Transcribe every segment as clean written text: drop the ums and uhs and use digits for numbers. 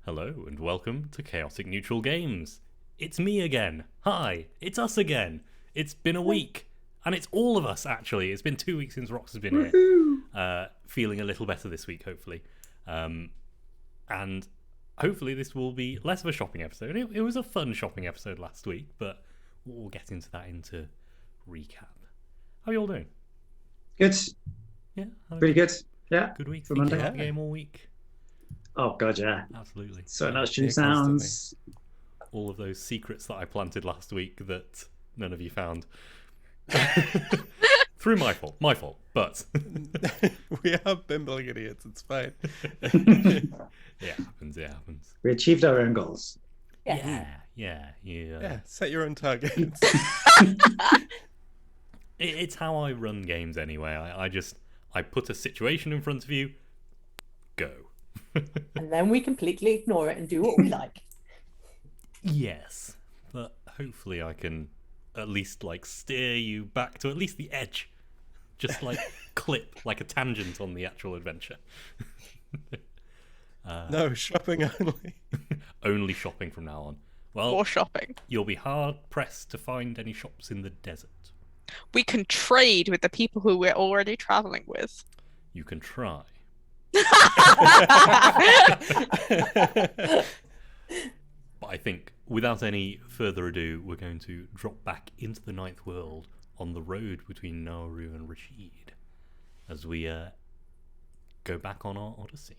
Hello and welcome to Chaotic Neutral Games. It's me again. Hi, it's us again. It's been a week. And it's all of us, actually. It's been 2 weeks since Rox has been here. Feeling a little better this week, hopefully. And hopefully this will be less of a shopping episode. It was a fun shopping episode last week, but we'll get into that into recap. How are you all doing? Good. Yeah? Pretty good. Yeah. Good week. For Thinking Monday. about the game all week? Oh, God, yeah. Absolutely. So much new sounds. All of those secrets that I planted last week that none of you found. Through my fault, but we are bimbling idiots, it's fine. it happens. We achieved our own goals. Yeah. Set your own targets. It's how I run games anyway. I put a situation in front of you, go. And then we completely ignore it and do what we like. Yes, but hopefully I can at least steer you back to at least the edge. Just clip like a tangent on the actual adventure. No, shopping only. Only shopping from now on. Well, More shopping. You'll be hard pressed to find any shops in the desert. We can trade with the people who we're already traveling with. You can try. But I think, without any further ado, we're going to drop back into the Ninth World on the road between Nauru and Rashid as we go back on our Odyssey.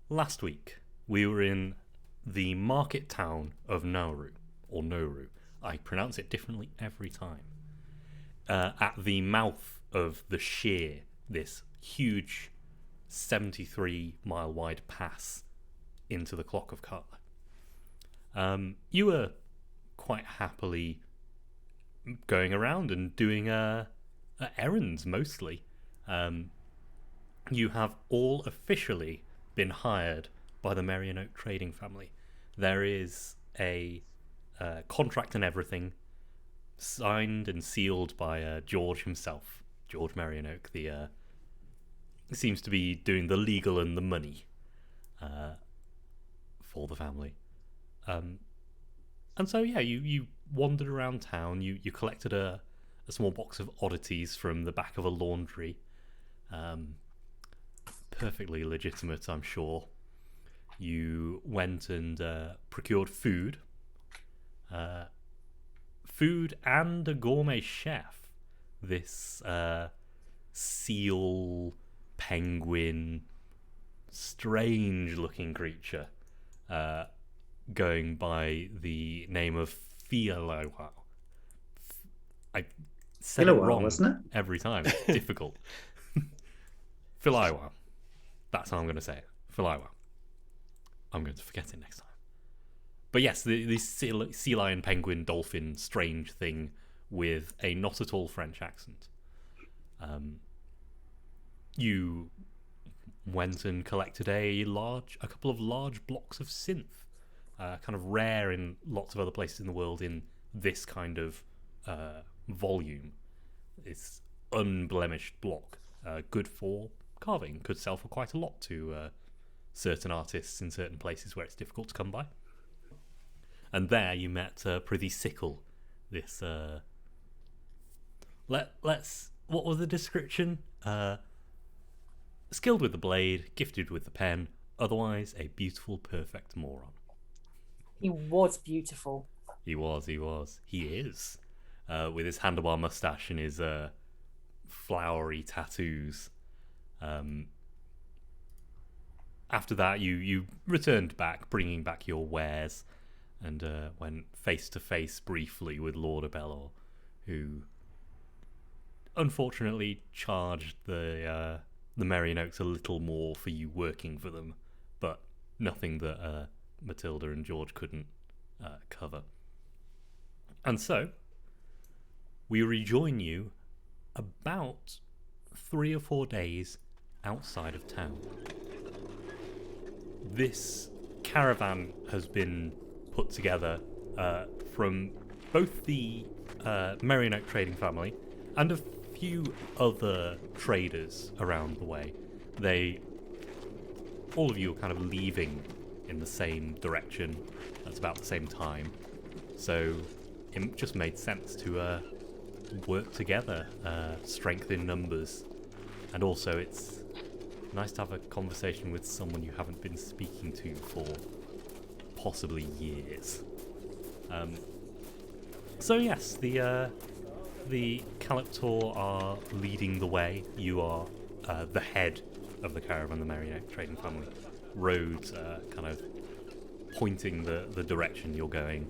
Last week, we were in the market town of Nauru, or Nauru. I pronounce it differently every time. At the mouth of the Sheer, this huge 73-mile wide pass into the Clock of Ka. You were quite happily going around and doing errands mostly. You have all officially been hired by the Merionok trading family. There is a contract and everything signed and sealed by George himself. George Merionok, the seems to be doing the legal and the money for the family. And so, yeah, you wandered around town. You collected a small box of oddities from the back of a laundry. Perfectly legitimate, I'm sure. You went and procured food. Food and a gourmet chef. This seal, penguin, strange-looking creature going by the name of Fialoa. I said it wrong, wasn't it? every time. It's difficult. Fialoa. That's how I'm going to say it. Fialoa. I'm going to forget it next time. But yes, the sea lion, penguin, dolphin, strange thing with a not at all French accent. You went and collected a couple of large blocks of synth, kind of rare in lots of other places in the world in this kind of volume. It's unblemished block, good for carving, could sell for quite a lot to certain artists in certain places where it's difficult to come by. And there you met Prithee Sickle, this what was the description? Skilled with the blade, gifted with the pen, otherwise a beautiful, perfect moron. He was beautiful. He was. He is. With his handlebar mustache and his flowery tattoos. After that, you returned back, bringing back your wares, and went face to face briefly with Lord Abelor, who unfortunately charged the Merionoks a little more for you working for them, but nothing that Matilda and George couldn't cover. And so, we rejoin you about 3 or 4 days outside of town. This caravan has been put together from both the Merionok trading family and a few other traders around the way. All of you are kind of leaving in the same direction at about the same time, so it just made sense to work together, strength in numbers, and also it's nice to have a conversation with someone you haven't been speaking to for possibly years. So yes, the Calyptor are leading the way. You are the head of the caravan, the Merionok trading family. Roads kind of pointing the direction you're going,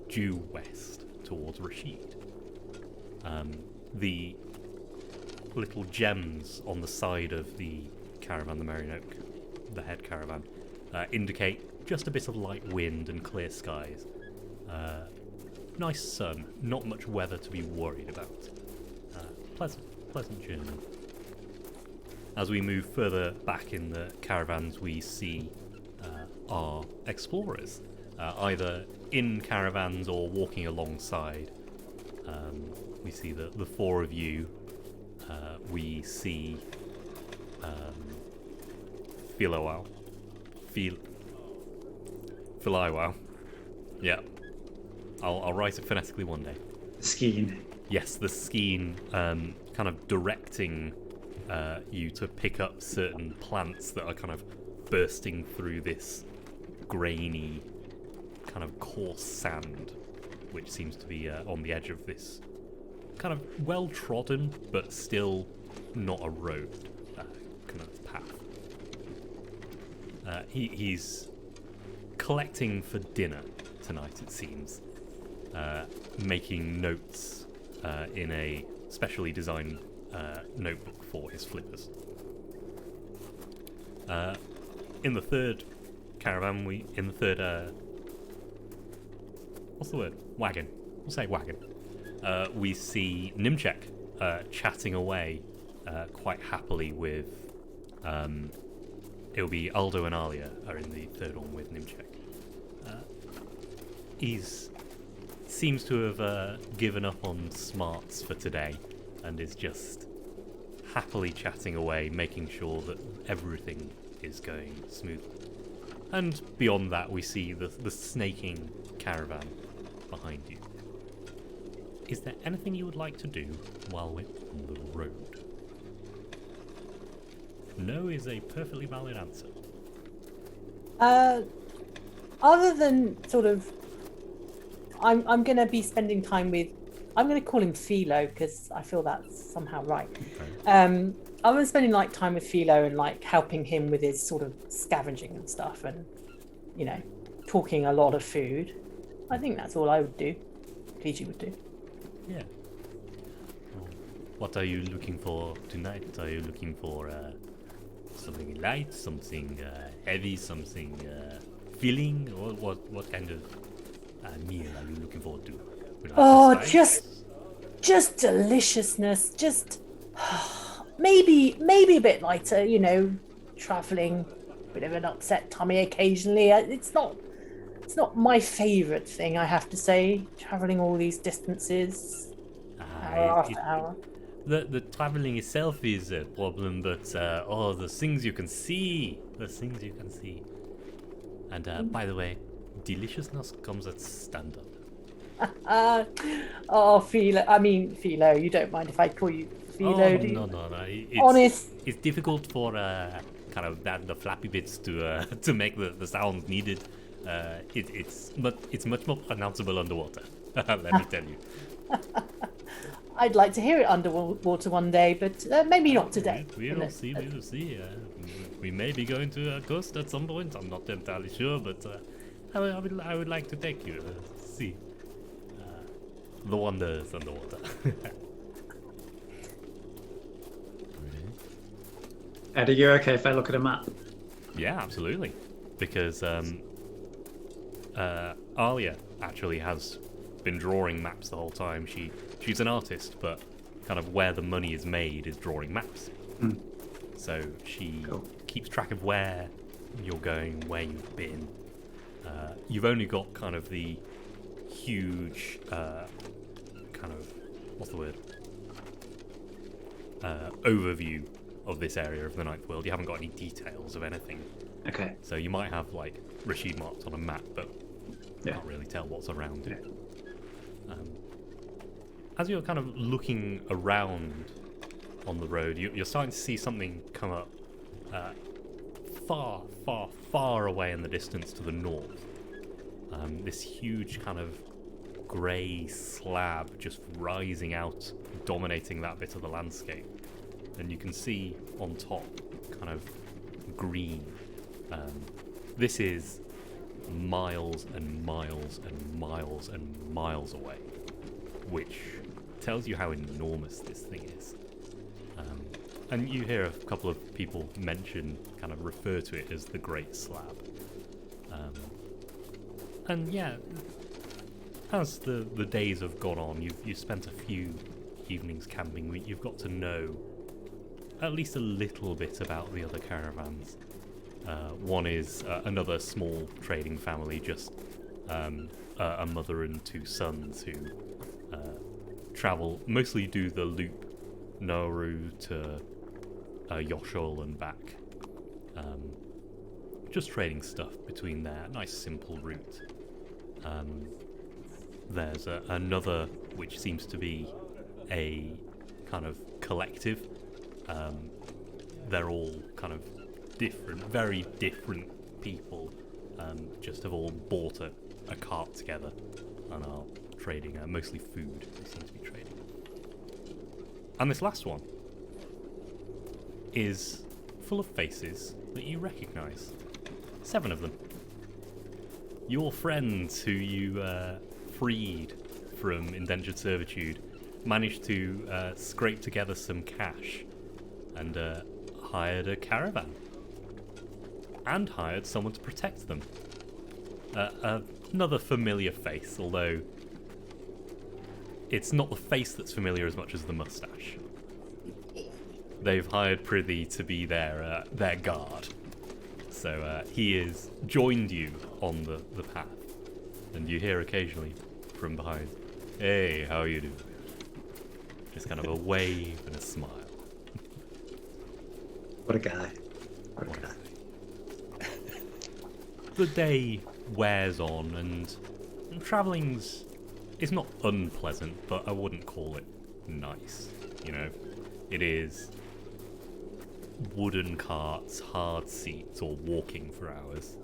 due west towards Rashid. The little gems on the side of the caravan, the Merionok, the head caravan, indicate just a bit of light wind and clear skies. Nice sun, not much weather to be worried about. Pleasant journey. As we move further back in the caravans, we see our explorers, either in caravans or walking alongside. We see the 4 of you. We see Philowow. Philowow. Yeah. I'll write it phonetically one day. Skeen. Yes, the Skeen kind of directing you to pick up certain plants that are kind of bursting through this grainy, kind of coarse sand, which seems to be on the edge of this kind of well-trodden, but still not a road kind of path. He's collecting for dinner tonight, it seems. Making notes in a specially designed notebook for his flippers. In the third caravan, what's the word? Wagon. We'll say wagon. We see Nimchek chatting away quite happily with. It'll be Aldo and Alia are in the third one with Nimchek. He's seems to have given up on smarts for today and is just happily chatting away, making sure that everything is going smoothly. And beyond that, we see the snaking caravan behind you. Is there anything you would like to do while we're on the road? No is a perfectly valid answer. Other than sort of, I'm going to be spending time with, I'm going to call him Philo because I feel that's somehow right. Okay. I'm going to spending like time with Philo and like helping him with his sort of scavenging and stuff, and talking a lot of food. I think that's all I would do. PG would do. Yeah. Well, what are you looking for tonight? Are you looking for something light, something heavy, something filling, or what kind of meal are you looking forward to? Would you like to spice? just deliciousness. Just maybe a bit lighter. Traveling, bit of an upset tummy occasionally. It's not my favourite thing, I have to say. Traveling all these distances, hour after hour. The traveling itself is a problem, but the things you can see, And by the way, deliciousness comes at standard. Philo, you don't mind if I call you Philo, do you? No. Honest. It's difficult for kind of the flappy bits to make the sounds needed. It's much more pronounceable underwater. Let me tell you. I'd like to hear it underwater one day, but maybe not today. We will see. We may be going to a coast at some point. I'm not entirely sure, but I would like to take you see the wonders underwater. Ed, are you okay if I look at a map? Yeah, absolutely. Because Alia actually has been drawing maps the whole time. She's an artist, but kind of where the money is made is drawing maps. Mm. So she keeps track of where you're going, where you've been. You've only got kind of the huge kind of, what's the word? Overview of this area of the Ninth World. You haven't got any details of anything. Okay. So you might have like Rashid marked on a map, but Yeah. can't really tell what's around it. As you're kind of looking around on the road, you're starting to see something come up far, far, far away in the distance to the north. This huge kind of grey slab just rising out, dominating that bit of the landscape. And you can see on top, kind of green. This is miles and miles and miles and miles away, which tells you how enormous this thing is. And you hear a couple of people kind of refer to it as the Great Slab. And yeah, as the days have gone on, you've spent a few evenings camping. You've got to know at least a little bit about the other caravans. One is another small trading family, just a mother and two sons who travel, mostly do the loop Nauru to Yoshol and back. Just trading stuff between there, nice simple route. There's another which seems to be a kind of collective. They're all kind of different, very different people, just have all bought a cart together and are trading, mostly food they seem to be trading. And this last one is full of faces that you recognise. 7 of them. your friends who you freed from indentured servitude managed to scrape together some cash and hired a caravan. And hired someone to protect them. Another familiar face, although it's not the face that's familiar as much as the mustache. They've hired Prithee to be their guard. So he has joined you on the path. And you hear occasionally from behind, "Hey, how you doing?" Just kind of a wave and a smile. What a guy. What a guy. The day wears on, and travelling's it's not unpleasant, but I wouldn't call it nice. You know, it is wooden carts, hard seats, or walking for hours.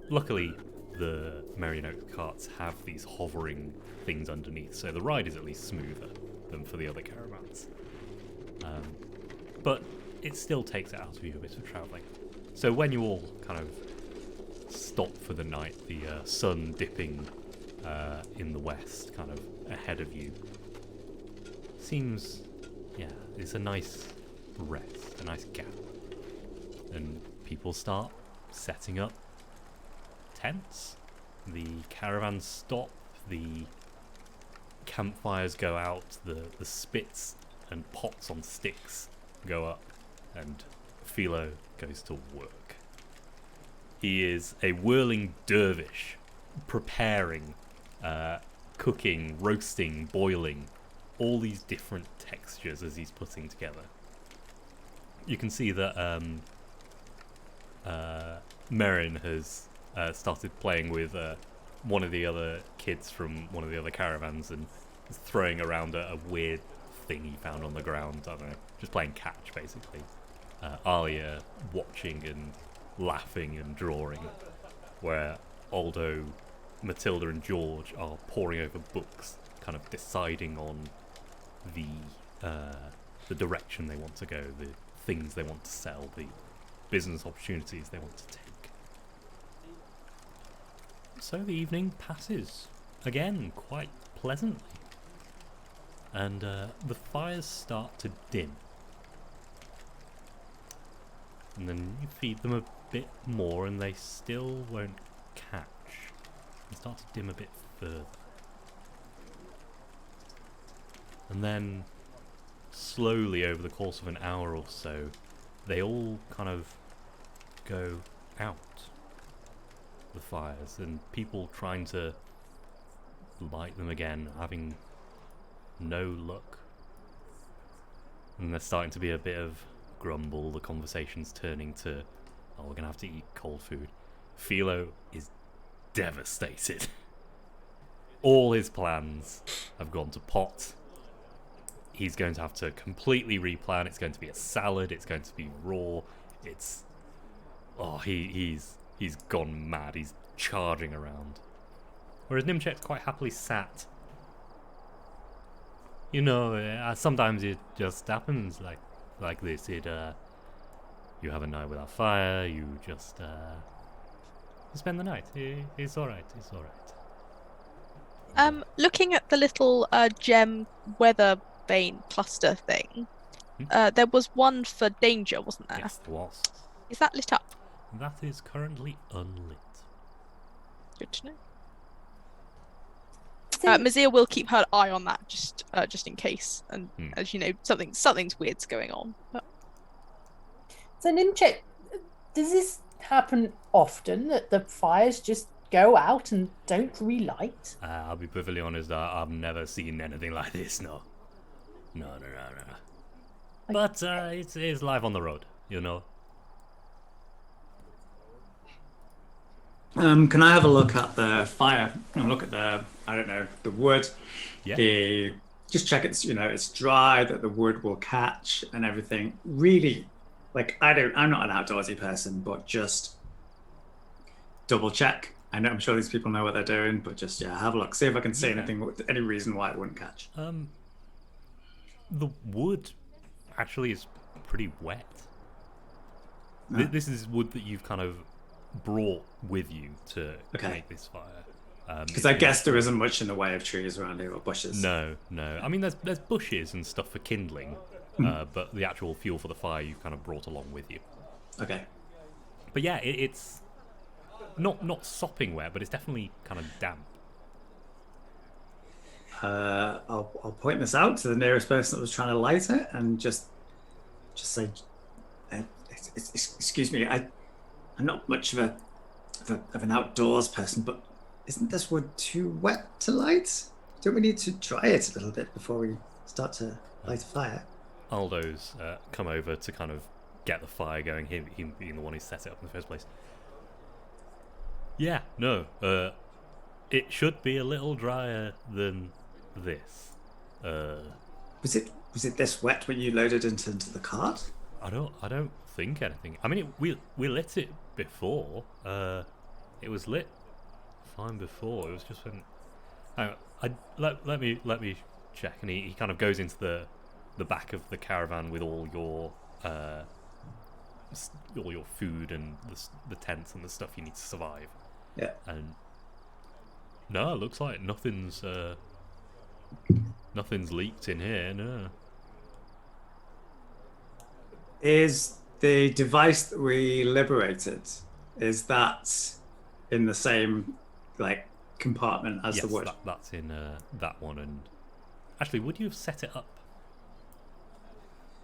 Luckily, the Merrynote carts have these hovering things underneath, so the ride is at least smoother than for the other caravans. But it still takes it out of you a bit of travelling. So when you all kind of stop for the night, the sun dipping in the west, kind of ahead of you, seems, it's a nice rest, a nice gap. And people start setting up tents. The caravans stop, the campfires go out, the spits and pots on sticks go up, and Philo goes to work. He is a whirling dervish, preparing, cooking, roasting, boiling, all these different textures as he's putting together. You can see that Merrin has started playing with one of the other kids from one of the other caravans and is throwing around a weird thing he found on the ground. I don't know, just playing catch basically. Alia watching and laughing and drawing, where Aldo, Matilda and George are poring over books, kind of deciding on the direction they want to go, the things they want to sell, the business opportunities they want to take. So the evening passes, again, quite pleasantly. And the fires start to dim. And then you feed them a bit more and they still won't catch. They start to dim a bit further. And then, slowly over the course of an hour or so, they all kind of go out, the fires, and people trying to light them again, having no luck. And there's starting to be a bit of grumble, the conversation's turning to, oh, we're gonna have to eat cold food. Philo is devastated. All his plans have gone to pot. He's going to have to completely replan. It's going to be a salad, it's going to be raw, it's... Oh, he's gone mad, he's charging around. Whereas Nimchek quite happily sat. You know, sometimes it just happens like this. You have a night without fire, you just you spend the night. It's alright, it's alright. Looking at the little gem weather vane cluster thing, there was one for danger, wasn't there? Yes, there was. Is that lit up? That is currently unlit. Good to know. So, Mazia will keep her eye on that just in case, and as you know, something's weird's going on. But... so Nimchek, does this happen often, that the fires just go out and don't relight? I'll be perfectly honest, I've never seen anything like this, no. No. But it's life on the road, you know. Can I have a look at the fire and look at the, I don't know, the wood? Yeah. Just check it's dry, that the wood will catch and everything. Really, I'm not an outdoorsy person, but just double check. I'm sure these people know what they're doing, but just have a look, see if I can see anything, any reason why it wouldn't catch. The wood actually is pretty wet. This is wood that you've kind of brought with you to Okay. make this fire. Because I guess there isn't much in the way of trees around here or bushes. No. I mean, there's bushes and stuff for kindling, but the actual fuel for the fire you've kind of brought along with you. Okay. But yeah, it's not sopping wet, but it's definitely kind of damp. I'll point this out to the nearest person that was trying to light it, and just say, "Excuse me, I'm not much of an outdoors person, but isn't this wood too wet to light? Don't we need to dry it a little bit before we start to light a fire?" Aldo's come over to kind of get the fire going, him being the one who set it up in the first place. Yeah, no, it should be a little drier than this. Was it this wet when you loaded it into the cart? I don't think anything. I mean, we lit it before. It was lit fine before. It was just when. Hang on, let me check. And he kind of goes into the back of the caravan with all your food and the tents and the stuff you need to survive. Yeah. And no, it looks like nothing's leaked in here. No. Is the device that we liberated, is that in the same compartment as Yes, the wood? that's in that one. And actually, would you have set it up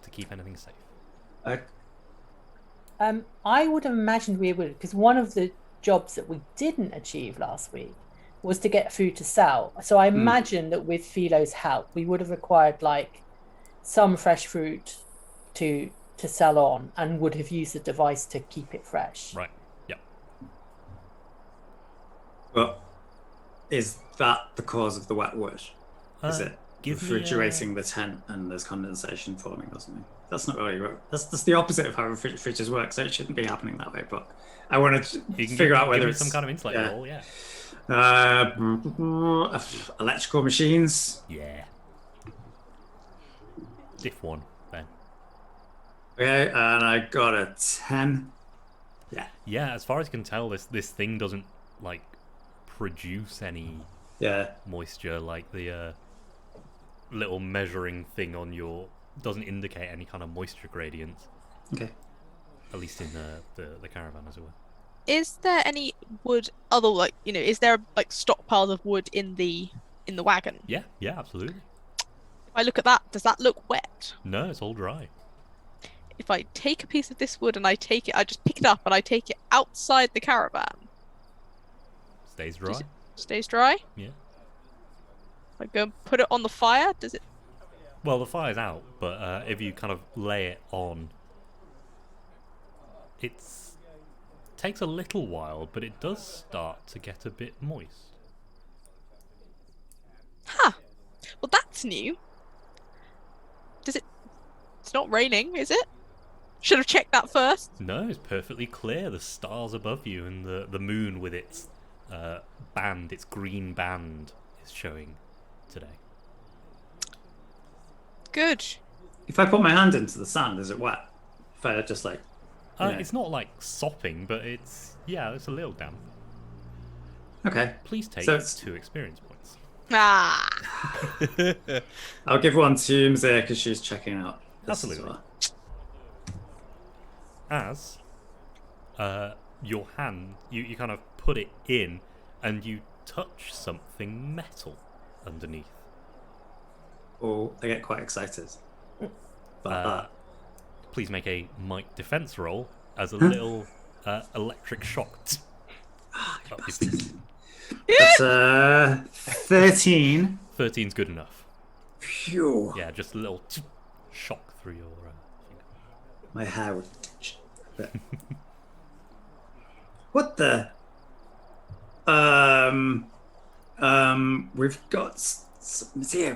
to keep anything safe? I would have imagined we would, because one of the jobs that we didn't achieve last week was to get food to sell. So I imagine that with Philo's help, we would have required some fresh fruit to sell on, and would have used the device to keep it fresh. Right. Yeah. But is that the cause of the wet wood? Is it refrigerating the tent and there's condensation forming or something? That's not really right. That's the opposite of how fridges work, so it shouldn't be happening that way. But I want to figure out whether it's some kind of insight roll. Yeah. Electrical machines. Yeah. Diff 1 then. Okay, and I got a 10. Yeah. Yeah, as far as you can tell, this thing doesn't produce any moisture. Like the little measuring thing on your doesn't indicate any kind of moisture gradients. Okay. At least in the caravan, as it were. Is there any wood is there stockpiles of wood in the wagon? Yeah, absolutely. If I look at that, does that look wet? No, it's all dry. If I take a piece of this wood and I just pick it up and I take it outside the caravan. Stays dry. Stays dry? Yeah. I go and put it on the fire, does it? Well, the fire's out, but if you kind of lay it on, takes a little while, but it does start to get a bit moist. Huh. Well, that's new. It's not raining, is it? Should have checked that first. No, it's perfectly clear. The stars above you and the moon with its its green band is showing today. Good. If I put my hand into the sand, is it wet? If I just It's not sopping, but it's a little damp. Okay. Please take So 2 experience points. Ah. I'll give one to Mzea because she's checking out. This as Absolutely. well. As your hand, you kind of put it in, and you touch something metal underneath. Oh, I get quite excited about Please make a might defense roll as a little electric shock. that. Bastard. That's 13. 13's good enough. Phew. Yeah, just a little shock through your finger. My hair would. But... What the? We've got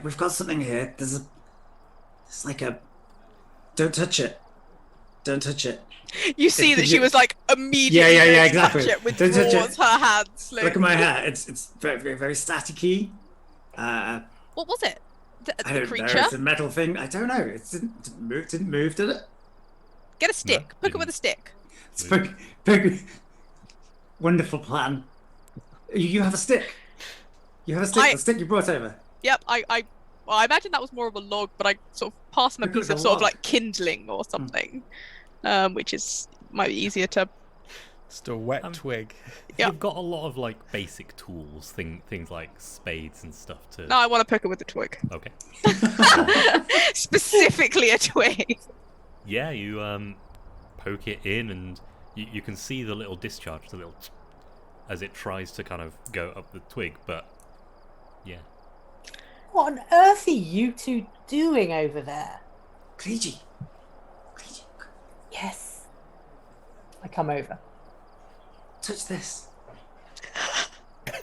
we've got something here. There's a. Don't touch it. Don't touch it. You see that she was immediately Yeah, going to exactly. touch it, Don't touch withdraws it. her hand slowly. Look at my hair. It's very, very, very staticky. What was it? I The don't know. creature? It's a metal thing. I don't know. It didn't move, did it? Get a stick. No, Poke it with a stick. Poke Wonderful plan. You have a stick. You have a stick. I- The stick you brought over. Yep, well, I imagine that was more of a log, but I sort of passed him a Look, it piece was of a sort of log. like kindling or something, which might be easier to. Just a wet twig. Yeah. You've got a lot of like basic tools, things like spades and stuff to. No, I want to poke it with a twig, Okay. specifically a twig. Yeah, you poke it in, and you can see the little discharge, the little as it tries to kind of go up the twig, but yeah. What on earth are you two doing over there? Cleege. Yes. I come over. Touch this.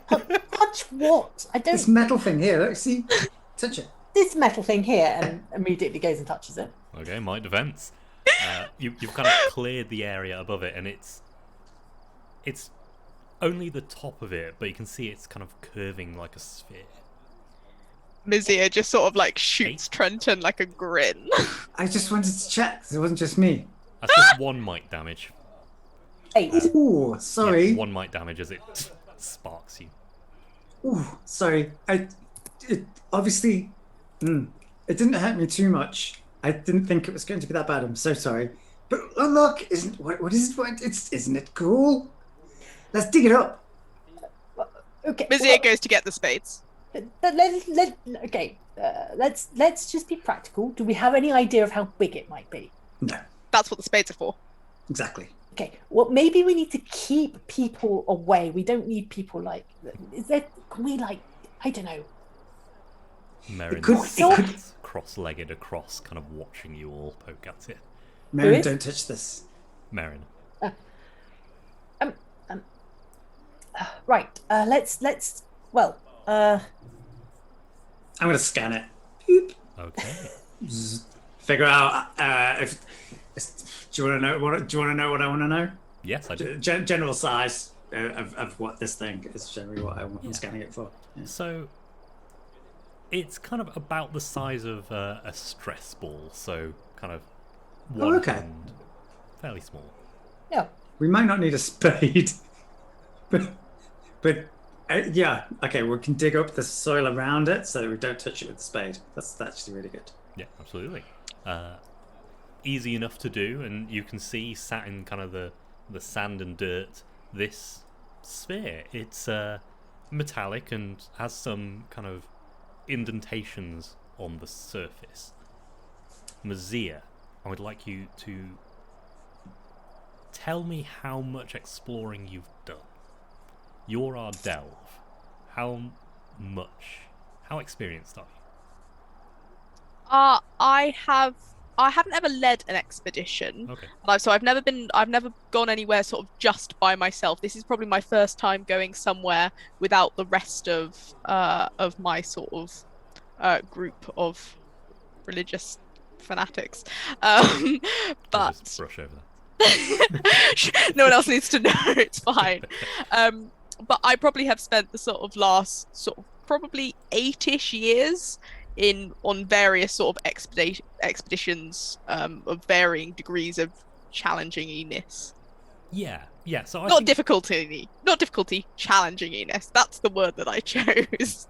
Touch what? I don't. This metal thing here. Look, see? Touch it. This metal thing here, and immediately goes and touches it. Okay, my defense. You've kind of cleared the area above it, and it's only the top of it, but you can see it's kind of curving like a sphere. Mizia just sort of like shoots Trenton like a grin. I just wanted to check. It wasn't just me. That's just 1 might damage. 8. Ooh, sorry. Yeah, 1 might damage as it sparks you. Ooh, sorry. It obviously, it didn't hurt me too much. I didn't think it was going to be that bad. I'm so sorry. But oh, look, what is it? Isn't it cool? Let's dig it up. Okay. Mizia goes to get the spades. Let's just be practical. Do we have any idea of how big it might be? No, That's what the spades are for. exactly. Okay. Well, maybe we need to keep people away. We don't need people like. Can we like? I don't know. Merrin could- sits cross-legged across, kind of watching you all poke at it. Mary, is? don't touch this. Merrin. Right. Let's. Well. I'm gonna scan it. Boop. Okay. Figure out if. Do you want to know what? Do you want to know what I want to know? Yes, I do. General size of what this thing is. Generally, what I'm scanning it for. Yeah. So, it's kind of about the size of a stress ball, so kind of one okay. hand, fairly small. No. We might not need a spade, but yeah, okay. We can dig up the soil around it so that we don't touch it with the spade. That's actually really good. Yeah, absolutely. Easy enough to do, and you can see sat in kind of the sand and dirt this sphere. It's metallic and has some kind of indentations on the surface. Mazia, I would like you to tell me how much exploring you've done. You're our delve. How experienced are you? I haven't ever led an expedition. Okay. So I've never gone anywhere sort of just by myself. This is probably my first time going somewhere without the rest of my sort of group of religious fanatics. I'll But just brush over that. no one else needs to know. It's fine. But I probably have spent the sort of last sort of probably 8-ish years on various sort of expeditions of varying degrees of challengingness. Yeah. So I Not think, difficulty, challengingness. That's the word that I chose.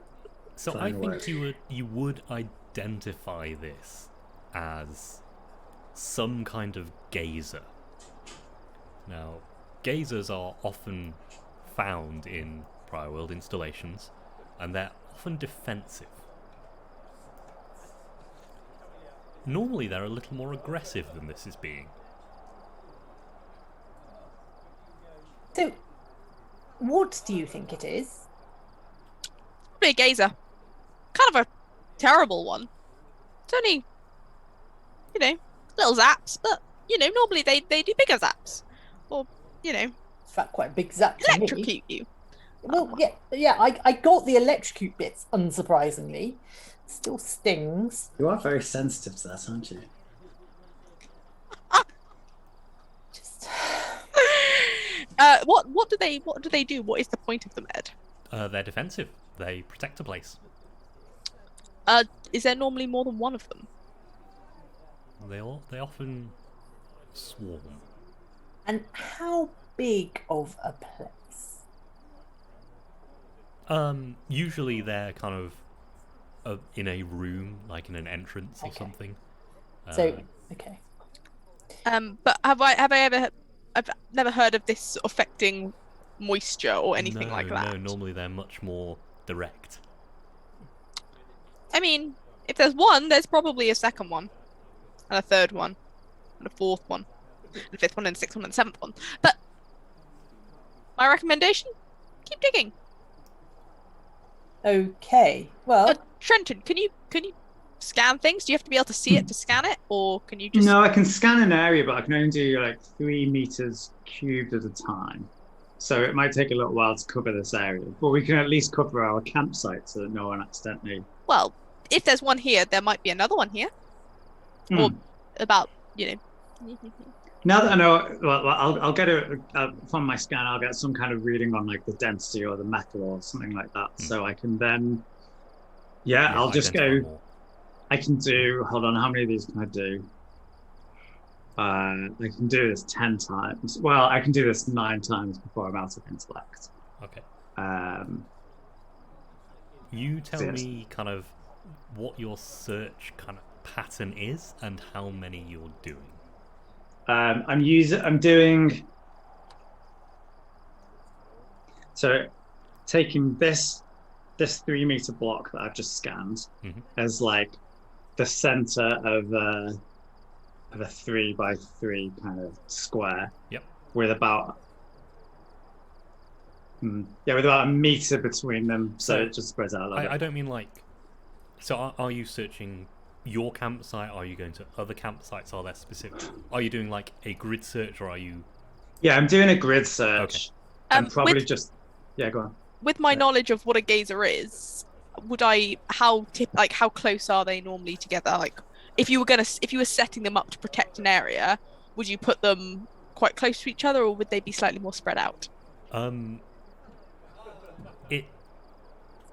so I Fine think word. you would identify this as some kind of gazer. Now, gazers are often found in prior world installations, and they're often defensive. Normally they're a little more aggressive than this is being. So, what do you think it is? Probably a gazer. Kind of a terrible one. It's only, little zaps, but, normally they do bigger zaps. Or, In fact, quite a big zap to me. electrocute you. Well, yeah. I got the electrocute bits, unsurprisingly. Still stings. You are very sensitive to that, aren't you? Just What do they do? What is the point of them, Ed? They're defensive. They protect a place. Is there normally more than one of them? They often swarm. And how big of a place? Usually they're kind of in a room, like in an entrance or Okay. something. So, okay. But have I ever? I've never heard of this affecting moisture or anything like that. No, normally they're much more direct. I mean, if there's one, there's probably a second one, and a third one, and a fourth one, and a fifth one, and a sixth one, and a seventh one. But my recommendation: keep digging. Okay. Well, Trenton, can you scan things? Do you have to be able to see it to scan it, or can you just? No, I can scan an area, but I can only do like 3 meters cubed at a time. So it might take a little while to cover this area, but we can at least cover our campsite so that no one accidentally. Well, if there's one here, there might be another one here, or about Now that I know, well, I'll get it from my scan. I'll get some kind of reading on like the density or the metal or something like that, so I can then. Yeah, I'll just go. More. I can do. Hold on, how many of these can I do? I can do this 10 times. Well, I can do this 9 times before I'm out of intellect. Okay. Um, You tell Yes. me kind of what your search kind of pattern is and how many you're doing. I'm doing. So, taking this 3 meter block that I've just scanned as like the center of a 3 by 3 kind of square. Yep. With about. With about a meter between them, so it just spreads out a little bit. I don't mean like. So are you searching your campsite? Are you going to other campsites? Are there specific? Are you doing like a grid search, or are you? Yeah, I'm doing a grid search. Okay. And probably just. Yeah, go on. with my knowledge of what a gazer is, would I how close are they normally together? Like, if you were setting them up to protect an area, would you put them quite close to each other, or would they be slightly more spread out? It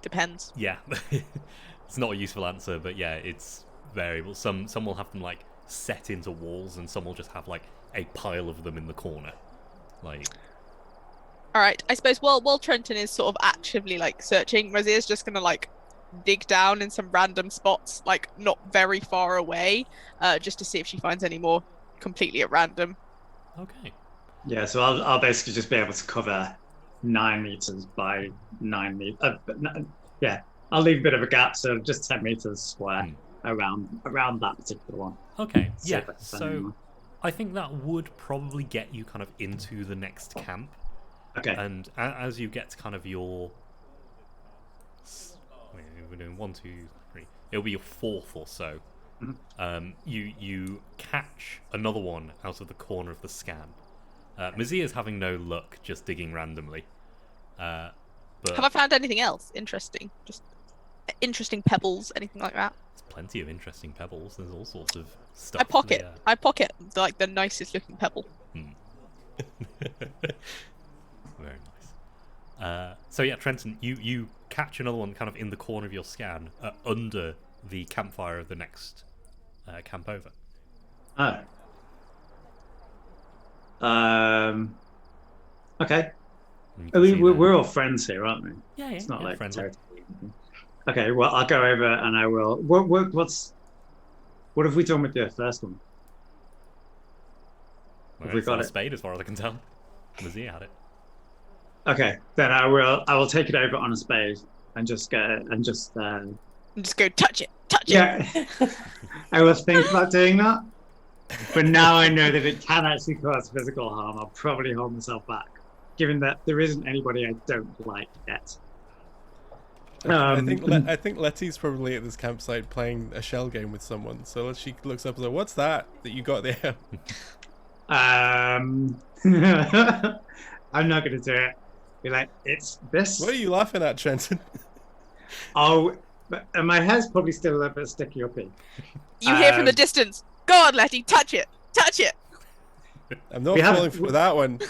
depends. Yeah, it's not a useful answer, but yeah, it's variable. Some will have them like set into walls, and some will just have like a pile of them in the corner, like. All right, I suppose while Trenton is sort of actively like searching, Rosier's just gonna like dig down in some random spots, like not very far away, just to see if she finds any more completely at random. Okay. Yeah, so I'll basically just be able to cover 9 meters by 9 meters. Yeah, I'll leave a bit of a gap, so just 10 meters square around that particular one. Okay, yeah. So I think that would probably get you kind of into the next camp. Okay. And as you get to kind of your, we're doing 1, 2, 3. It'll be your 4th or so. You catch another one out of the corner of the scan. Mazia's having no luck, just digging randomly. But have I found anything else interesting? Just interesting pebbles, anything like that? There's plenty of interesting pebbles. There's all sorts of stuff. I pocket like the nicest looking pebble. Very nice. So yeah, Trenton, you catch another one kind of in the corner of your scan, under the campfire of the next camp over. Oh. Okay. We're all friends here, aren't we? Yeah, it's not like friendly. Okay, well, I'll go over and I will. What have we done with the first one? Well, have we got a it? spade, as far as I can tell. Mazia had it. Okay, then I will take it over on a spade and just get it and just go touch it. Yeah, I will think about doing that. But now I know that it can actually cause physical harm. I'll probably hold myself back, given that there isn't anybody I don't like yet. I think Letty's probably at this campsite playing a shell game with someone. So she looks up and says, "What's that you got there?" I'm not going to do it. Be like, it's this. What are you laughing at, Trenton? Oh, and my hair's probably still a little bit sticky uppy. You hear from the distance, "Go on, Letty, touch it, touch it." I'm not falling for that one.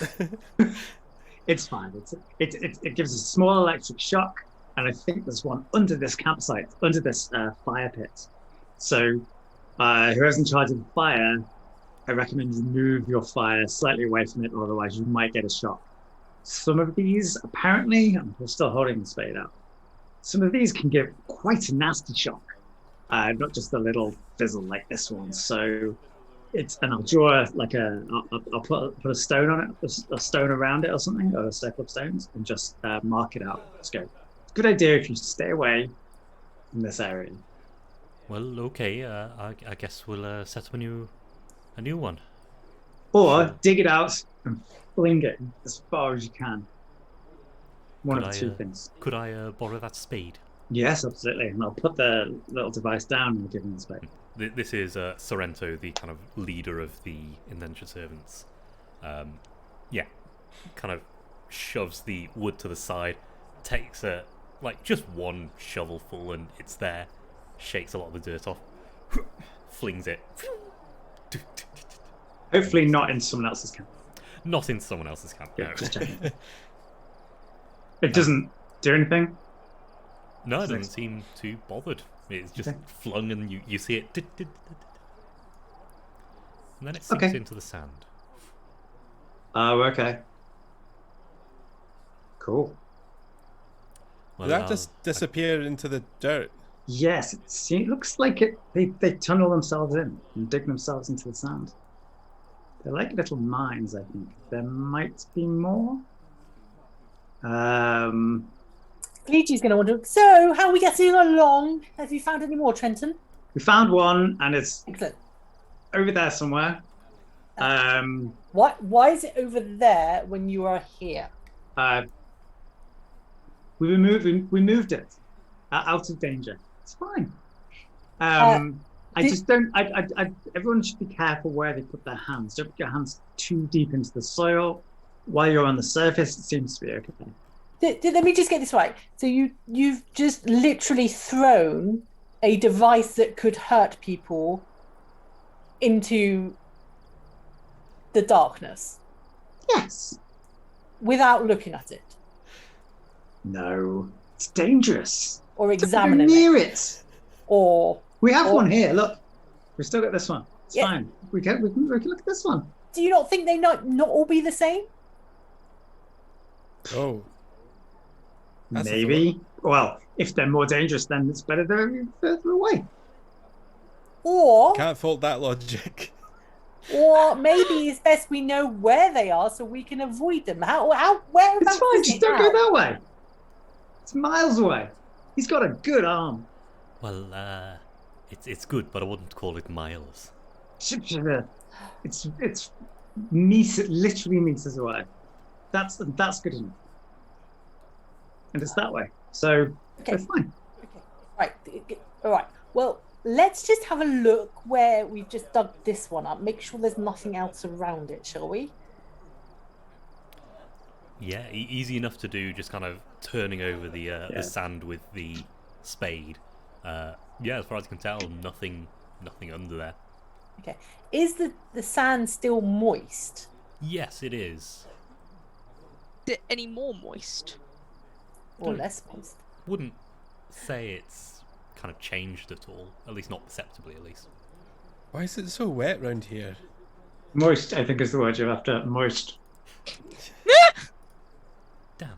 It's fine. It gives a small electric shock, and I think there's one under this campsite, under this fire pit. So, whoever's in charge of the fire, I recommend you move your fire slightly away from it, otherwise you might get a shock. some of these, apparently, I'm still holding the spade out. Some of these can give quite a nasty shock, not just a little fizzle like this one. So and I'll draw like I'll put a stone on it, a stone around it or something, or a circle of stones, and just mark it out. Let's go. It's a good idea if you stay away from this area. Well, okay. I guess we'll set up a new one. Or dig it out and fling it as far as you can. One of the two things. Could I borrow that spade? Yes, absolutely. And I'll put the little device down and give him the spade. This is Sorrento, the kind of leader of the indentured servants. Yeah, kind of shoves the wood to the side, takes just one shovelful, and it's there. Shakes a lot of the dirt off, flings it. Hopefully not in someone else's camp. Not in someone else's camp. Yeah, No. just checking. It doesn't do anything? No, it doesn't seem too bothered. It's just flung, and you see it. And then it sinks into the sand. Oh, okay. Cool. Well, Did that just disappear into the dirt? Yes, it looks like they tunnel themselves in and dig themselves into the sand. They're like little mines, I think. There might be more. Luigi's going to wonder, so how are we getting along? Have you found any more, Trenton? We found one, and it's Excellent. over there somewhere. Why is it over there when you are here? We moved it out of danger. It's fine. Everyone should be careful where they put their hands. Don't put your hands too deep into the soil. While you're on the surface, it seems to be okay. Let me just get this right. So you've just literally thrown a device that could hurt people into the darkness. Yes. Without looking at it. No, it's dangerous. Or examining near it. Or we have one here. Look, we've still got this one. It's Yeah. fine. We can look at this one. do you not think they not all be the same? Oh. That's a Maybe. Well, if they're more dangerous, then it's better they're further away. Or Can't fault that logic. or maybe it's best we know where they are so we can avoid them. Whereabouts It's fine. is Just it don't now? go that way. It's miles away. He's got a good arm. Well, it's good, but I wouldn't call it miles. It's literally meters away. That's good enough. And it's that way. So Okay. they're fine. Okay. Right. All right. Well, let's just have a look where we've just dug this one up. Make sure there's nothing else around it, shall we? Yeah, easy enough to do. Just kind of turning over the sand with the spade. Yeah, as far as I can tell, nothing under there. Okay. Is the sand still moist? Yes, it is. Is it any more moist? Or less moist? Wouldn't say it's kind of changed at all. At least not perceptibly, at least. Why is it so wet round here? Moist, I think, is the word you're after. Moist. Damn.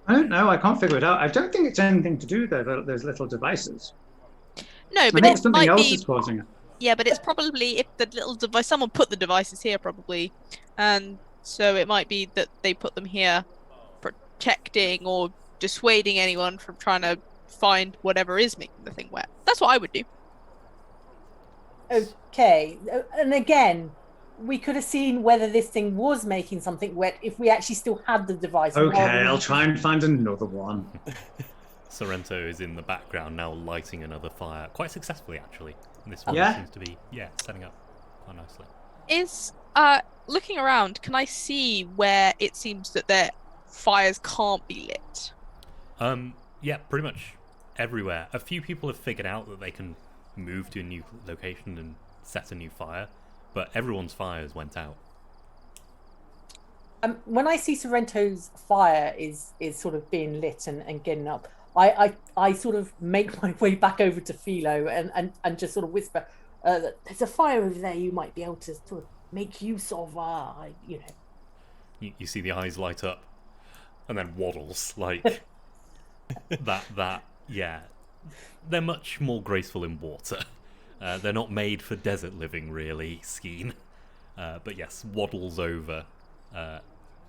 I don't know. I can't figure it out. I don't think it's anything to do with those little devices. No, I but think it something might else be. is causing it. Yeah, but it's probably if the little device. Someone put the devices here, probably, and so it might be that they put them here, protecting or dissuading anyone from trying to find whatever is making the thing wet. That's what I would do. Okay. And again, we could have seen whether this thing was making something wet if we actually still had the device. Okay, rather than- I'll try and find another one. Sorrento is in the background now, lighting another fire quite successfully, actually. And this one Yeah? seems to be setting up quite nicely. Is looking around, can I see where it seems that their fires can't be lit? Yeah, pretty much everywhere. A few people have figured out that they can move to a new location and set a new fire, but everyone's fires went out. When I see Sorrento's fire is sort of being lit and getting up, I sort of make my way back over to Philo and just sort of whisper, there's a fire over there you might be able to sort of make use of, you know. You see the eyes light up, and then waddles like that. Yeah, they're much more graceful in water. They're not made for desert living, really, Skeen. But yes, waddles over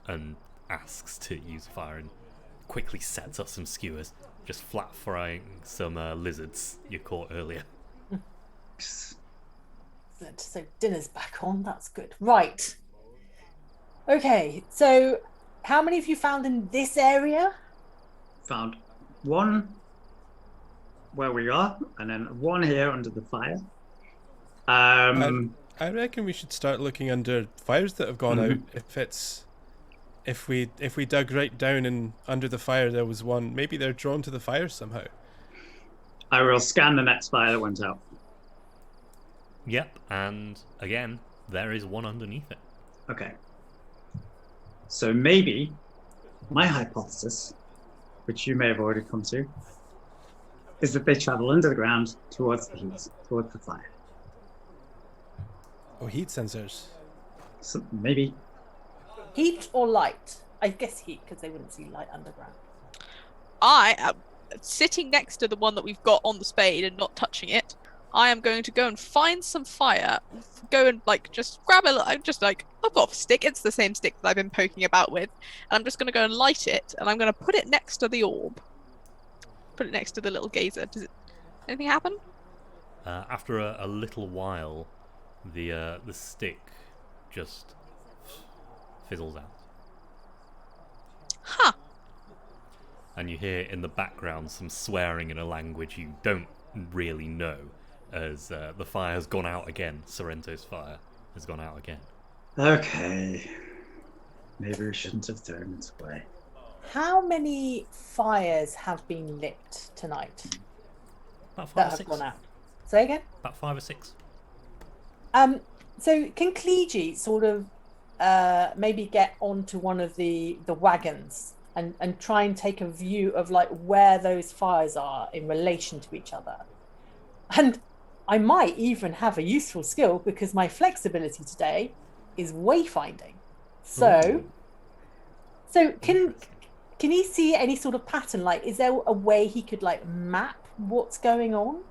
and asks to use fire and quickly sets up some skewers, just flat frying some lizards you caught earlier. Excellent. So dinner's back on. That's good. Right. Okay. So how many have you found in this area? Found one where we are, and then one here under the fire. I reckon we should start looking under fires that have gone out. If we dug right down and under the fire there was one, maybe they're drawn to the fire somehow. I will scan the next fire that went out. Yep, and again, there is one underneath it. Okay. So maybe my hypothesis, which you may have already come to, is that they travel under the ground towards the heat, towards the fire. Oh, heat sensors. So maybe. Heat or light? I guess heat, because they wouldn't see light underground. I am sitting next to the one that we've got on the spade and not touching it. I am going to go and find some fire, go and just grab I'm just I've got a stick, it's the same stick that I've been poking about with, and I'm just going to go and light it, and I'm going to put it next to the orb. Put it next to the little gazer. Does anything happen? After a little while, the stick just fizzles out. Huh. And you hear in the background some swearing in a language you don't really know, as the fire has gone out again. Sorrento's fire has gone out again. Okay. Maybe we shouldn't have thrown it away. How many fires have been lit tonight About 5 that or have 6. gone out? Say again? About 5 or 6. So can Kleegi sort of maybe get onto one of the wagons and try and take a view of where those fires are in relation to each other? And I might even have a useful skill because my flexibility today is wayfinding. So can he see any sort of pattern? Is there a way he could map what's going on?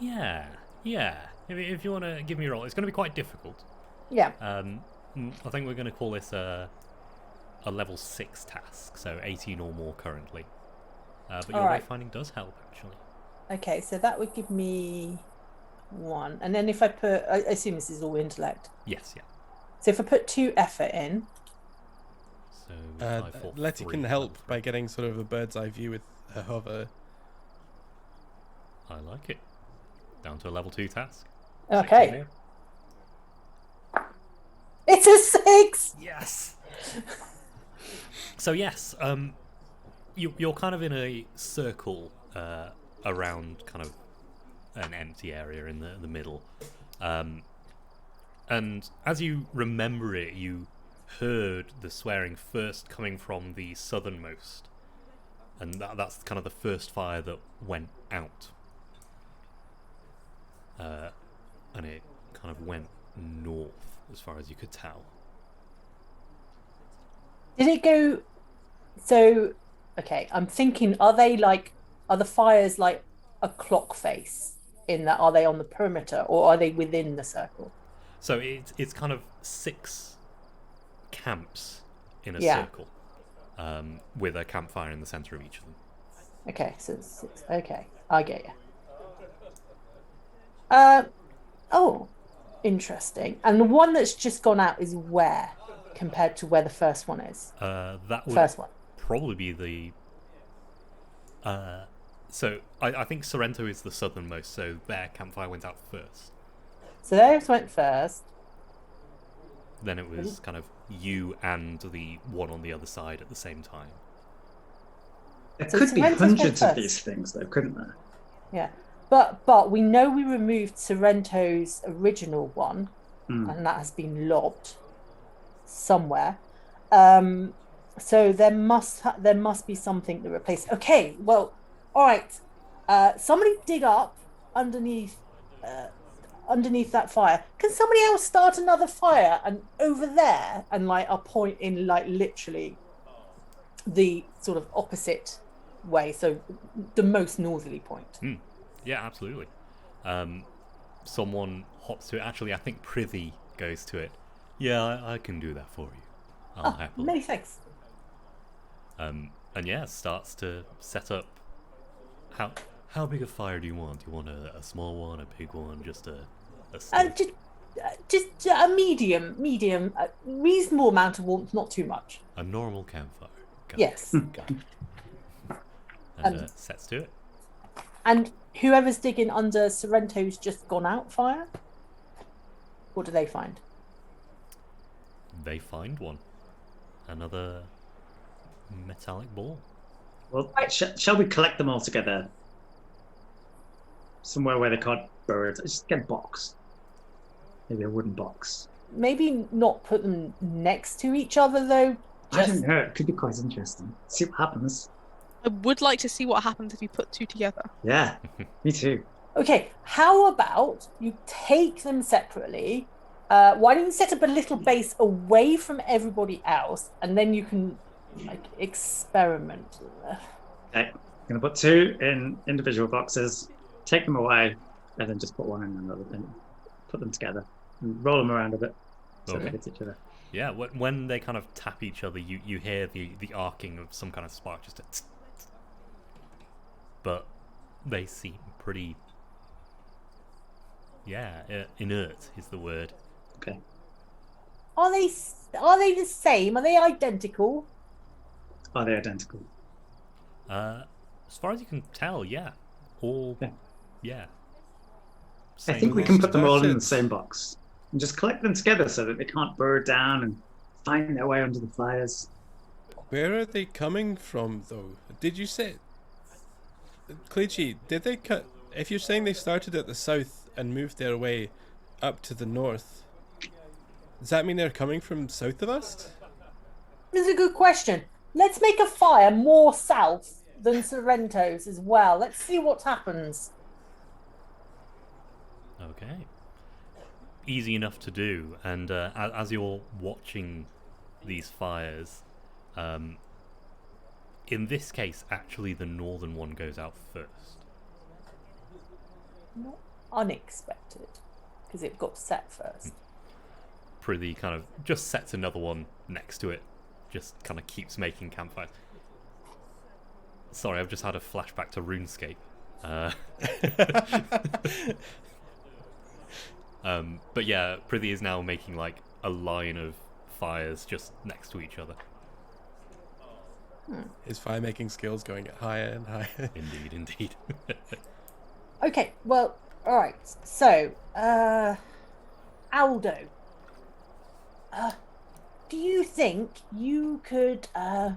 Yeah. If you want to give me a roll, it's going to be quite difficult. Yeah. I think we're going to call this a level 6 task, so 18 or more currently. But your wayfinding does help, actually. Okay, so that would give me 1. And then if I assume this is all intellect. Yes, yeah. So if I put 2 effort in. So Letty can help by getting sort of a bird's eye view with her hover. I like it. Down to a level 2 task. Okay. It's a 6! Yes! So yes, you're kind of in a circle around kind of an empty area in the middle. And as you remember it, you heard the swearing first coming from the southernmost. And that's kind of the first fire that went out. And it kind of went north as far as you could tell. Did it go... So, okay, I'm thinking, are the fires a clock face? In that, are they on the perimeter or are they within the circle? So it's kind of 6 camps in a Yeah. circle, with a campfire in the center of each of them. Okay, so it's 6. Okay, I get you. Oh, interesting. And the one that's just gone out is where compared to where the first one is? That would First one. probably be the... So I think Sorrento is the southernmost, so their campfire went out first. So theirs went first. Then it was kind of you and the one on the other side at the same time. There So could be Sorrento's went hundreds of first. these things, though, couldn't there? Yeah. But we know we removed Sorrento's original one, and that has been lobbed somewhere. So there must be something to replace. Okay, well, all right. Somebody dig up underneath underneath that fire. Can somebody else start another fire and over there? And like I'll point in like literally the sort of opposite way, so the most northerly point. Yeah, absolutely. Someone hops to it. Actually, I think Prithee goes to it. Yeah, I can do that for you. I'll happily. Many thanks. And yeah, starts to set up. How big a fire do you want? Do you want a small one, a big one, just a stick? Just a medium, reasonable amount of warmth, not too much. A normal campfire. Yes. Got it. And sets to it. And whoever's digging under Sorrento's just gone out fire? What do they find? They find one. Another metallic ball. Well, shall we collect them all together? Somewhere where they can't burrow it. Just get a box. Maybe a wooden box. Maybe not put them next to each other, though. I don't know. It could be quite interesting. See what happens. I would like to see what happens if you put two together. Yeah, me too. Okay, how about you take them separately? Why don't you set up a little base away from everybody else, and then you can like experiment. Okay, I'm gonna put two in individual boxes, take them away, and then just put one in another thing. Put them together and roll them around a bit so they hit each other. Yeah, when they kind of tap each other, you hear the arcing of some kind of spark, just a tsk, tsk. But they seem pretty, inert is the word. Okay. Are they the same? Are they identical? Are they identical? As far as you can tell, yeah. All, yeah. I think we can put them all in the same box and just collect them together so that they can't burrow down and find their way under the fires. Where are they coming from, though? Did you say... Cleachy, did they cut... If you're saying they started at the south and moved their way up to the north, does that mean they're coming from south of us? It's a good question. Let's make a fire more south than Sorrento's as well. Let's see what happens. Okay. Easy enough to do, and as you're watching these fires, in this case, actually the northern one goes out first. Not unexpected, because it got set first. Prithee kind of just sets another one next to it, just kind of keeps making campfires. Sorry, I've just had a flashback to RuneScape. But yeah, Prithee is now making like a line of fires just next to each other. His fire making skills going higher and higher. Indeed. Okay, well, all right. So, Aldo, do you think you could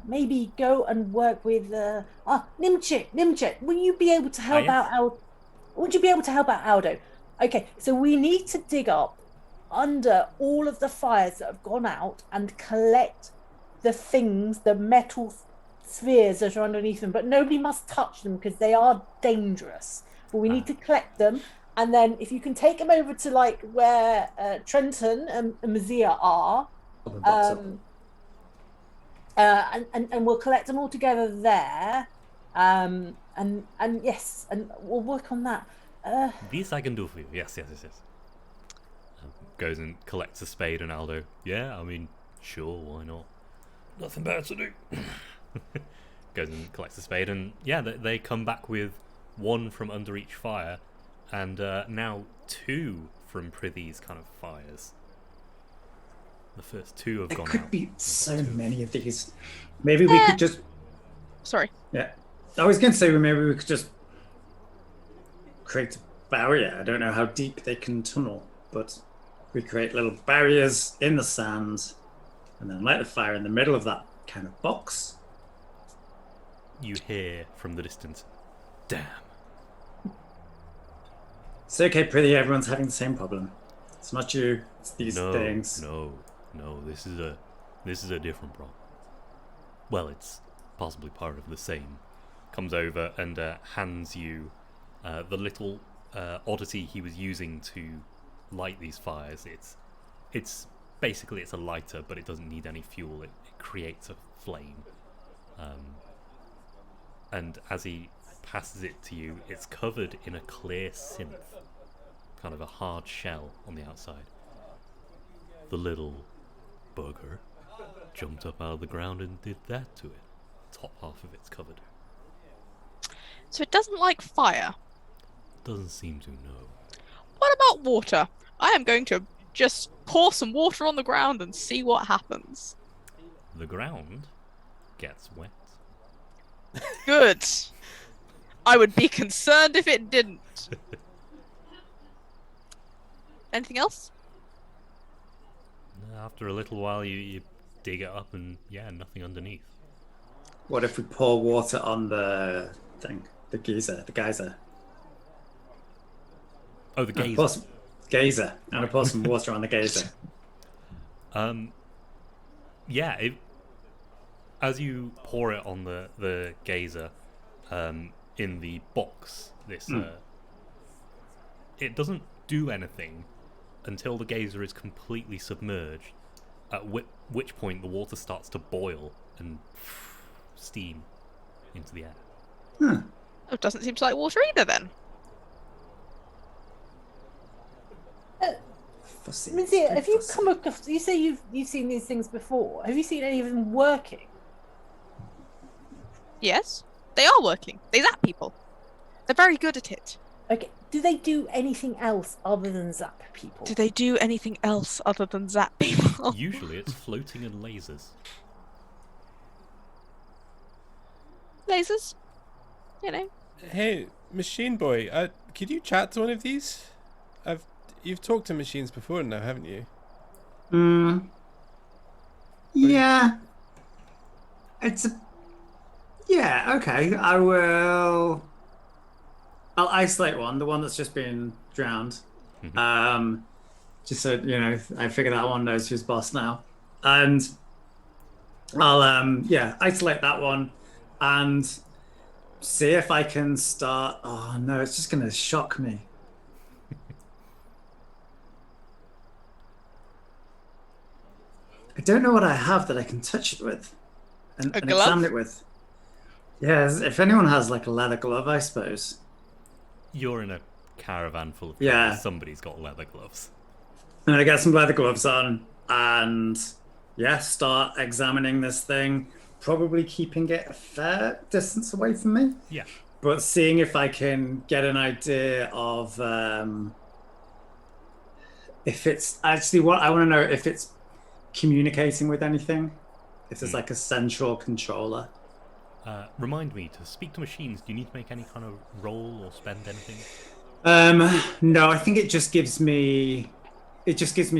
maybe go and work with Nimchit? Will you be able to help out Aldo? Would you be able to help out Aldo? Okay, so we need to dig up under all of the fires that have gone out and collect the things, the metal spheres that are underneath them, but nobody must touch them because they are dangerous. But we need to collect them, and then if you can take them over to like where Trenton and Mazia are, and we'll collect them all together there, and yes, and we'll work on that. This I can do for you. Yes. Goes and collects a spade, and Aldo. Yeah, I mean, sure, why not? Nothing better to do. Goes and collects a spade, and yeah, they come back with one from under each fire, and now two from Prithee's kind of fires. The first two have gone out. There could be so many of these. Maybe we could just... Sorry. Yeah. I was going to say maybe we could just create a barrier. I don't know how deep they can tunnel, but we create little barriers in the sand and then light the fire in the middle of that kind of box. You hear from the distance, damn. It's okay, Prithee, everyone's having the same problem. It's not you, it's these things. No, this is a different problem. Well, it's possibly part of the same. Comes over and hands you the little Odyssey he was using to light these fires, it's basically it's a lighter, but it doesn't need any fuel. It creates a flame. And as he passes it to you, it's covered in a clear synth, kind of a hard shell on the outside. The little bugger jumped up out of the ground and did that to it. Top half of it's covered. So it doesn't like fire. Doesn't seem to know. What about water? I am going to just pour some water on the ground and see what happens. The ground gets wet. Good. I would be concerned if it didn't. Anything else? After a little while, you dig it up and, yeah, nothing underneath. What if we pour water on the thing? The geyser. Oh, the geyser. Pour some geyser. I'm gonna pour some water on the geyser. Yeah, as you pour it on the geyser, in the box, it doesn't do anything until the geyser is completely submerged, at which point the water starts to boil and steam into the air. Huh. Oh, it doesn't seem to like water either then. Minzy, have you come across? You say you've seen these things before. Have you seen any of them working? Yes, they are working. They zap people. They're very good at it. Okay. Do they do anything else other than zap people? Do they do anything else other than zap people? Usually it's floating and lasers. Lasers? You know. Hey, Machine Boy, could you chat to one of these? You've talked to machines before now, haven't you? Yeah. Yeah, okay. I'll isolate one, the one that's just been drowned. Just so I figure that one knows who's boss now. And I'll isolate that one and see if I can start. Oh no, it's just gonna shock me. I don't know what I have that I can touch it with and examine it with. Yeah, if anyone has like a leather glove, I suppose. You're in a caravan full of people. Yeah. Somebody's got leather gloves. I'm gonna get some leather gloves on and start examining this thing. Probably keeping it a fair distance away from me. Yeah. But seeing if I can get an idea of if it's actually what I want to know, if it's communicating with anything, if there's like a central controller. Remind me, to speak to machines, do you need to make any kind of roll or spend anything? No, I think it just gives me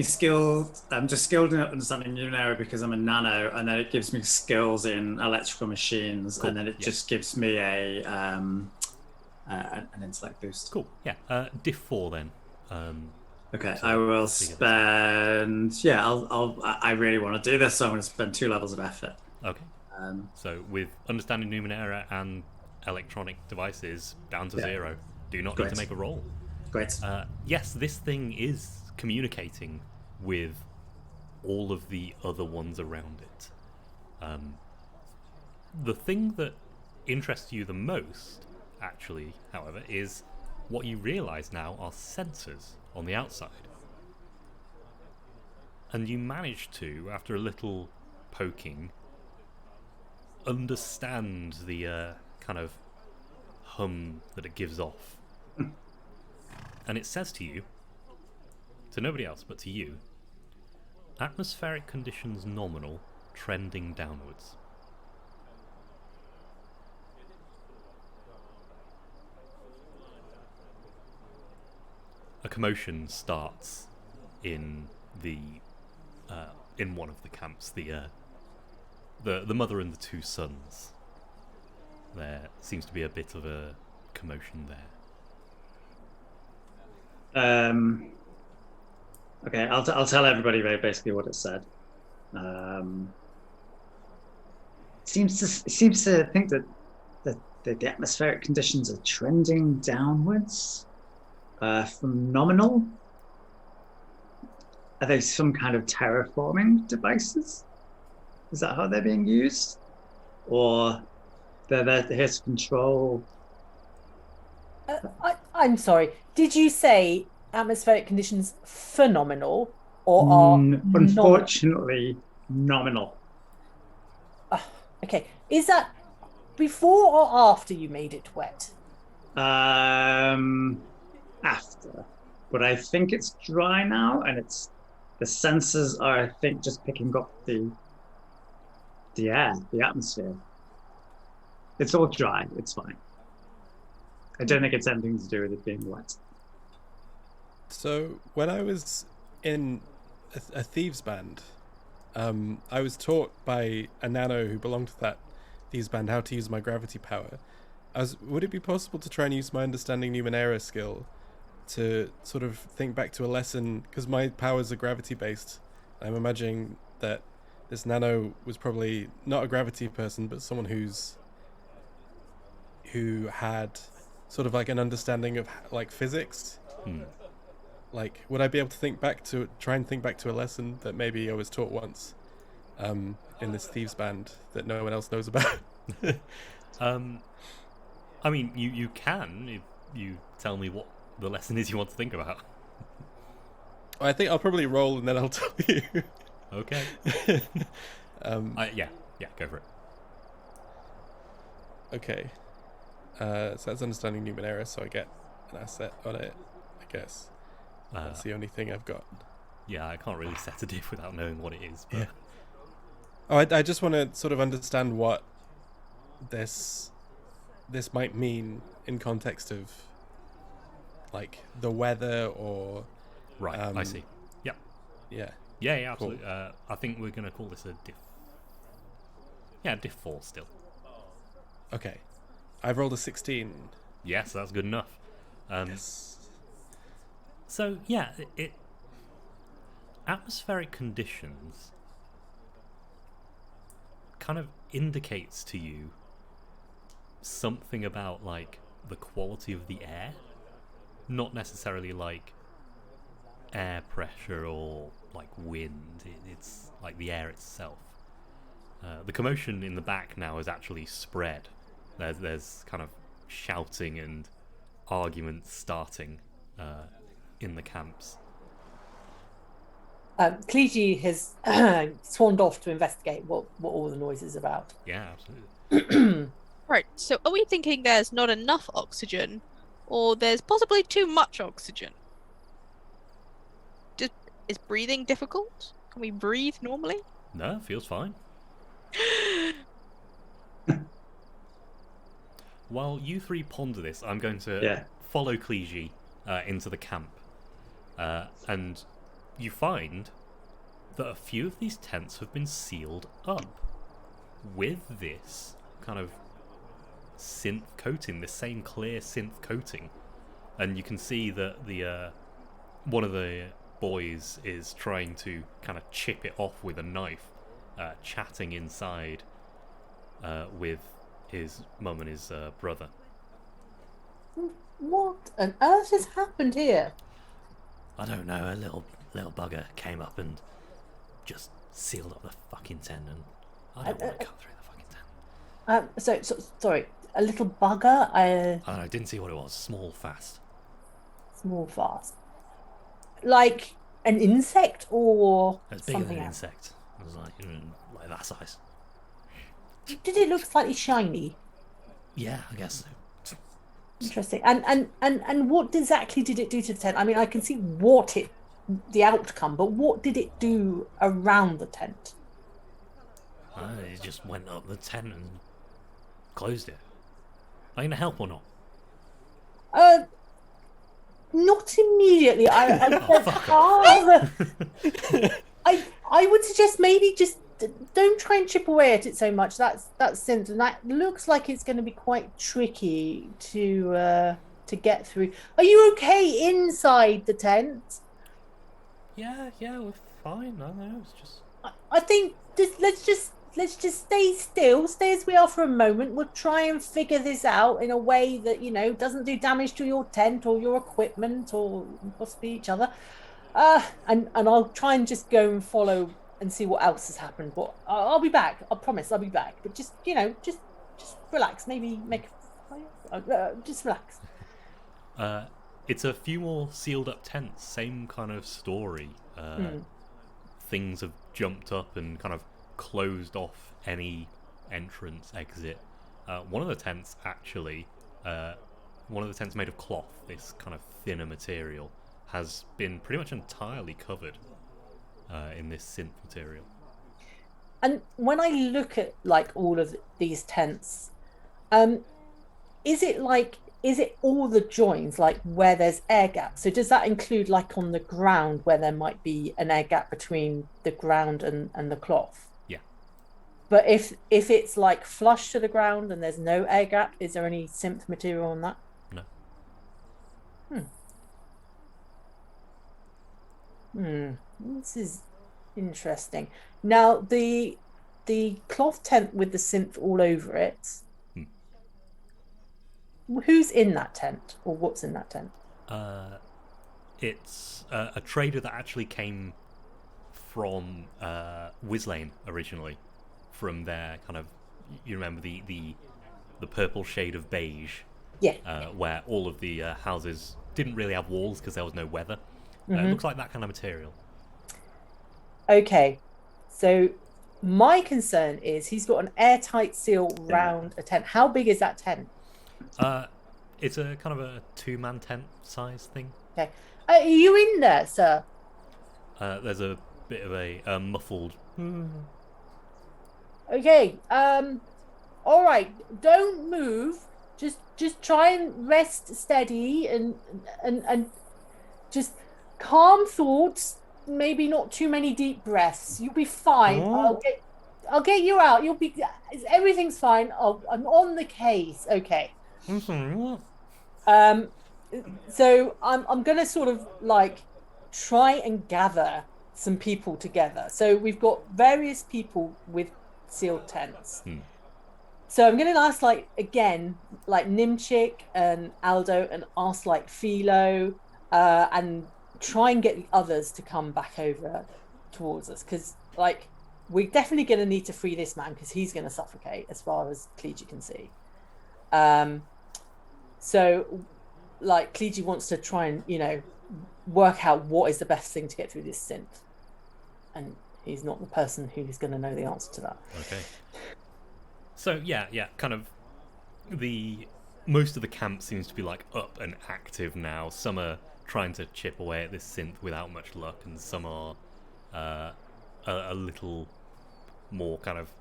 skill. I'm just skilled in understanding Numenera because I'm a nano, and then it gives me skills in electrical machines, cool. And then it just gives me an intellect boost. Cool. Yeah. Diff 4 then. Okay, So I will figure spend. Yeah, I really want to do this, so I'm going to spend 2 levels of effort. Okay. So with understanding Numenera and electronic devices down to 0, do not need to make a roll. Great. Yes, this thing is communicating with all of the other ones around it. The thing that interests you the most, actually, however, is what you realise now are sensors on the outside. And you manage to, after a little poking, understand the kind of hum that it gives off. And it says to you, to nobody else but to you, atmospheric conditions nominal, trending downwards. A commotion starts in in one of the camps. The mother and the 2 sons. There seems to be a bit of a commotion there. Okay, I'll tell everybody basically what it said. It seems to think that the atmospheric conditions are trending downwards. phenomenal. Are they some kind of terraforming devices? Is that how they're being used? Or they're there to control? I'm sorry. Did you say atmospheric conditions phenomenal or are nominal? Unfortunately, nominal. Okay. Is that before or after you made it wet? After. But I think it's dry now, and the sensors are, I think, just picking up the air, the atmosphere. It's all dry. It's fine. I don't think it's anything to do with it being wet. So when I was in a thieves band, I was taught by a nano who belonged to that thieves band how to use my gravity power. Would it be possible to try and use my understanding Numenera skill to sort of think back to a lesson? Because my powers are gravity based. I'm imagining that this nano was probably not a gravity person, but someone who had sort of like an understanding of like physics. Like, would I be able to try and think back to a lesson that maybe I was taught once in this thieves band that no one else knows about? I mean, you can if you tell me what the lesson is you want to think about. I think I'll probably roll and then I'll tell you. Okay. Yeah, go for it. Okay. So that's understanding Numenera, so I get an asset on it, I guess. That's the only thing I've got. Yeah, I can't really set a diff without knowing what it is. But... Yeah. Oh, I just want to sort of understand what this might mean in context of like the weather or right. I see. Yep. Yeah. Yeah, absolutely. Cool. I think we're gonna call this a diff. Yeah, diff 4 still. Okay. I've rolled a 16. Yes, that's good enough. Yes. So yeah, it atmospheric conditions kind of indicates to you something about like the quality of the air, not necessarily like air pressure or like wind. It's like the air itself. The commotion in the back now is actually spread. There's kind of shouting and arguments starting in the camps. Clegy has swarmed off to investigate what all the noise is about. Yeah, absolutely. Right, so are we thinking there's not enough oxygen, or there's possibly too much oxygen? Is breathing difficult? Can we breathe normally? No, feels fine. While you three ponder this, I'm going to follow Clegy into the camp. And you find that a few of these tents have been sealed up with this kind of synth coating, the same clear synth coating. And you can see that the one of the boys is trying to kind of chip it off with a knife, chatting inside with his mum and his brother. What on earth has happened here? I don't know, a little bugger came up and just sealed up the fucking tent, and I don't want to cut through the fucking tent. So sorry, a little bugger? I don't know, didn't see what it was. Small, fast. Small, fast. Like an insect or It's bigger something than an else? insect. It was like that size. Did it look slightly shiny? Yeah, I guess so. Interesting. And what exactly did it do to the tent? I mean, I can see the outcome, but what did it do around the tent? It just went up the tent and closed it. Are you gonna help or not? Not immediately. I would suggest maybe just don't try and chip away at it so much. That's synth, and that looks like it's going to be quite tricky to get through. Are you okay inside the tent? Yeah, we're fine. I don't know. It's just. I think let's just stay still, stay as we are for a moment. We'll try and figure this out in a way that, doesn't do damage to your tent or your equipment or possibly each other. And I'll try and just go and follow and see what else has happened. But I'll be back. I promise I'll be back. But just relax. Maybe just relax. It's a few more sealed up tents. Same kind of story. Things have jumped up and kind of closed off any entrance, exit. One of the tents actually, made of cloth, this kind of thinner material, has been pretty much entirely covered in this synth material. And when I look at like all of these tents, is it all the joins, like where there's air gaps? So does that include like on the ground where there might be an air gap between the ground and the cloth? Yeah. But if it's like flush to the ground and there's no air gap, is there any synth material on that? No. This is interesting. Now the cloth tent with the synth all over it. Who's in that tent, or what's in that tent? It's a trader that actually came from Wislane originally, from their kind of, you remember the purple shade of beige, where all of the houses didn't really have walls because there was no weather. It looks like that kind of material. Okay, so my concern is he's got an airtight seal round a tent. How big is that tent? It's a kind of a 2-man tent size thing. Okay. Are you in there, sir? There's a bit of a muffled... Okay. All right. Don't move. Just try and rest steady and just calm thoughts. Maybe not too many deep breaths. You'll be fine. I'll get you out. Everything's fine. I'm on the case. Okay. I'm sorry, what? So I'm gonna sort of like try and gather some people together. So we've got various people with sealed tents. So I'm gonna ask like Nimchik and Aldo, and ask like Philo, and try and get the others to come back over towards us, because like we're definitely gonna need to free this man because he's gonna suffocate as far as Cleege can see. So like Cleege wants to try and work out what is the best thing to get through this synth, and he's not the person who's going to know the answer to that. Okay. So yeah, kind of most of the camp seems to be like up and active now. Some are trying to chip away at this synth without much luck, and some are a little more kind of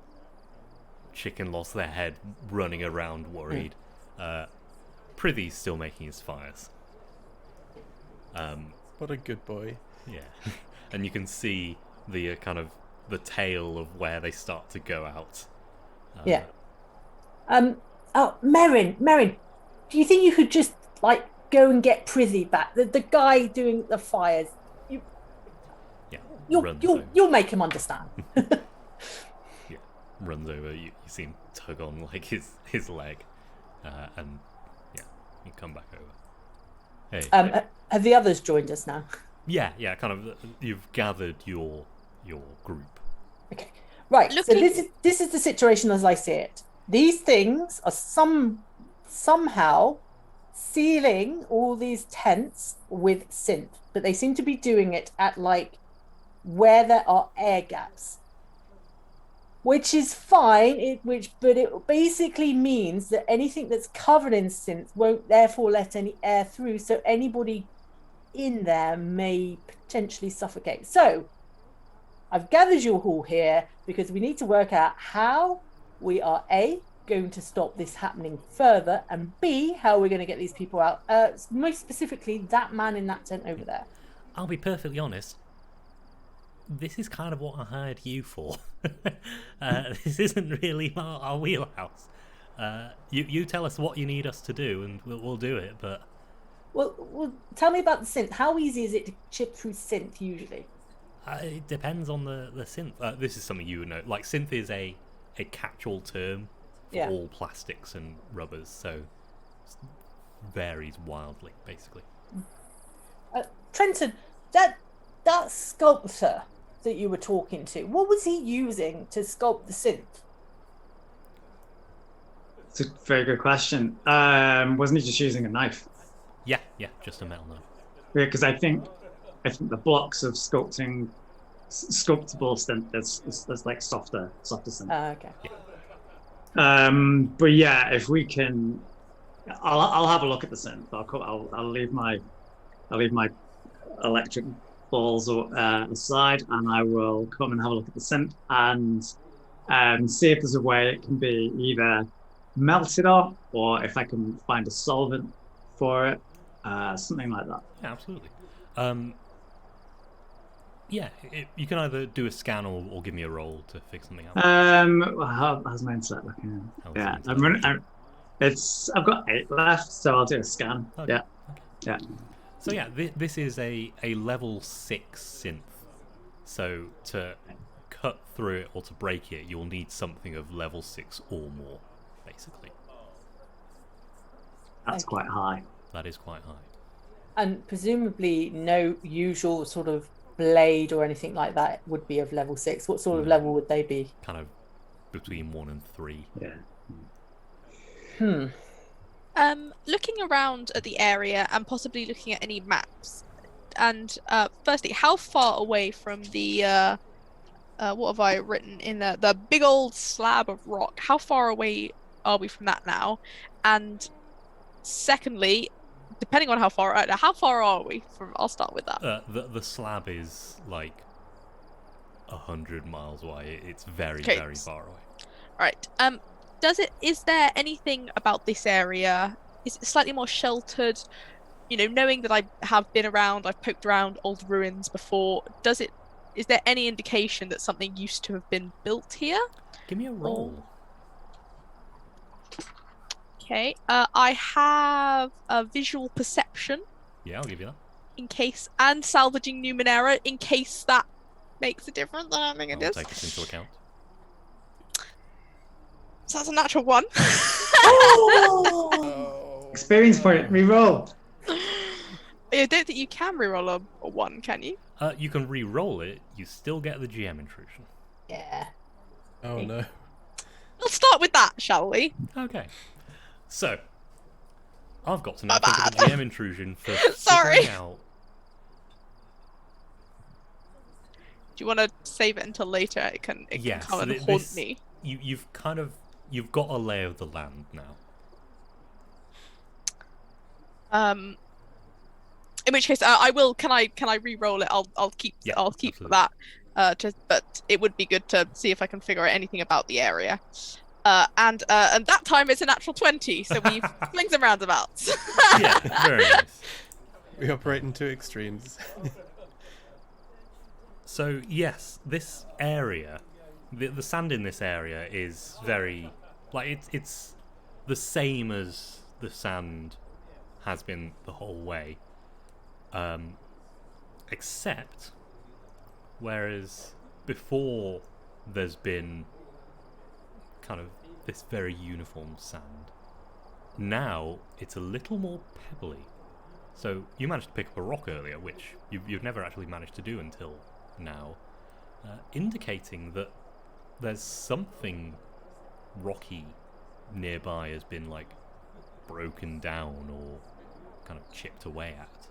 chicken lost their head, running around worried. Prithy's still making his fires. What a good boy. Yeah. And you can see the kind of the tail of where they start to go out. Yeah. Merrin, do you think you could just like go and get Prithee back? The guy doing the fires. You'll make him understand. Yeah. Runs over. You see him tug on like his leg, and you come back over. Hey. Have the others joined us now? Yeah. Kind of. You've gathered your group. Okay. Right. So this is the situation as I see it. These things are somehow sealing all these tents with synth, but they seem to be doing it at like where there are air gaps, which is fine. But it basically means that anything that's covered in synth won't therefore let any air through. So anybody in there may potentially suffocate. So I've gathered you all here because we need to work out how we are A, going to stop this happening further, and B, how we're going to get these people out. Most specifically, that man in that tent over there. I'll be perfectly honest. This is kind of what I hired you for. This isn't really our wheelhouse. You tell us what you need us to do, and we'll do it. But well, tell me about the synth. How easy is it to chip through synth usually? It depends on the synth. This is something you would know. Like synth is a a catch-all term for Yeah. all plastics and rubbers, so it varies wildly, basically. Trenton, that sculptor that you were talking to, what was he using to sculpt the synth? It's a very good question. Wasn't he just using a knife? Yeah, just a metal knife. Because I think the blocks of sculptable synth there's like softer synth. Okay. But yeah, if we can, I'll have a look at the synth. I'll leave my electric balls aside, and I will come and have a look at the synth and see if there's a way it can be either melted off or if I can find a solvent for it, something like that. Yeah, absolutely. You can either do a scan or give me a roll to fix something out. How's my intellect looking? Yeah, I've got 8 left, so I'll do a scan. Okay. Yeah. Okay. Yeah. So yeah, this is a level 6 synth. So to cut through it or to break it, you'll need something of level 6 or more, basically. That's quite high. That is quite high. And presumably no usual sort of blade or anything like that would be of level 6. What sort of level would they be? Kind of between 1 and 3. Yeah. Looking around at the area and possibly looking at any maps. And firstly, how far away from the what have I written in the big old slab of rock? How far away are we from that now? And secondly, depending on how far are we from? I'll start with that. The slab is like 100 miles away. It's very far away. Right. Is there anything about this area? Is it slightly more sheltered? You know, knowing that I have been around, I've poked around old ruins before. Is there any indication that something used to have been built here? Give me a roll. Okay. I have a visual perception. Yeah, I'll give you that. In case, and salvaging Numenera in case that makes a difference. I don't think it I'll is. take this into account. So that's a natural 1. Experience point, reroll. I don't think you can reroll a 1, can you? You can re-roll it. You still get the GM intrusion. Yeah. Oh no. Let's start with that, shall we? Okay. So, I've got to now My think of a bad. GM intrusion for Sorry. figuring out. Do you want to save it until later? It can come and haunt me. You've got a lay of the land now. In which case, I will. Can I re-roll it? I'll keep absolutely. that. But it would be good to see if I can figure out anything about the area. And that time it's a natural 20, so we've swings and roundabouts. Yeah, very nice. We operate in 2 extremes. So yes, this area, the sand in this area is very it's the same as the sand has been the whole way, except whereas before there's been kind of this very uniform sand, now it's a little more pebbly. So you managed to pick up a rock earlier, which you've never actually managed to do until now, indicating that there's something rocky nearby has been like broken down or kind of chipped away at.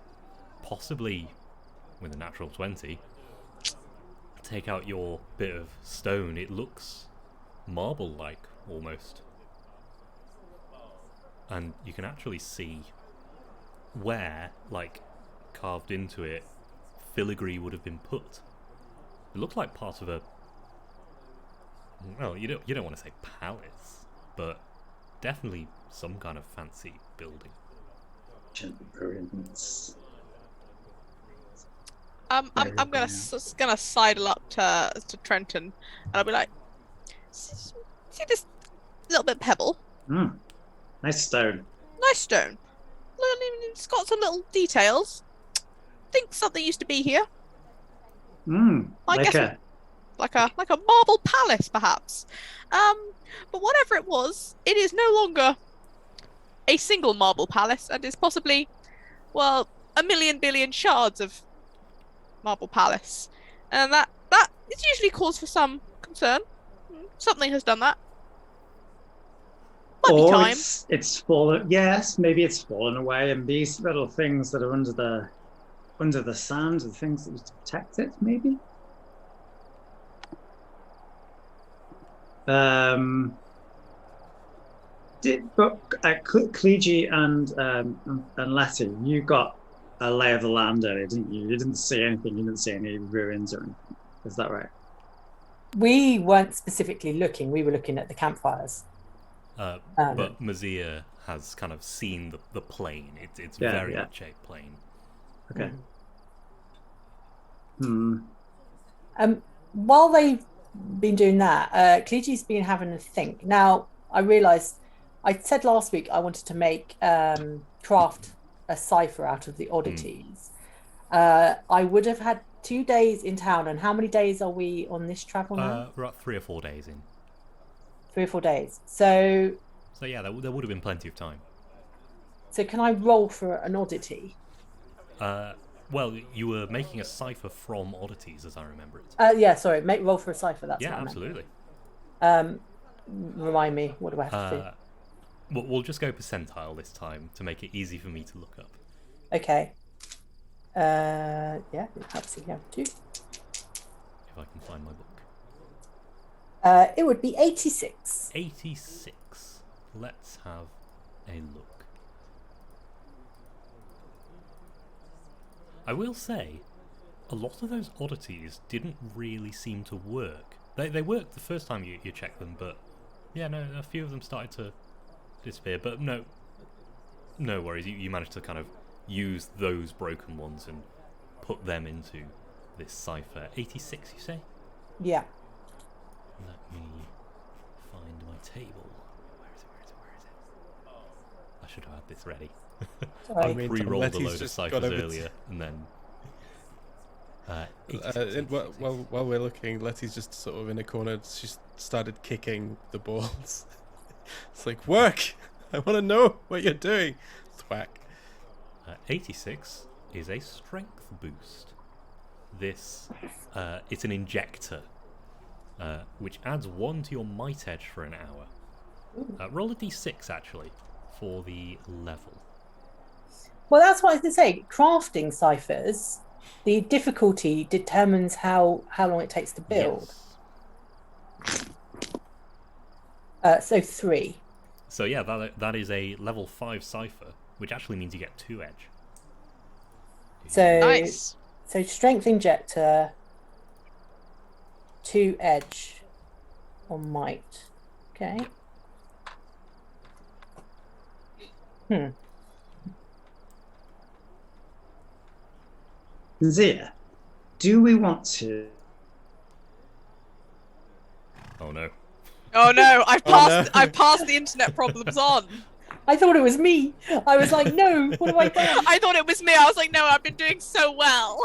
Possibly with a natural 20. Take out your bit of stone, it looks marble-like almost. And you can actually see where, like, carved into it, filigree would have been put. It looks like part of a... Well, you don't want to say palace, but definitely some kind of fancy building. I'm gonna sidle up to Trenton, and I'll be like, see this little bit of pebble? Nice stone. Nice stone. It's got some little details. Think something used to be here. I Like guess like a marble palace, perhaps. But whatever it was, it is no longer a single marble palace, and is possibly, well, a million billion shards of marble palace, and that is usually cause for some concern. Something has done that. Might be Or time. it's fallen. Yes, maybe it's fallen away, and these little things that are under the sand are the things that protect it. Maybe. Clegy and Letty, you got a lay of the land earlier, didn't you? You didn't see anything. You didn't see any ruins or anything. Is that right? We weren't specifically looking. We were looking at the campfires. But Mazia has kind of seen the plain. It's very much a plain. Okay. While they've been doing that, Cleegy's been having a think. Now, I realised I said last week I wanted to make craft a cipher out of the oddities. I would have had 2 days in town, and how many days are we on this travel now? We're up 3 or 4 days in. 3 or 4 days. So yeah, there would have been plenty of time. So can I roll for an oddity? Well, you were making a cipher from oddities, as I remember it. Yeah, sorry. Roll for a cipher. That's yeah, what I absolutely. Remind me, what do I have to do? We'll just go percentile this time to make it easy for me to look up. Okay. Yeah, absolutely have to. If I can find my book. It would be 86. 86. Let's have a look. I will say, a lot of those oddities didn't really seem to work. They worked the first time you checked them, but yeah, no, a few of them started to disappear. But no worries. You managed to kind of use those broken ones and put them into this cipher. 86, you say? Yeah. Let me find my table. Where is it? I should have had this ready. I re-rolled a load of ciphers earlier, and then... while we're looking, Letty's just sort of in a corner. She's started kicking the balls. It's like, work! I want to know what you're doing. Thwack. 86 is a strength boost. This, it's an injector, which adds 1 to your might edge for an hour. Roll a d6, actually, for the level. Well, that's what I was going to say. Crafting ciphers, the difficulty determines how long it takes to build. Yes. So 3. So yeah, that is a level 5 cipher, which actually means you get 2 edge. So Nice. So strength injector, 2 edge on might. Okay. Zia, do we want to? Oh no. Oh no, I've passed the internet problems on. I thought it was me. I was like, no, what have I done? I thought it was me. I was like, no, I've been doing so well.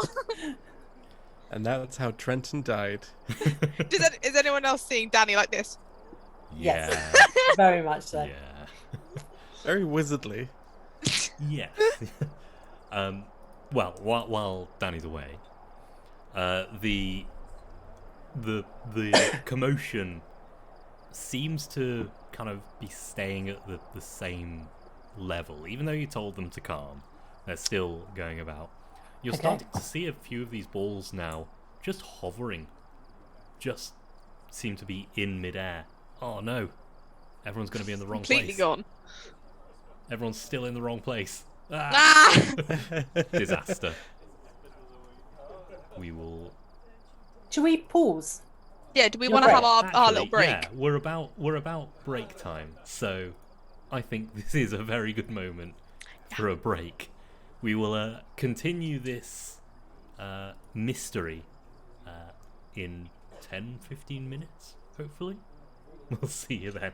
And that's how Trenton died. Is anyone else seeing Danny like this? Yeah. Yes. Very much so. Yeah. Very wizardly. Yes. Well, while Danny's away, the commotion seems to kind of be staying at the same level. Even though you told them to calm, they're still going about. You're starting to see a few of these balls now just hovering, just seem to be in midair. Oh no, everyone's going to be in the wrong place. Completely gone. Everyone's still in the wrong place. Ah! Disaster. We will. Should we pause? Yeah, do we want to have our little break? Yeah, we're about break time, so I think this is a very good moment for a break. We will continue this mystery in 10-15 minutes, hopefully. We'll see you then.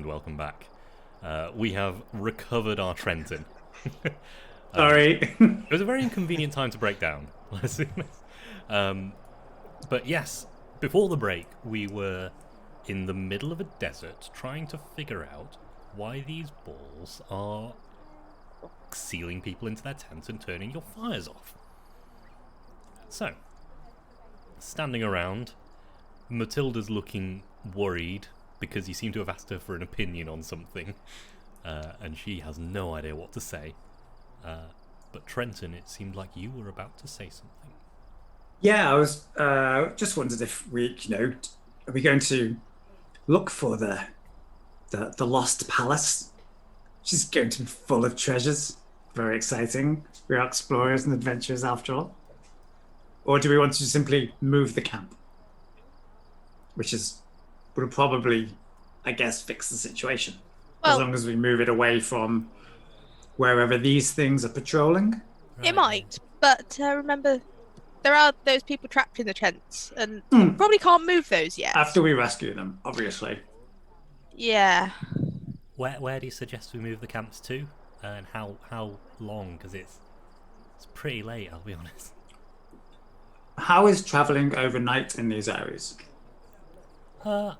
and welcome back. We have recovered our Trenton. Sorry. It was a very inconvenient time to break down. But yes, before the break, we were in the middle of a desert trying to figure out why these balls are sealing people into their tents and turning your fires off. So, standing around, Matilda's looking worried because you seem to have asked her for an opinion on something, and she has no idea what to say. But Trenton, it seemed like you were about to say something. Yeah, I was just wondered if we, are we going to look for the lost palace? She's going to be full of treasures. Very exciting. We are explorers and adventurers after all. Or do we want to simply move the camp? Which would probably, I guess, fix the situation. Well, as long as we move it away from wherever these things are patrolling. it might, but remember, there are those people trapped in the tents, and we probably can't move those yet. After we rescue them, obviously. Yeah. Where do you suggest we move the camps to, and how long? Because it's pretty late, I'll be honest. How is traveling overnight in these areas? I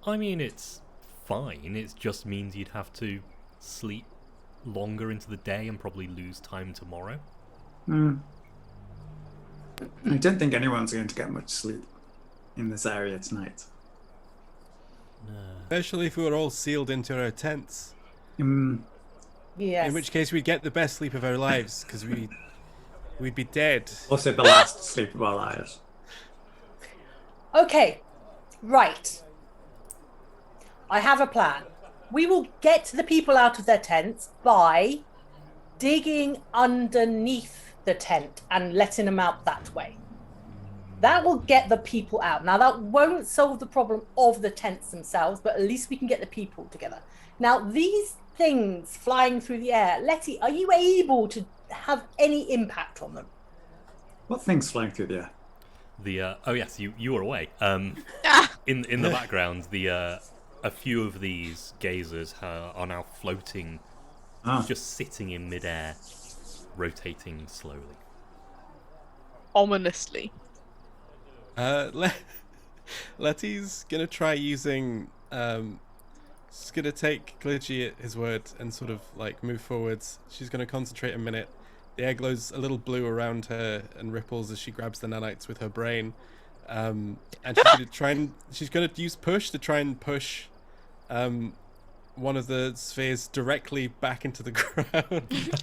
mean, it's fine. It just means you'd have to sleep longer into the day and probably lose time tomorrow. I don't think anyone's going to get much sleep in this area tonight. Especially if we were all sealed into our tents. Yes. In which case we'd get the best sleep of our lives, because we'd be dead. Also the last sleep of our lives. Okay, right. I have a plan. We will get the people out of their tents by digging underneath the tent and letting them out that way. That will get the people out. Now, that won't solve the problem of the tents themselves, but at least we can get the people together. Now, these things flying through the air, Letty, are you able to have any impact on them? What thing's flying through the air? Oh yes, you were away. In the background, a few of these gazers are now floating, just sitting in midair, rotating slowly. Ominously. Letty's gonna try using. She's gonna take Glitchy at his word and sort of like move forwards. She's gonna concentrate a minute. The egg glows a little blue around her and ripples as she grabs the nanites with her brain. And she's gonna use push to try and push one of the spheres directly back into the ground.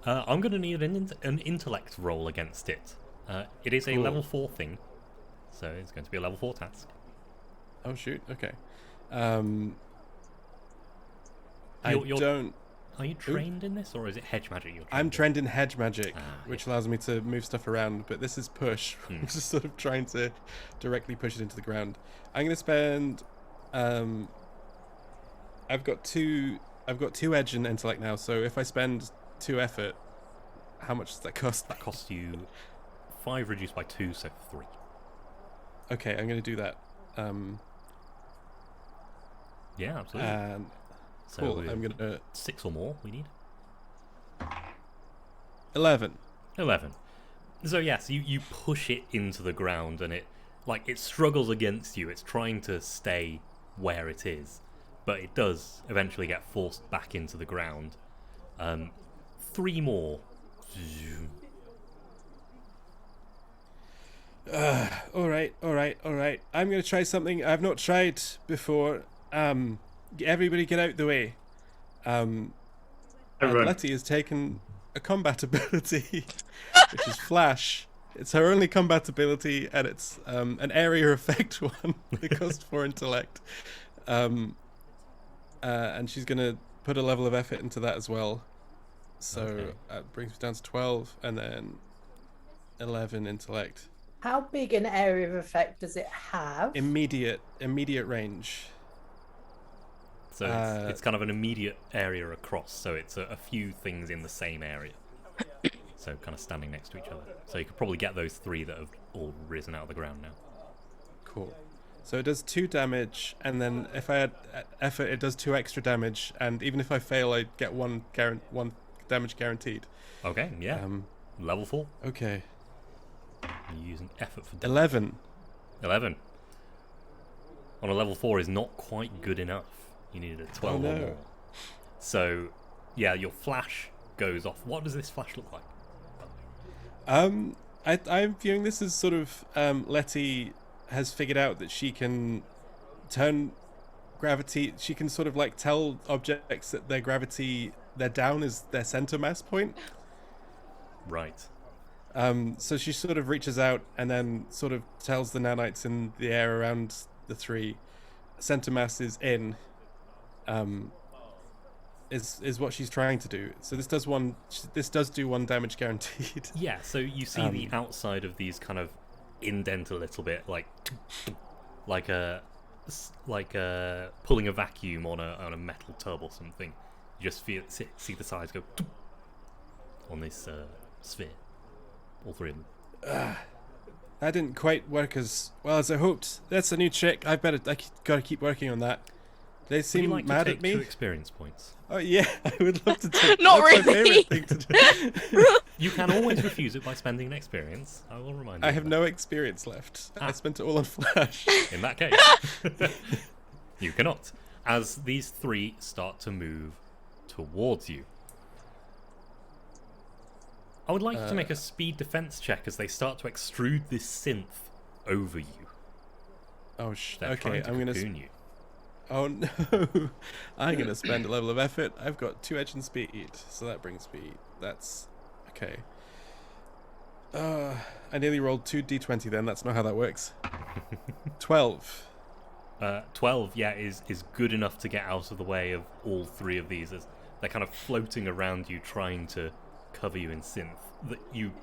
I'm going to need an intellect roll against it. It is a level 4 thing, so it's going to be a level 4 task. Oh shoot! Okay. Are you trained in this, or is it hedge magic you're trained I'm trained in hedge magic, which yeah. allows me to move stuff around, but this is push, which is sort of trying to directly push it into the ground. I'm going to spend... I've got two edge and intellect now, so if I spend 2 effort, how much does that cost? That costs you 5 reduced by 2, so 3. Okay, I'm going to do that. Yeah, absolutely. So cool, I'm going to... 6 or more we need. 11. So yes, you push it into the ground, and it struggles against you. It's trying to stay where it is, but it does eventually get forced back into the ground. 3 more. All right. I'm going to try something I've not tried before. Everybody get out the way. Letty has taken a combat ability, which is Flash. It's her only combat ability, and it's an area effect one. It costs 4 intellect. And she's going to put a level of effort into that as well. So that brings me down to 12, and then 11 intellect. How big an area of effect does it have? Immediate range. So it's kind of an immediate area across, so it's a few things in the same area. So kind of standing next to each other. So you could probably get those 3 that have all risen out of the ground now. Cool. So it does 2 damage, and then if I add effort, it does 2 extra damage, and even if I fail, I get 1 damage guaranteed. Okay, yeah. Level 4. Okay. You're using effort for 11. 11. On a level 4 is not quite good enough. You needed a 12 or more. So, yeah, your flash goes off. What does this flash look like? I'm viewing this as sort of Letty has figured out that she can turn gravity. She can sort of like tell objects that their down is their center mass point. Right. So she sort of reaches out and then sort of tells the nanites in the air around the 3, center mass is in. Is what she's trying to do. So this does do 1 damage guaranteed. Yeah. So you see the outside of these kind of indent a little bit, like pulling a vacuum on a metal tub or something. You just see the sides go on this sphere. All 3 of them. That didn't quite work as well as I hoped. That's a new trick. I gotta keep working on that. They seem Would you like mad to take at me. 2 experience points? Oh yeah, I would love to take. Not that's my really. favorite thing to do. You can always refuse it by spending an experience. I will remind you. I have no experience left. I spent it all on Flash. In that case, you cannot. As these 3 start to move towards you, I would like you to make a speed defense check as they start to extrude this synth over you. Oh They're okay, trying to I'm gonna. cocoon you. Oh no! I'm gonna spend a level of effort. I've got 2 edge and speed, so that brings me. That's okay. I nearly rolled 2 d20. Then that's not how that works. 12. 12, yeah, is good enough to get out of the way of all 3 of these as they're kind of floating around you, trying to cover you in synth. That you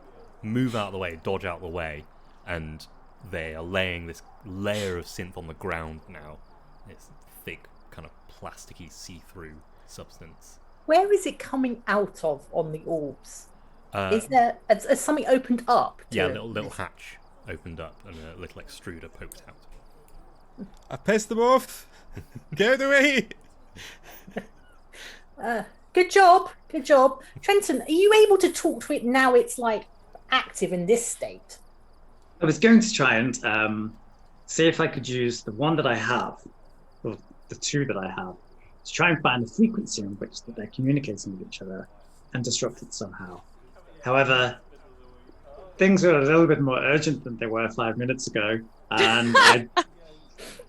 move out of the way, dodge out of the way, and they are laying this layer of synth on the ground now. It's thick, kind of plasticky, see-through substance. Where is it coming out of on the orbs? Is there has something opened up? Yeah, a little hatch opened up and a little extruder poked out. I pissed them off. Get out of the way. Good job. Trenton, are you able to talk to it now it's like active in this state? I was going to try and see if I could use the one that I have, or the 2 that I have, to try and find the frequency on which that they're communicating with each other and disrupt it somehow. However, things are a little bit more urgent than they were 5 minutes ago, and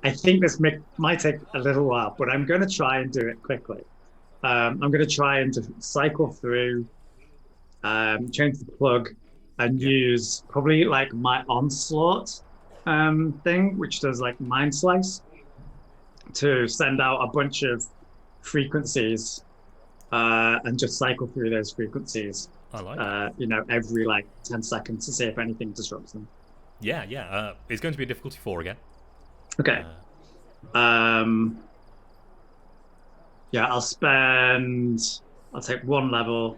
I think this might take a little while, but I'm going to try and do it quickly. I'm going to try and just cycle through, change the plug, and use probably like my onslaught thing, which does like mind slice, to send out a bunch of frequencies and just cycle through those frequencies. I like it. Every like 10 seconds to see if anything disrupts them. Yeah. It's going to be a difficulty 4 again. Okay. Yeah, I'll take 1 level,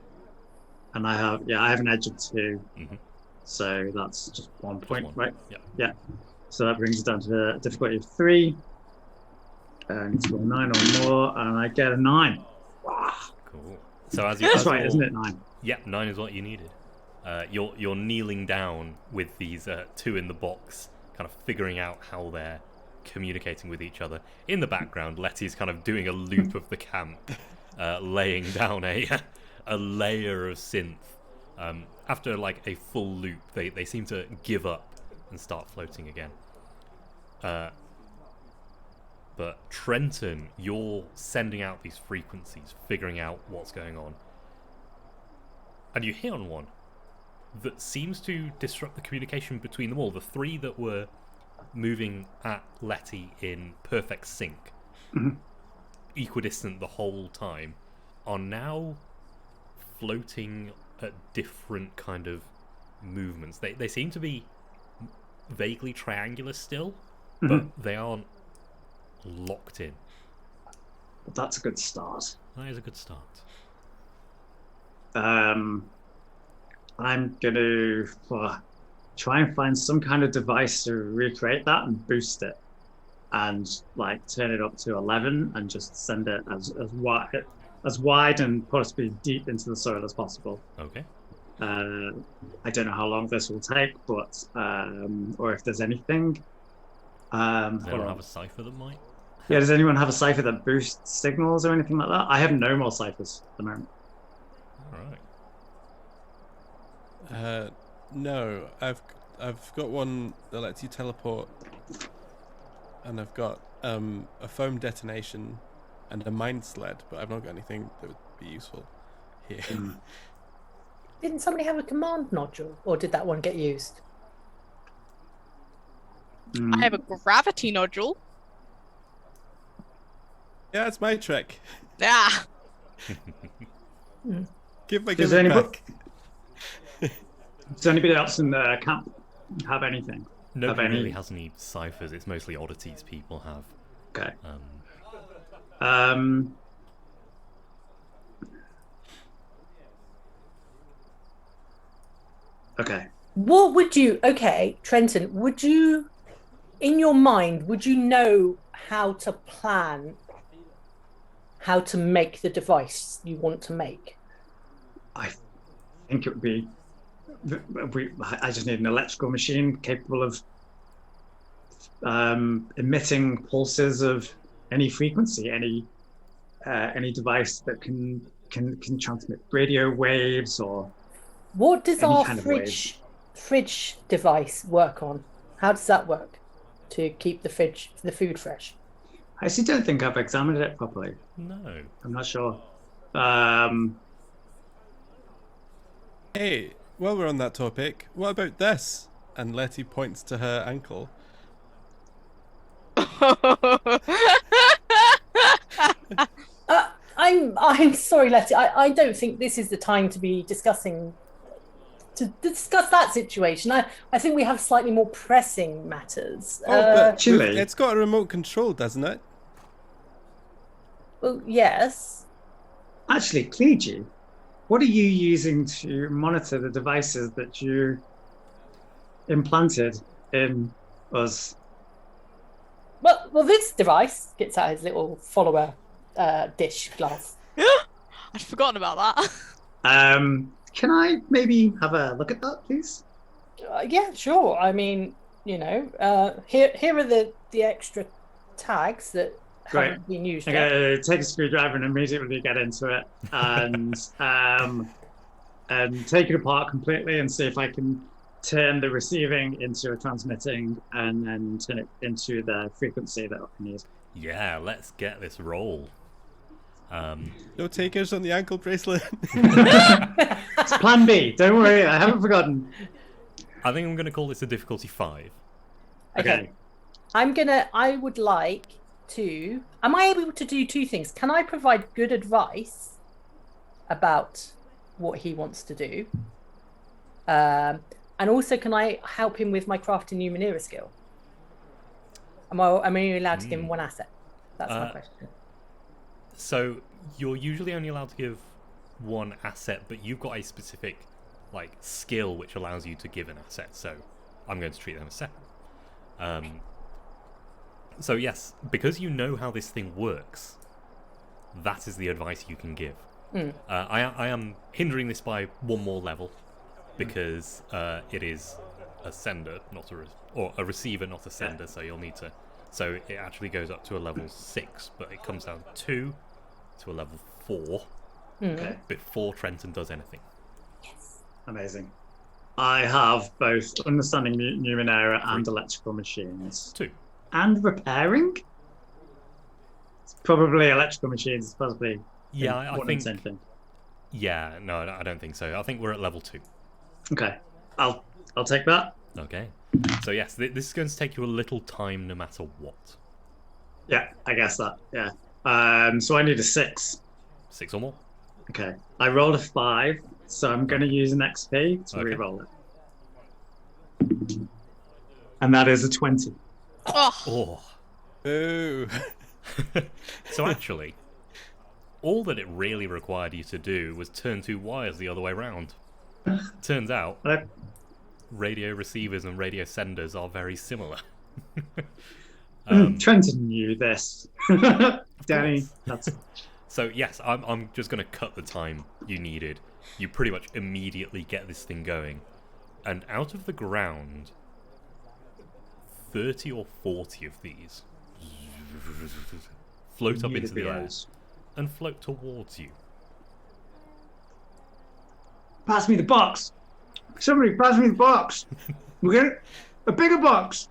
and I have an edge of 2, so that's just 1 point, right? Yeah. So that brings it down to a difficulty of 3, and it's roll 9 or more, and I get a 9. Wow. Cool. So as That's right, isn't it? 9. Yeah, 9 is what you needed. You're kneeling down with these 2 in the box, kind of figuring out how they're communicating with each other. In the background, Letty's kind of doing a loop of the camp, laying down a layer of synth. After like a full loop, they seem to give up and start floating again. But Trenton, you're sending out these frequencies, figuring out what's going on. And you hit on one that seems to disrupt the communication between them all. The 3 that were moving at Letty in perfect sync, equidistant the whole time, are now floating at different kind of movements. They seem to be vaguely triangular still, but they aren't locked in. That's a good start. That is a good start. I'm gonna try and find some kind of device to recreate that and boost it. and like turn it up to 11 and just send it as wide and possibly deep into the soil as possible. Okay. I don't know how long this will take, but or if there's anything. Does anyone have a cipher that might? Yeah, does anyone have a cipher that boosts signals or anything like that? I have no more ciphers at the moment. All right. No, I've got one that lets you teleport, and I've got a foam detonation and a mind sled, but I've not got anything that would be useful here. Didn't somebody have a command nodule, or did that one get used? I have a gravity nodule. Yeah, it's my trick. Ah, Give my Does gimmick back. Does anybody else in the camp have anything? Nobody really has any ciphers. It's mostly oddities people have. Okay. Okay. What would you? Okay, Trenton, would you, in your mind, would you know how to plan how to make the device you want to make? I think it would be. I just need an electrical machine capable of emitting pulses of any frequency, any device that can transmit radio waves or. What does any our kind of fridge device work on? How does that work to keep the food fresh? I actually don't think I've examined it properly. No. I'm not sure. Hey, while we're on that topic, what about this? And Letty points to her ankle. I'm sorry, Letty. I don't think this is the time to be discuss that situation. I think we have slightly more pressing matters. But Chile. it's got a remote control, doesn't it? Well, yes. Actually, Clegy, what are you using to monitor the devices that you implanted in us? Well, this device gets out his little follower dish glass. I'd forgotten about that. Can I maybe have a look at that, please? Yeah, sure. I mean, here are the extra tags that haven't been used yet. Okay, take a screwdriver and immediately get into it, and take it apart completely and see if I can turn the receiving into a transmitting, and then turn it into the frequency that I need. Yeah, let's get this roll. No takers on the ankle bracelet. It's plan B. Don't worry, I haven't forgotten. I think I'm going to call this a difficulty 5. Okay. I would like to. Am I able to do two things? Can I provide good advice about what he wants to do? And also, can I help him with my crafting Numenera skill? Am I allowed to give him one asset? That's my question. So you're usually only allowed to give one asset, but you've got a specific skill which allows you to give an asset. So I'm going to treat them as separate. So yes, because you know how this thing works, that is the advice you can give. I am hindering this by one more level because it is a sender, not a receiver, not a sender. So you'll need to. So it actually goes up to a level 6, but it comes down 2 to a level 4 before Trenton does anything. Yes. Amazing. I have both understanding Numenera and electrical machines. 2. And repairing? It's probably electrical machines. It's possibly I think. Same thing. Yeah, no, I don't think so. I think we're at level 2. Okay, I'll take that. Okay. So yes, this is going to take you a little time, no matter what. Yeah, I guess that. Yeah. So I need a 6. 6 or more. Okay. I rolled a 5, so I'm going to use an XP to re-roll it. And that is a 20. Oh. Ooh. So actually, all that it really required you to do was turn 2 wires the other way round. Turns out, radio receivers and radio senders are very similar. Trenton knew this. Danny, that's... So yes, I'm just going to cut the time you needed. You pretty much immediately get this thing going. And out of the ground, 30 or 40 of these float up into the air and float towards you. Pass me the box. Somebody pass me the box. We're getting a bigger box.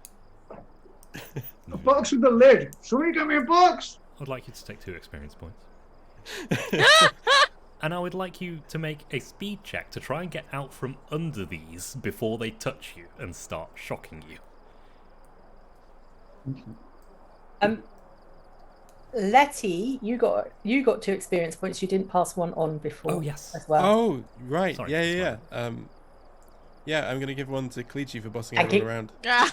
A box with a lid. Somebody get me a box. I'd like you to take 2 experience points. And I would like you to make a speed check to try and get out from under these before they touch you and start shocking you. Letty, you got 2 experience points. You didn't pass one on before. Oh, yes. As well. Oh, right. Sorry, Yeah. Yeah, I'm going to give one to Cleachy for bossing everyone around. That's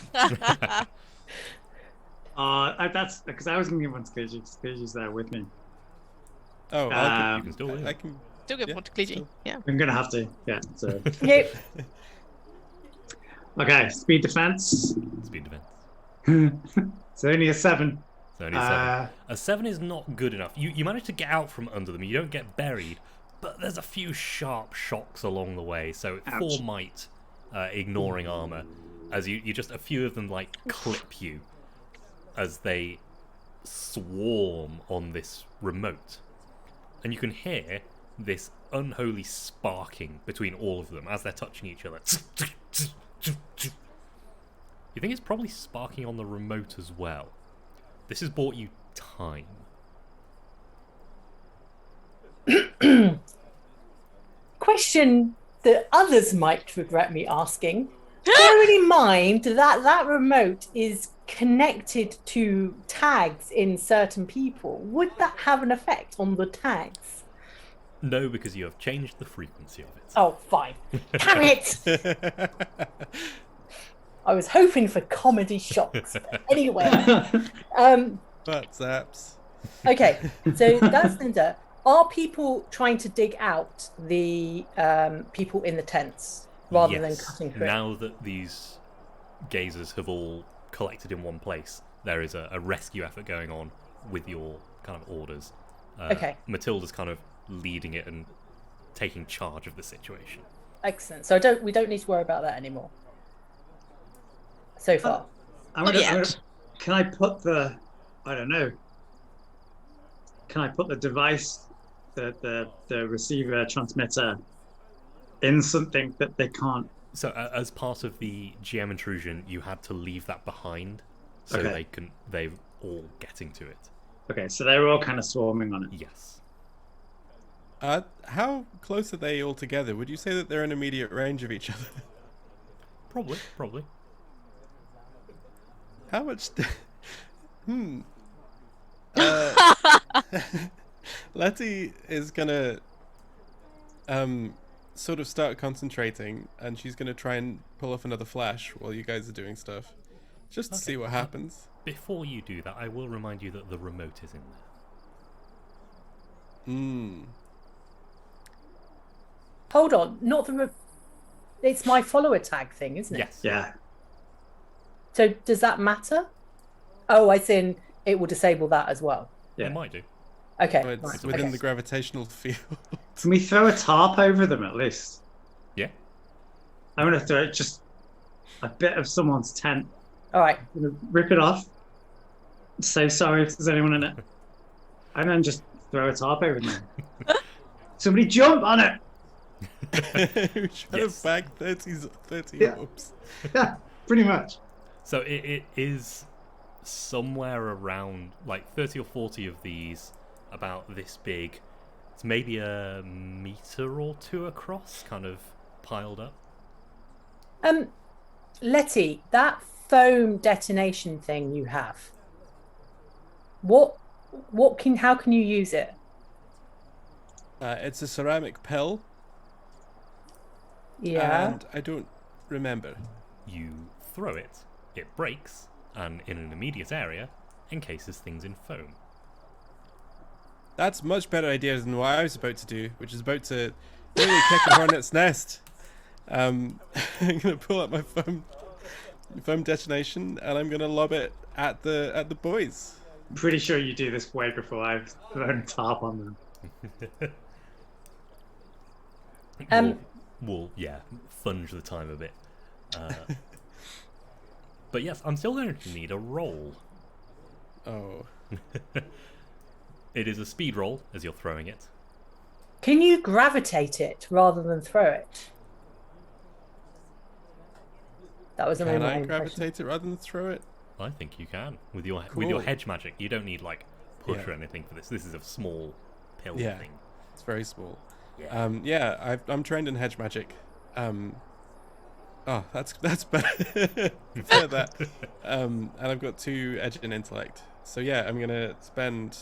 because I was going to give one to Cleachy. Cleachy's there with me. Oh, You can still win. I can. Still give one to Cleachy. Yeah. I'm going to have to. Yeah. So. Yep. Okay. Speed defense. Speed defense. It's only a 7. It's only a 7. A 7 is not good enough. You manage to get out from under them. You don't get buried, but there's a few sharp shocks along the way. So Ouch. 4 might, ignoring armor, as you just a few of them like clip you as they swarm on this remote, and you can hear this unholy sparking between all of them as they're touching each other. You think it's probably sparking on the remote as well. This has bought you time. Question that others might regret me asking. Bearing in mind that remote is connected to tags in certain people, would that have an effect on the tags? No, because you have changed the frequency of it. Oh, fine. Damn it! I was hoping for comedy shocks. But anyway. But zaps. Okay, so that's Linda. Are people trying to dig out the people in the tents rather than cutting through? Now that these gazers have all collected in one place, there is a rescue effort going on with your kind of orders. Okay. Matilda's kind of leading it and taking charge of the situation. Excellent. So we don't need to worry about that anymore. So far. Can I put the... I don't know. Can I put the device, the receiver transmitter, in something that they can't? So as part of the GM intrusion, you had to leave that behind, so they're all getting to it. Okay, so they were all kind of swarming on it. Yes. How close are they all together? Would you say that they're in immediate range of each other? Probably. How much? Letty is gonna sort of start concentrating, and she's gonna try and pull off another flash while you guys are doing stuff, just to see what happens. Before you do that, I will remind you that the remote is in there. Hold on, not the... It's my follower tag thing, isn't it? Yes. Yeah. So does that matter? Oh, I think it will disable that as well. Yeah. It might do. Okay. Oh, it's right, within okay. the gravitational field. Can we throw a tarp over them at least? Yeah. I'm going to throw just a bit of someone's tent. All right. I'm going to rip it off. So sorry if there's anyone in it. And then just throw a tarp over them. Somebody jump on it! We're trying to bag 30 Yeah. orbs. Yeah, pretty much. So it is somewhere around like 30 or 40 of these, about this big. It's maybe a meter or 2 across, kind of piled up. Letty, that foam detonation thing you have. How can you use it? It's a ceramic pill. Yeah. And I don't remember. You throw it, it breaks, and in an immediate area, encases things in foam. That's a much better idea than what I was about to do, which is about to really kick a hornet's nest. I'm going to pull up my foam foam detonation, and I'm gonna lob it at the boys. I'm pretty sure you do this way before I've thrown tarp on them. We'll funge the time a bit. But yes, I'm still going to need a roll. Oh. It is a speed roll as you're throwing it. Can you gravitate it rather than throw it? That was Can my I impression. gravitate it rather than throw it? I think you can with your Cool. hedge magic. You don't need like push Yeah. or anything for this. This is a small pill Yeah. thing. It's very small. Yeah. I'm trained in hedge magic. Oh, that's better. Prefer that. And I've got 2 edge in intellect. So yeah, I'm gonna spend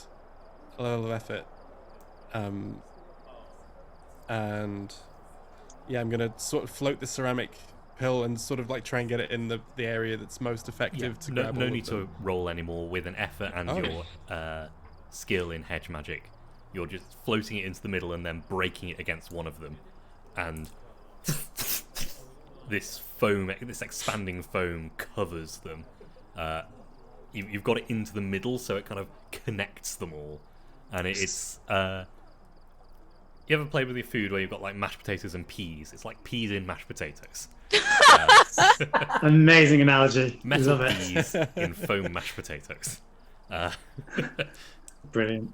a little of effort. And yeah, I'm gonna sort of float the ceramic pill and sort of like try and get it in the area that's most effective to grab no all need of them. to roll anymore with an effort and Oh. your skill in hedge magic. You're just floating it into the middle and then breaking it against one of them, and this expanding foam covers them. You've got it into the middle, so it kind of connects them all, and it's. You ever played with your food where you've got like mashed potatoes and peas? It's like peas in mashed potatoes. Amazing analogy. Metal Love it. peas in foam mashed potatoes. Brilliant.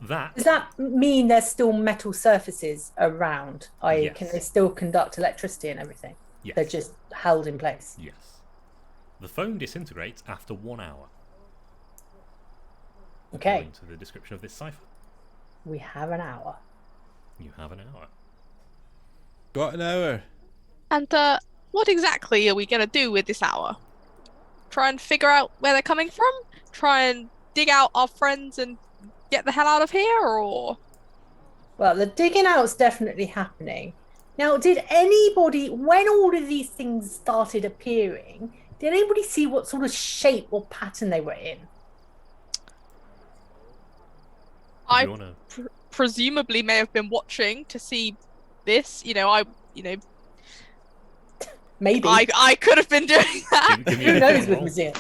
Does that mean there's still metal surfaces around? I.e., Yes. can they still conduct electricity and everything? Yes. They're just held in place. Yes. The foam disintegrates after 1 hour. Okay, According to the description of this cipher. we have an hour. You have an hour. Got an hour. And what exactly are we going to do with this hour? Try and figure out where they're coming from? Try and dig out our friends and get the hell out of here? Or Well, the digging out's definitely happening. Now, did anybody, when all of these things started appearing, did anybody see what sort of shape or pattern they were in? I You wanna... presumably may have been watching to see this. Maybe. I could have been doing that. Give me Who a knows different with roll. museum?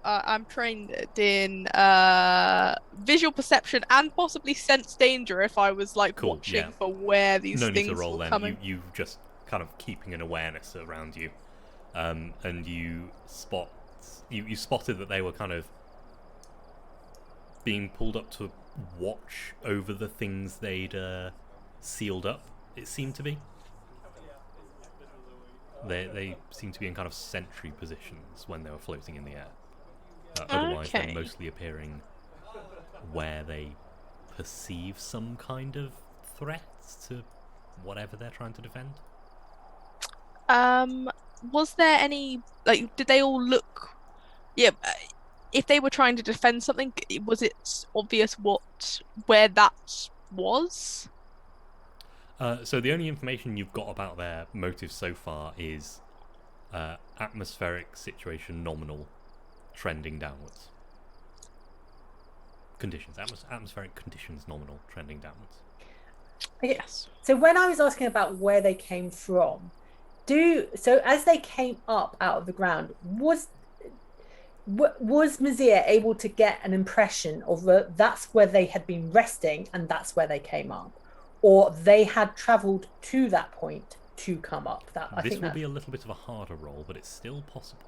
I'm trained in visual perception and possibly sense danger if I was like Cool, watching yeah. for where these No need things to roll were then. coming. You just kind of keeping an awareness around you. And you spotted that they were kind of being pulled up to watch over the things they'd sealed up, it seemed to be. They seemed to be in kind of sentry positions when they were floating in the air. Otherwise, Okay. they're mostly appearing where they perceive some kind of threat to whatever they're trying to defend. Was there any did they all look? Yeah, if they were trying to defend something, was it obvious where that was? So the only information you've got about their motives so far is atmospheric situation nominal, trending downwards. Conditions. Atmospheric conditions nominal, trending downwards. Okay. Yes. So when I was asking about where they came from, so as they came up out of the ground, was Mazir able to get an impression of that's where they had been resting and that's where they came up, or they had travelled to that point to come up? This will be a little bit of a harder roll, but it's still possible.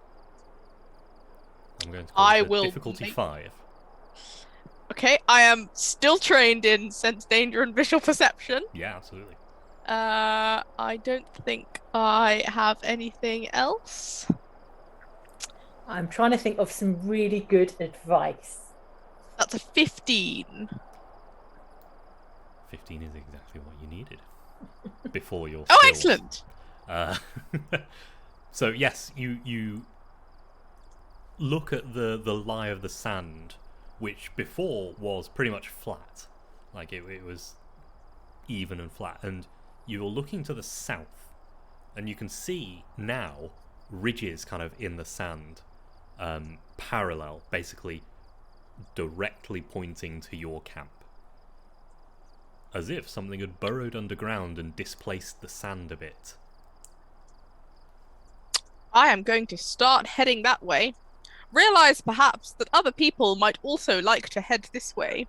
I'm going to I call it will difficulty 5. Okay, I am still trained in sense danger and visual perception. Yeah, absolutely. I don't think I have anything else. I'm trying to think of some really good advice. That's a 15. 15 is exactly what you needed before your Oh, skills. excellent! So yes, you look at the lie of the sand, which before was pretty much flat, like it was even and flat, and you're looking to the south, and you can see now ridges kind of in the sand, parallel, basically directly pointing to your camp, as if something had burrowed underground and displaced the sand a bit. I am going to start heading that way. Realize perhaps that other people might also like to head this way.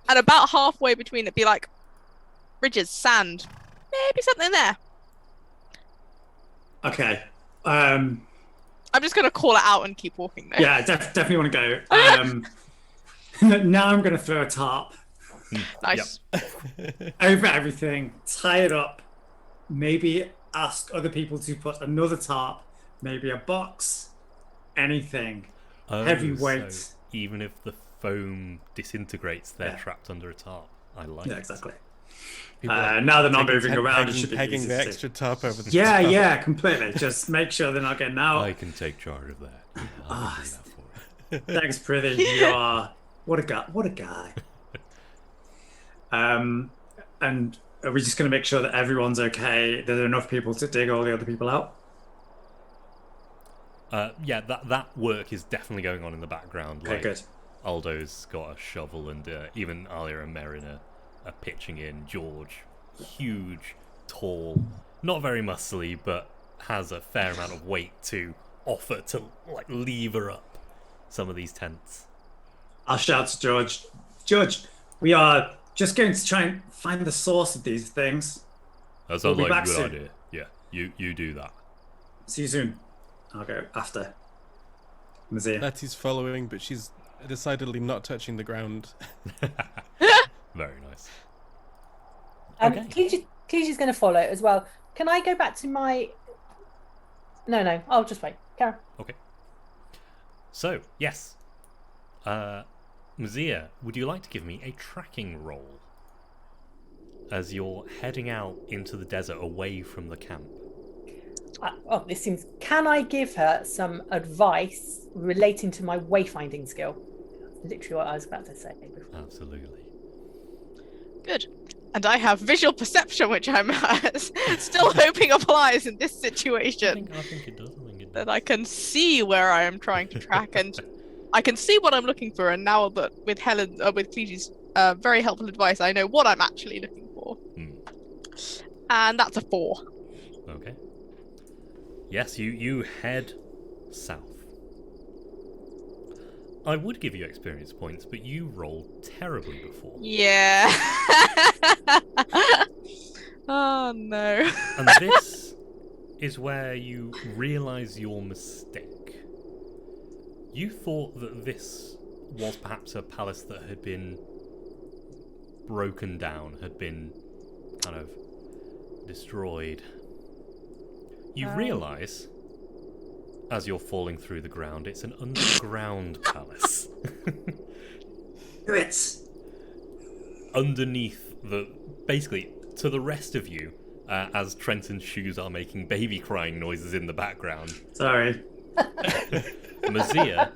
And about halfway between it, be like, ridges, sand, maybe something there. Okay. I'm just going to call it out and keep walking though. Yeah, definitely want to go. Now I'm going to throw a tarp Nice. over everything, tie it up, maybe ask other people to put another tarp, maybe a box, anything. Heavyweight. So even if the foam disintegrates, they're trapped under a tarp. I like it. Yeah, exactly. Now they're not moving around. It should be pegging easy the to see. extra top over the Yeah, top. yeah, completely. Just make sure they're not getting out. I can take charge of that. Yeah, I can do that for you. Thanks, Prithee. You are what a guy. What a guy. And are we just going to make sure that everyone's okay? There's enough people to dig all the other people out. Yeah, that work is definitely going on in the background. Okay, good. Aldo's got a shovel, and even Alia and Merrin are pitching in. George, huge, tall, not very muscly, but has a fair amount of weight to offer to like lever up some of these tents. I'll shout to George. George, we are just going to try and find the source of these things. That sounds We'll be like a back good soon. idea. Yeah, you do that. See you soon. I'll go after Mazia. Letty's following, but she's decidedly not touching the ground. Very nice. Cleege's going to follow as well. Can I go back to my... No, I'll just wait. Karen. Okay. So, yes. Mazia, would you like to give me a tracking roll as you're heading out into the desert away from the camp? This seems... Can I give her some advice relating to my wayfinding skill? Literally what I was about to say before. Absolutely. Good. And I have visual perception, which I'm still hoping applies in this situation. I think it does. That I can see where I am trying to track, and I can see what I'm looking for. And now that with Cleege's very helpful advice, I know what I'm actually looking for. And that's a 4. Okay. Yes, you head south. I would give you experience points, but you rolled terribly before. Yeah. Oh no. And this is where you realise your mistake. You thought that this was perhaps a palace that had been broken down, had been kind of destroyed. You realise, as you're falling through the ground, it's an underground palace. It's Underneath basically, to the rest of you, as Trenton's shoes are making baby crying noises in the background, sorry. Mazia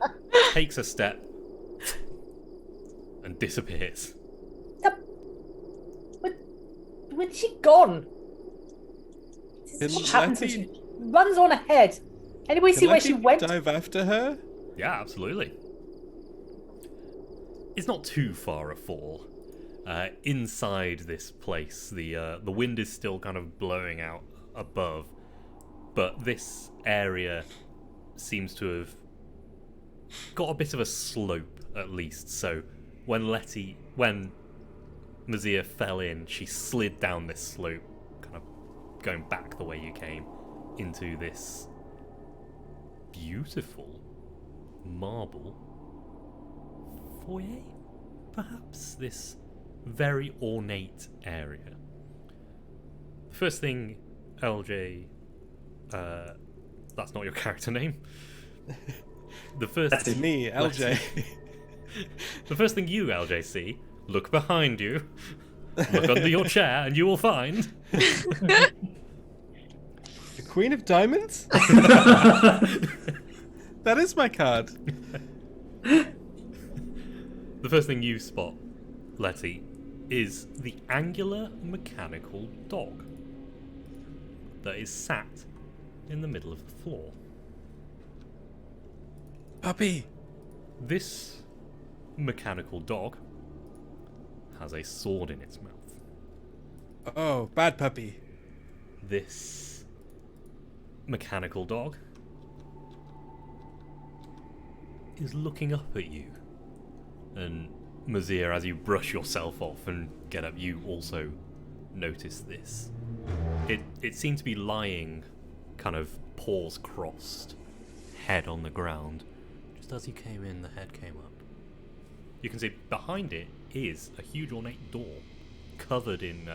takes a step and disappears. Where's she gone? Can What happens when Letty- she runs on ahead? Anybody see Can where she Letty went? dive after her? Yeah, absolutely. It's not too far a fall. Inside this place, the wind is still kind of blowing out above, but this area seems to have got a bit of a slope at least. So when Mazia fell in, she slid down this slope, kind of going back the way you came, into this beautiful marble foyer, perhaps, this very ornate area. The first thing, LJ, that's not your character name. That's me, LJ. The first thing you, LJ, see, look behind you, look under your chair, and you will find The Queen of Diamonds? That is my card. the first thing you spot, Letty, is the angular mechanical dog that is sat in the middle of the floor. Puppy. This mechanical dog has a sword in its mouth. Oh, bad puppy. This mechanical dog is looking up at you. And Mazir, as you brush yourself off and get up, you also notice this. It seemed to be lying, kind of paws crossed, head on the ground. Just as you came in, the head came up. You can see behind it is a huge ornate door, covered in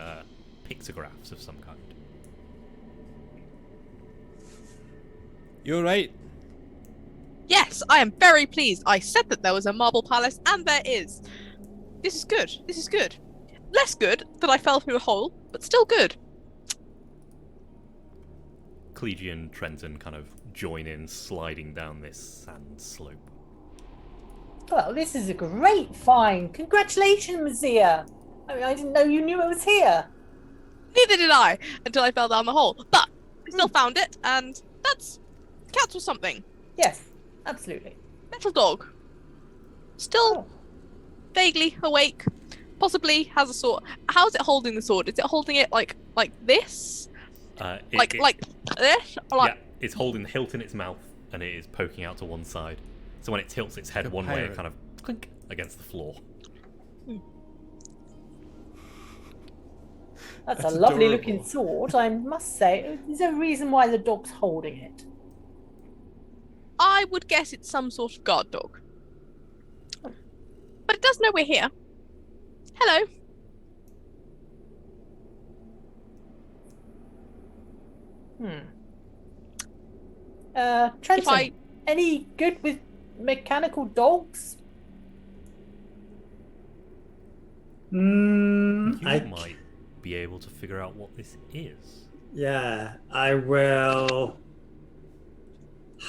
pictographs of some kind. You alright? Yes, I am very pleased. I said that there was a marble palace, and there is. This is good. This is good. Less good that I fell through a hole, but still good. Clegie and Trenton kind of join in, sliding down this sand slope. Well, this is a great find. Congratulations, Mazia. I mean, I didn't know you knew it was here. Neither did I, until I fell down the hole. But I still found it, and that's counts for something. Yes, absolutely. Metal dog. Still vaguely awake. Possibly has a sword. How's it holding the sword? Is it holding it like this? Like this? Or like... Yeah, it's holding the hilt in its mouth, and it is poking out to one side. So when it tilts its head Like a one way, it pirate. kind of clink against the floor. That's a That's lovely adorable. looking sword, I must say. Is there a reason why the dog's holding it? I would guess it's some sort of guard dog. But it does know we're here. Hello. Trenton, If I- any good with mechanical dogs? You I might be able to figure out what this is. Yeah, I will.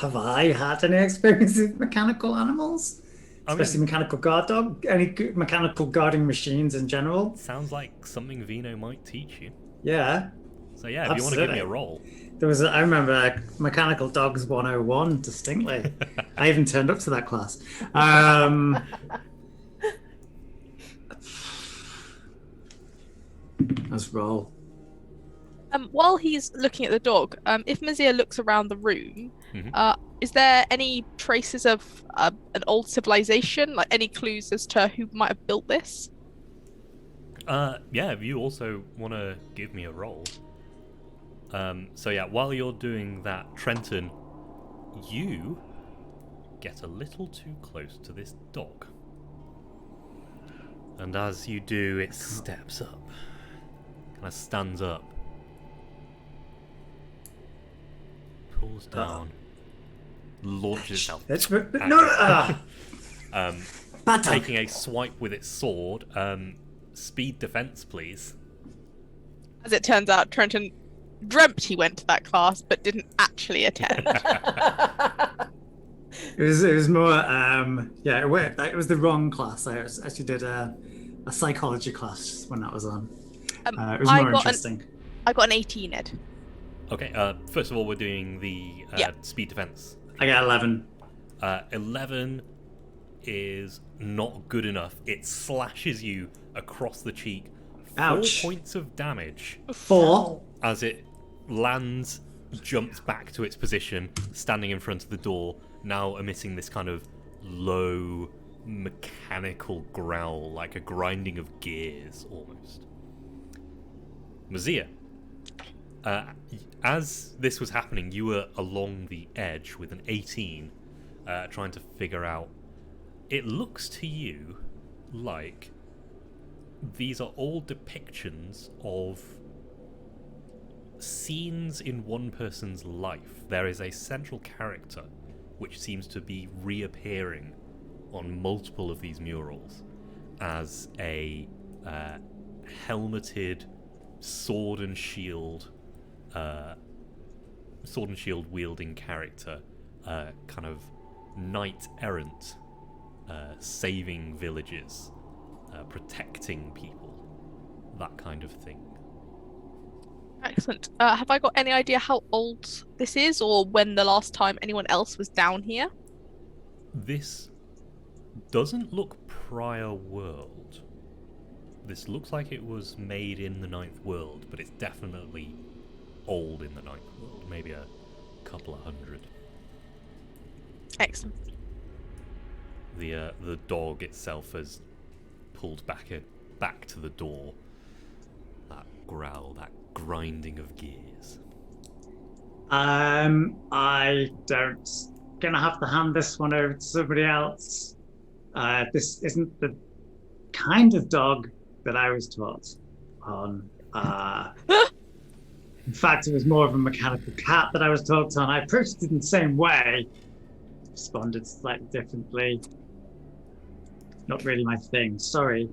Have I had any experience with mechanical animals? I Especially mean, mechanical guard dog? Any mechanical guarding machines in general? sounds like something Vino might teach you. Yeah. So yeah, if you want to give me Absolutely. a roll. I remember Mechanical Dogs 101 distinctly. I even turned up to that class. Let's roll. While he's looking at the dog, if Mazir looks around the room, Mhm. is there any traces of an old civilization? Like any clues as to who might have built this? Yeah, if you also want to give me a roll. So yeah, while you're doing that, Trenton, you get a little too close to this dog. And as you do, it steps up. Kind of stands up. Pulls down. Launches itself. It's at no. you. Bad dog. Taking a swipe with its sword. Speed defense, please. As it turns out, Trenton dreamt he went to that class, but didn't actually attend. It was more. It was the wrong class. I actually did a psychology class when that was on. It was more interesting. I got an 18, Ed. Okay, first of all, we're doing the Yeah. speed defense. I got 11. 11 is not good enough. It slashes you across the cheek. 4 Ouch. points of damage 4. as it lands, jumps back to its position, standing in front of the door, now emitting this kind of low mechanical growl, like a grinding of gears almost. Mazia, as this was happening, you were along the edge with an 18, trying to figure out. It looks to you like these are all depictions of scenes in one person's life. There is a central character which seems to be reappearing on multiple of these murals as a helmeted sword and shield wielding character, kind of knight errant, saving villages, protecting people, that kind of thing. Excellent. Have I got any idea how old this is, or when the last time anyone else was down here? This doesn't look prior world. This looks like it was made in the Ninth World, but it's definitely old in the Ninth World, maybe a couple of hundred. Excellent. The dog itself has pulled back to the door. That growl, that grinding of gears. I don't. Gonna have to hand this one over to somebody else. This isn't the kind of dog that I was taught on. In fact, it was more of a mechanical cat that I was taught on. I approached it in the same way, responded slightly differently. Not really my thing. Sorry.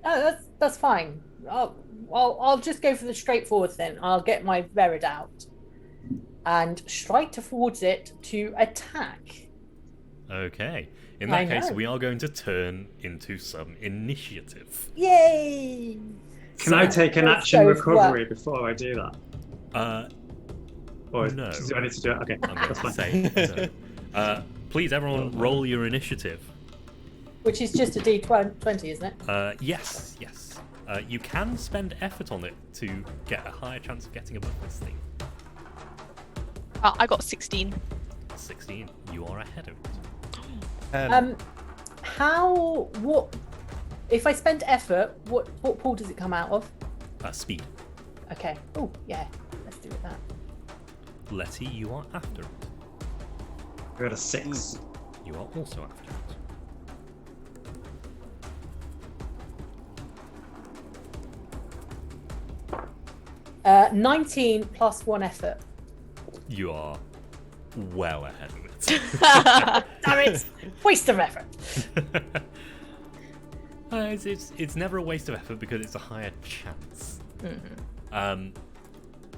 Oh, that's fine. I'll just go for the straightforward then. I'll get my Verid out and strike towards it to attack. Okay. In that case, we are going to turn into some initiative. Yay! Can I take an action recovery before I do that? Or no. Do I need to do it? Okay, I'm that's going fine. to say no. Please, everyone, roll your initiative. Which is just a D20, isn't it? Yes. You can spend effort on it to get a higher chance of getting above this thing. I got 16. 16. You are ahead of it. What? If I spend effort, what pool does it come out of? Speed. Okay. Oh, yeah. Let's do that. Letty, you are after it. I got a 6. You are also after it. 19 plus 1 effort. You are well ahead of it. Damn it! Waste of effort. It's never a waste of effort because it's a higher chance. Mm-hmm.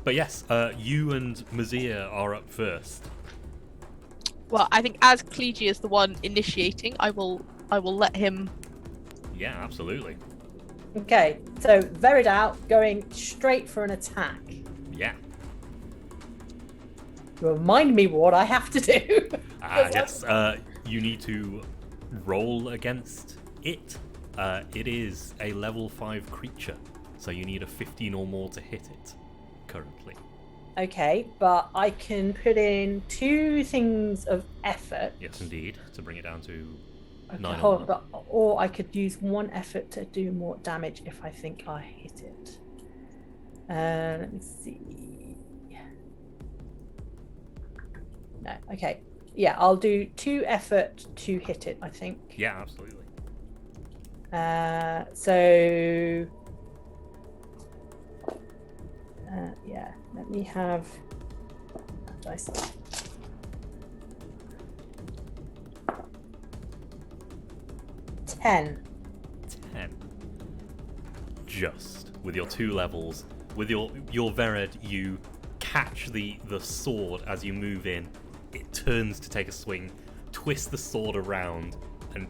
But yes, you and Mazia are up first. Well, I think as Clegy is the one initiating, I will let him. Yeah, absolutely. Okay, so Verid out, going straight for an attack. Yeah. Remind me what I have to do. Yes. You need to roll against it. It is a level 5 creature, so you need a 15 or more to hit it currently. Okay, but I can put in 2 things of effort. Yes, indeed, to bring it down to Okay, 9 hold or on, or I could use 1 effort to do more damage if I think I hit it. Let me see. No, okay. Yeah, I'll do 2 effort to hit it, I think. Yeah, absolutely. Yeah, let me have that dice. 10. Just with your 2 levels, with your Vered, you catch the sword as you move in. It turns to take a swing, twist the sword around, and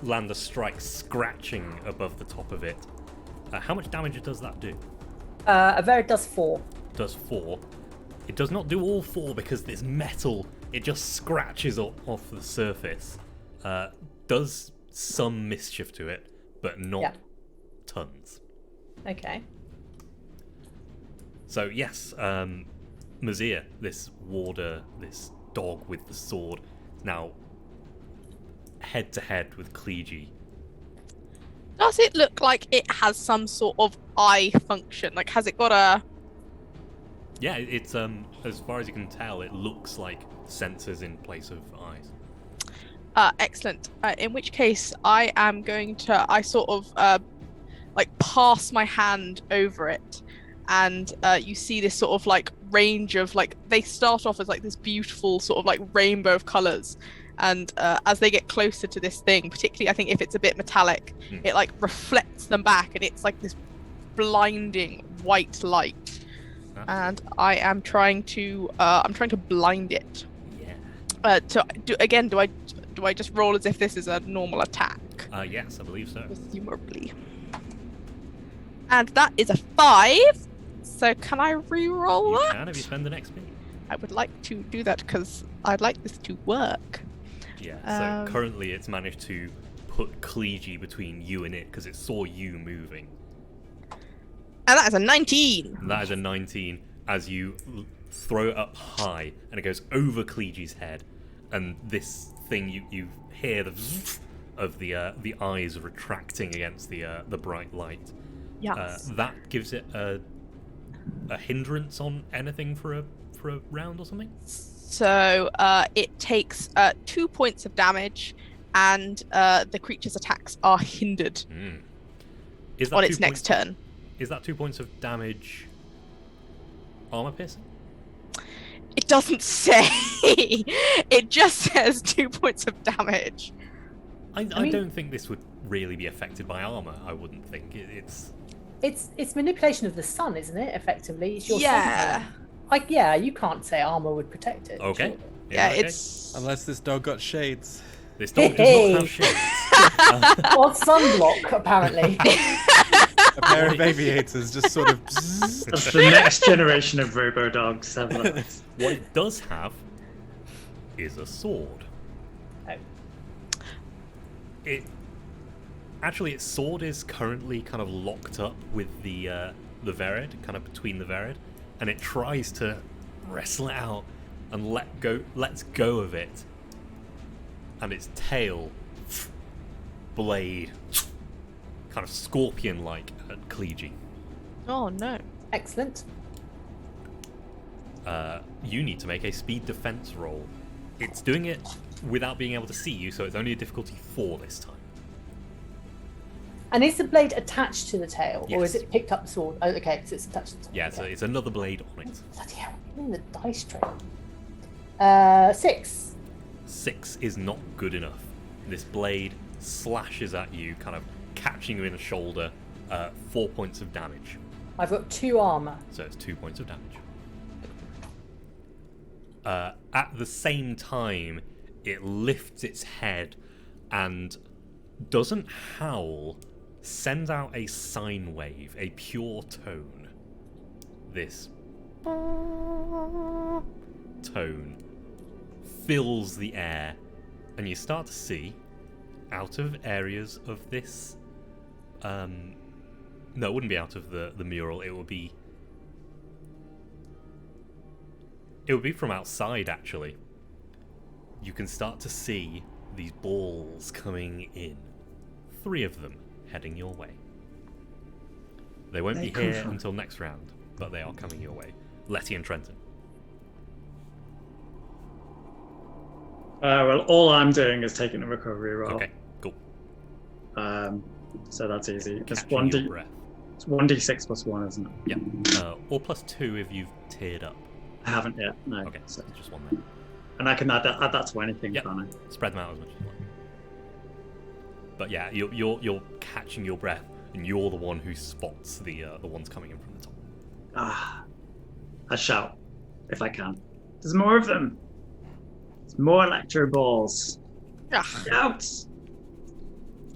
land a strike scratching above the top of it. How much damage does that do? A Verid does 4. Does 4. It does not do all 4 because this metal, it just scratches off the surface. Does some mischief to it, but not tons. Okay. So yes, Mazia, this warder, this dog with the sword, now head to head with Clegy. Does it look like it has some sort of eye function? Like, has it got a... Yeah, it's as far as you can tell, it looks like sensors in place of eyes. Excellent. In which case, I am going to... I sort of, like, pass my hand over it. And you see this sort of, like, range of, like... They start off as, like, this beautiful sort of, like, rainbow of colours. And as they get closer to this thing, particularly, I think if it's a bit metallic, it, like, reflects them back. And it's, like, this blinding white light. And I am trying to... I'm trying to blind it. Yeah. Do I just roll as if this is a normal attack? Yes, I believe so. Presumably. And that is a 5. So can I re-roll that? You can if you spend an XP. I would like to do that because I'd like this to work. Yeah, so currently it's managed to put Clegy between you and it because it saw you moving. And that is a 19. And that is a 19 as you throw it up high and it goes over Clegy's head. And this thing, you hear the of the eyes retracting against the bright light. Yes. That gives it a hindrance on anything for a round or something. So it takes 2 points of damage, and the creature's attacks are hindered Is that on 2 its next points- turn. Is that 2 points of damage armor piercing? It doesn't say. It just says 2 points of damage. I mean- don't think this would really be affected by armor. I wouldn't think It's manipulation of the sun, isn't it? Effectively, it's your Yeah. sun. Like, yeah, you can't say armor would protect it. okay. surely. In Yeah, that case, it's. Unless this dog got shades. this dog does Hey. not have shades. Or sunblock, apparently. A pair of aviators just sort of. bzzz. That's the next generation of robo dogs. Have a look. What it does have is a sword. Oh. Its sword is currently kind of locked up with the Verid, kind of between the Verid, and it tries to wrestle it out and lets go of it, and its tail, blade, kind of scorpion-like at Kleegi. Oh no. Excellent. You need to make a speed defense roll. It's doing it without being able to see you, so it's only a difficulty 4 this time. And is the blade attached to the tail, or is Yes. it picked up the sword? Oh, okay, so it's attached to the tail. Yeah, so okay. it's another blade on it. Bloody hell, in the dice tray. 6. 6 is not good enough. This blade slashes at you, kind of catching you in the shoulder. 4 points of damage. I've got 2 armor. So it's 2 points of damage. At the same time, it lifts its head and doesn't howl, sends out a sine wave, a pure tone. This tone fills the air, and you start to see out of areas of this. No, it wouldn't be out of the mural. It would be from outside, actually. You can start to see these balls coming in. 3 of them heading your way. They won't They be come here from- until next round, but they are coming your way. Letty and Trenton. Well, all I'm doing is taking a recovery roll. Okay, cool. So that's easy. It's Catching your 1d. breath. It's 1d6 plus 1, isn't it? Yeah. Or +2 if you've tiered up. I haven't yet. No. Okay, So, just one there. and I can add that to anything, Yep. can't I? Spread them out as much as you want. But yeah, you're catching your breath, and you're the one who spots the ones coming in from the top. I shout if I can. There's more of them. There's more electro balls. Ah. Shout!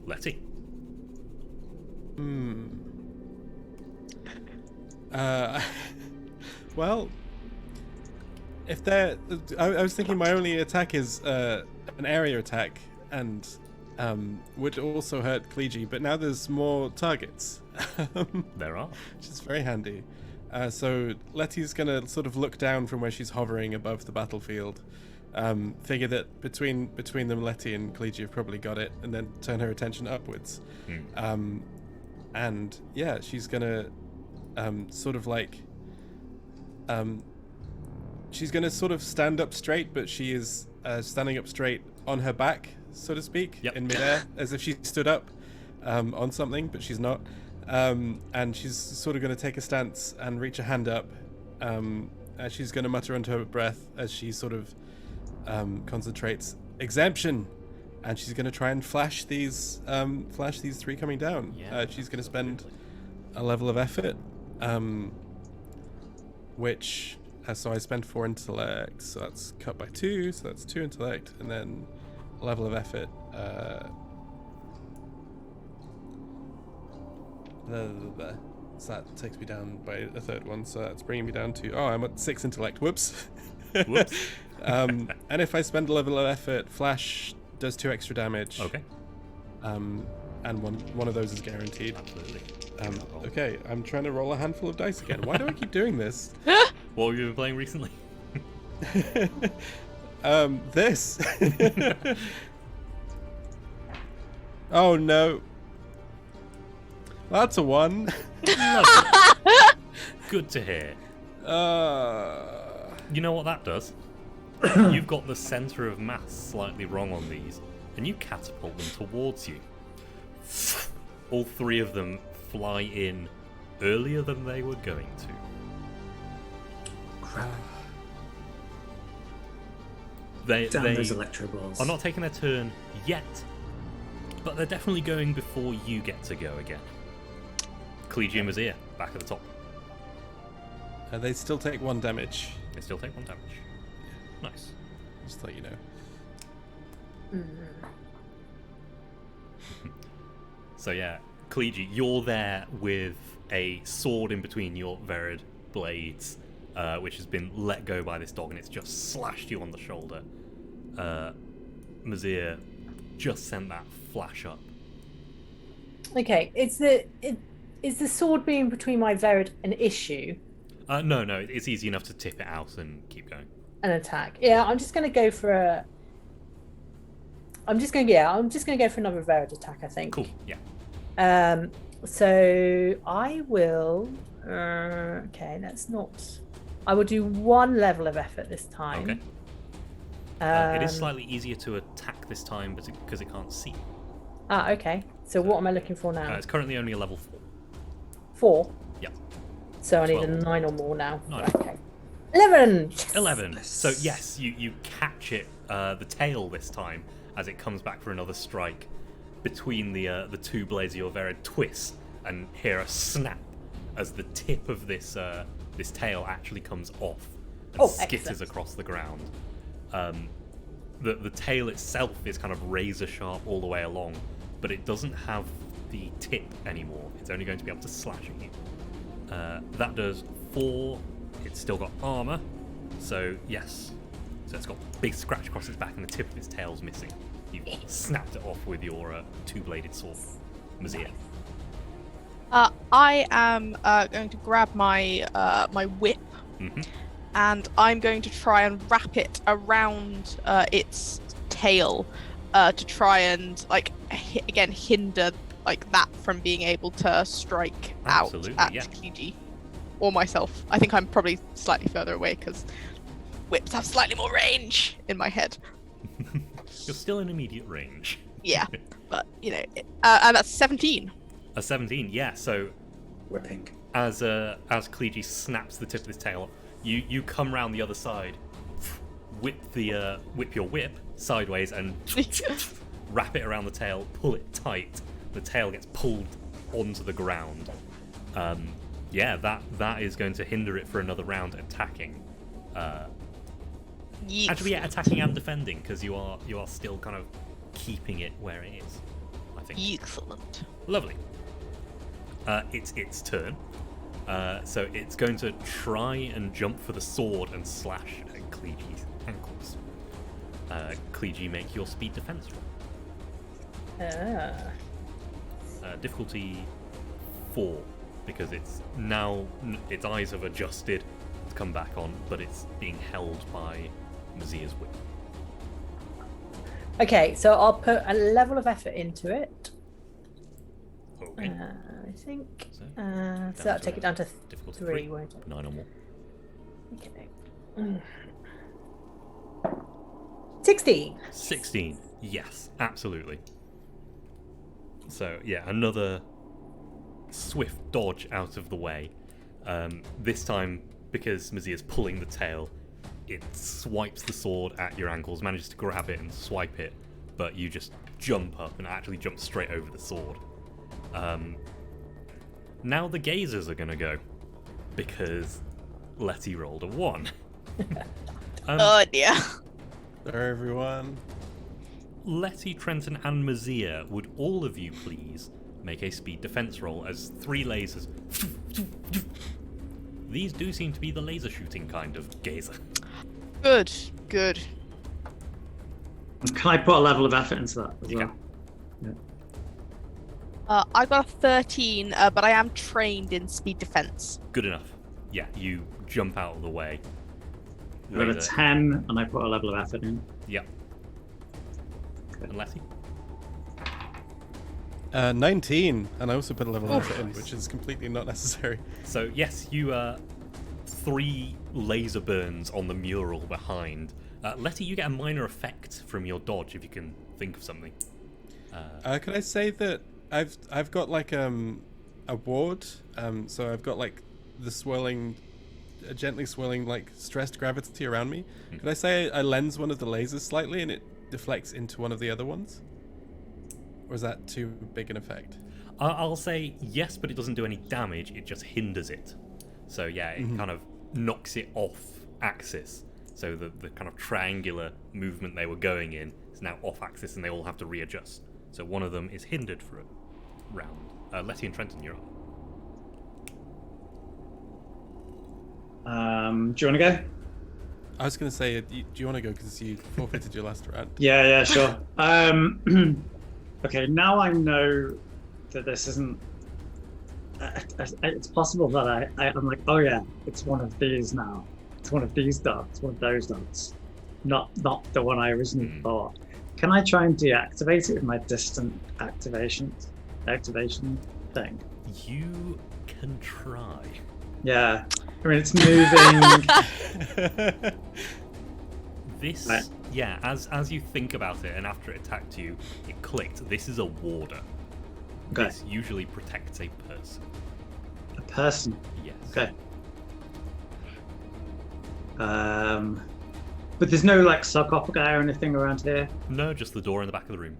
Letty. Well, if they're, I was thinking my only attack is an area attack, and would also hurt Kleegi, but now there's more targets, There are. which is very handy. So Letty's gonna sort of look down from where she's hovering above the battlefield, figure that between them, Letty and Kleegi have probably got it, and then turn her attention upwards. And yeah, she's gonna sort of like she's gonna sort of stand up straight, but she is standing up straight on her back, so to speak, Yep. in midair, as if she stood up on something, but she's not. And she's sort of going to take a stance and reach a hand up, and she's going to mutter under her breath as she sort of concentrates exemption, and she's going to try and flash these 3 coming down. Yeah, She's going to spend a level of effort, which so I spent 4 intellect, so that's cut by 2, so that's 2 intellect, and then a level of effort. So that takes me down by a 3rd one, so that's bringing me down to I'm at 6 intellect. Whoops. Whoops. And if I spend a level of effort, flash does 2 extra damage. Okay. And one of those is guaranteed. Absolutely. Okay, I'm trying to roll a handful of dice again. Why do I keep doing this? What have you been playing recently? This. Oh no. That's a 1. Lovely. Good to hear. Uh, You know what that does? You've got the centre of mass slightly wrong on these, and you catapult them towards you. All 3 of them fly in earlier than they were going to. Crap. They Damn those electro balls. are not taking their turn yet, but they're definitely going before you get to go again. Collegium is here, back at the top. they still take 1 damage. They still take 1 damage. Nice. Just to let you know. So yeah, Collegium, you're there with a sword in between your Verid blades, which has been let go by this dog, and it's just slashed you on the shoulder. Mazir just sent that flash up. Okay, is the sword being between my Verid an issue? No, it's easy enough to tip it out and keep going. An attack. Yeah, I'm just gonna go for a. I'm just gonna go for another Verid attack, I think. Cool, yeah. So I will. Okay, that's not. I will do 1 level of effort this time. Okay. It is slightly easier to attack this time because it can't see. Okay. So what am I looking for now? It's currently only a level 4. 4. Yeah. So I need a 12. 9 or more now. 9. Okay. 11. Yes! 11. So yes, you catch it, the tail this time, as it comes back for another strike. Between the 2 blades of your Verid twist and hear a snap as the tip of this tail actually comes off and skitters excellent. across the ground. The tail itself is kind of razor sharp all the way along, but it doesn't have the tip anymore. It's only going to be able to slash at you. That does 4. It's still got armor, so yes. So it's got a big scratch across its back and the tip of its tail's missing. You snapped it off with your 2-bladed sword, Mazir. I am going to grab my my whip, and I'm going to try and wrap it around its tail to try and hinder that from being able to strike Absolutely, out at yeah. Kliji or myself. I think I'm probably slightly further away because whips have slightly more range in my head. You're still in immediate range. Yeah, but and that's 17. A 17, yeah. So Whipping. as Kliji snaps the tip of his tail, you come round the other side, whip your whip sideways and wrap it around the tail, pull it tight. The tail gets pulled onto the ground. That is going to hinder it for another round attacking. Actually, yeah, attacking and defending, because you are still kind of keeping it where it is, I think. Excellent. Lovely. It's its turn. So it's going to try and jump for the sword and slash at Kliji's ankles. Kliji, make your speed defense roll. Difficulty 4, because it's now its eyes have adjusted to come back on, but it's being held by Mazir's whip. Okay, so I'll put a level of effort into it. Okay. I think. So, So that'll take it down to difficulty 3, won't it? 9 or more. Okay. 16. 16. Yes, absolutely. So yeah, another swift dodge out of the way. This time, because Mazir's pulling the tail, it swipes the sword at your ankles, manages to grab it and swipe it, but you just jump up and actually jump straight over the sword. Now the gazers are going to go, because Letty rolled a 1. Oh dear. There, everyone. Letty, Trenton, and Mazir, would all of you please make a speed defense roll as 3 lasers. These do seem to be the laser shooting kind of gazer. Good. Can I put a level of effort into that as You well? can. I got a 13, but I am trained in speed defense. Good enough. Yeah, you jump out of the way. I got a laser. 10, and I put a level of effort in. Yep. And Letty? 19, and I also put a level of effort in, nice. which is completely not necessary. So yes, you 3 laser burns on the mural behind. Letty, you get a minor effect from your dodge if you can think of something. Could I say that I've got like a ward, so I've got like the swirling, gently swirling like stressed gravity around me. Could I say I lens one of the lasers slightly and it deflects into one of the other ones? Or is that too big an effect? I'll say yes, but it doesn't do any damage. It just hinders it. So yeah, it kind of knocks it off axis. So the kind of triangular movement they were going in is now off axis, and they all have to readjust. So one of them is hindered for a round. Letty and Trenton, you're on. Do you want to go? I was going to say, do you want to go because you forfeited your last round? Yeah, sure. Okay, now I know that this isn't. It's possible that I'm like, oh yeah, it's one of these now. It's one of these dots, one of those dots, not the one I originally thought. Can I try and deactivate it with my distant activation thing? You can try. Yeah, I mean it's moving. This, right. yeah, as you think about it, and after it attacked you, it clicked. This is a warder. Okay. This usually protects a person. A person. Yes. Okay. But there's no like sarcophagi or anything around here. No, just the door in the back of the room.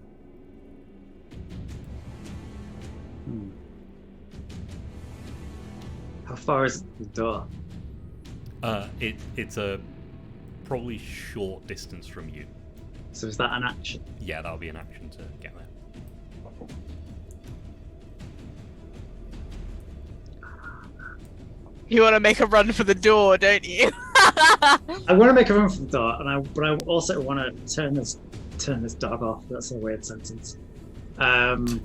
How far is the door? It's a probably short distance from you. So is that an action? Yeah, that'll be an action to get there. You want to make a run for the door, don't you? I want to make a run for the door, but I also want to turn this dog off. That's a weird sentence. I'm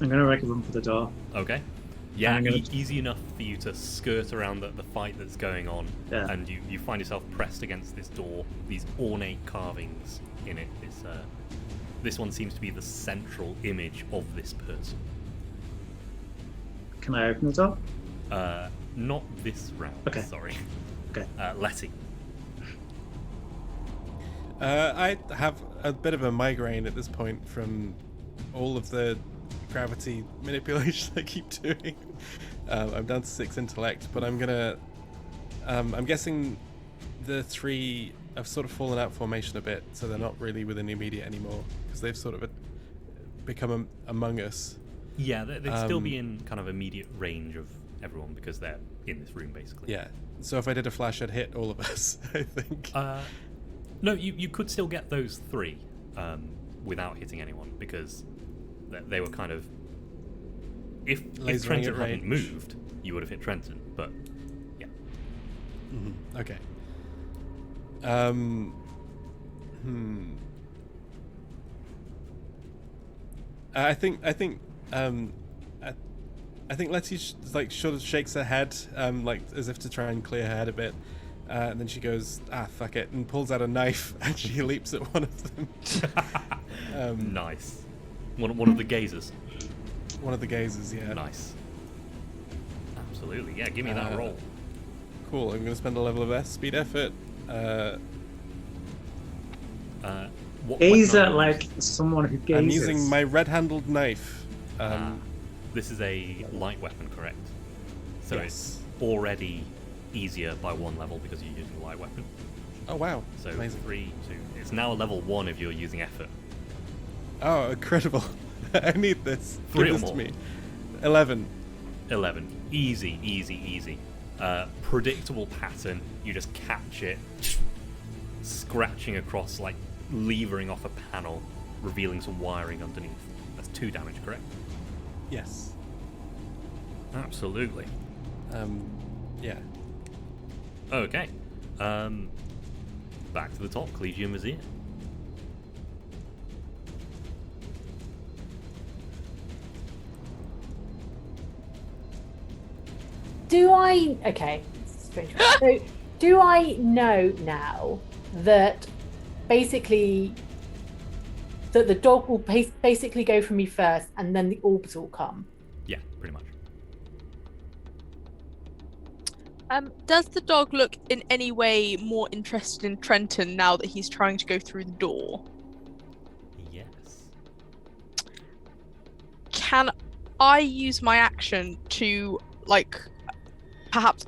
gonna make a run for the door. Okay. Yeah, I'm gonna- easy enough for you to skirt around the fight that's going on, Yeah. and you find yourself pressed against this door. These ornate carvings in it. This one seems to be the central image of this person. Can I open the door? Not this round. Okay. Sorry. Okay. Letty. I have a bit of a migraine at this point from all of the gravity manipulation I keep doing. I'm down to 6 intellect, but I'm guessing the 3 have sort of fallen out formation a bit, so they're not really within immediate anymore because they've sort of become among us. Yeah, they'd still be in kind of immediate range of everyone because they're in this room, basically. Yeah. So if I did a flash, I'd hit all of us, I think. No, you could still get those 3 without hitting anyone because they were kind of... If Lasering Trenton at hadn't range. moved, you would have hit Trenton, but yeah. Okay. I think Letty like sort of shakes her head, like as if to try and clear her head a bit, and then she goes, fuck it, and pulls out a knife and she leaps at one of them. Nice. One of the gazers. One of the gazers, yeah. Nice. Absolutely, yeah. Give me that roll. Cool. I'm going to spend a level of speed effort. What Gazer weapon are you like someone who gazes. I'm using my red-handled knife. This is a light weapon, correct? So Yes. it's already easier by 1 level because you're using a light weapon. Oh wow! So Amazing. 3, 2. It's now a level 1 if you're using effort. Oh, incredible! I need this. 3 Give or this more. to me. 11. 11. Easy, easy, easy. Predictable pattern. You just catch it, scratching across, like levering off a panel, revealing some wiring underneath. That's 2 damage, correct? Yes. Absolutely. Yeah. Okay. Back to the top, Collegium Vizier. Do I? Okay, strange. So, do I know now that basically that the dog will basically go for me first, and then the orbs will come? Yeah, pretty much. Does the dog look in any way more interested in Trenton now that he's trying to go through the door? Yes. Can I use my action to, like, perhaps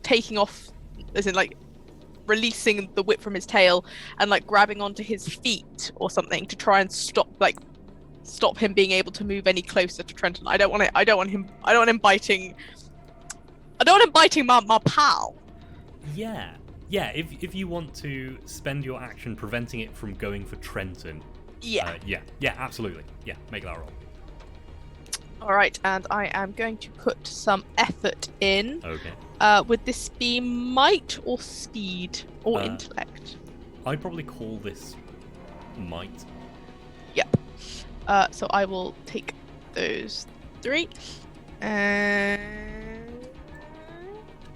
taking off, as in, like, releasing the whip from his tail and, like, grabbing onto his feet or something to try and stop him being able to move any closer to Trenton? I don't want him biting my pal. Yeah. If you want to spend your action preventing it from going for Trenton. Yeah. Yeah, absolutely. Yeah, make that roll. All right, and I am going to put some effort in. Okay. Would this be might or speed or intellect? I'd probably call this might. Yep. So I will take those 3. And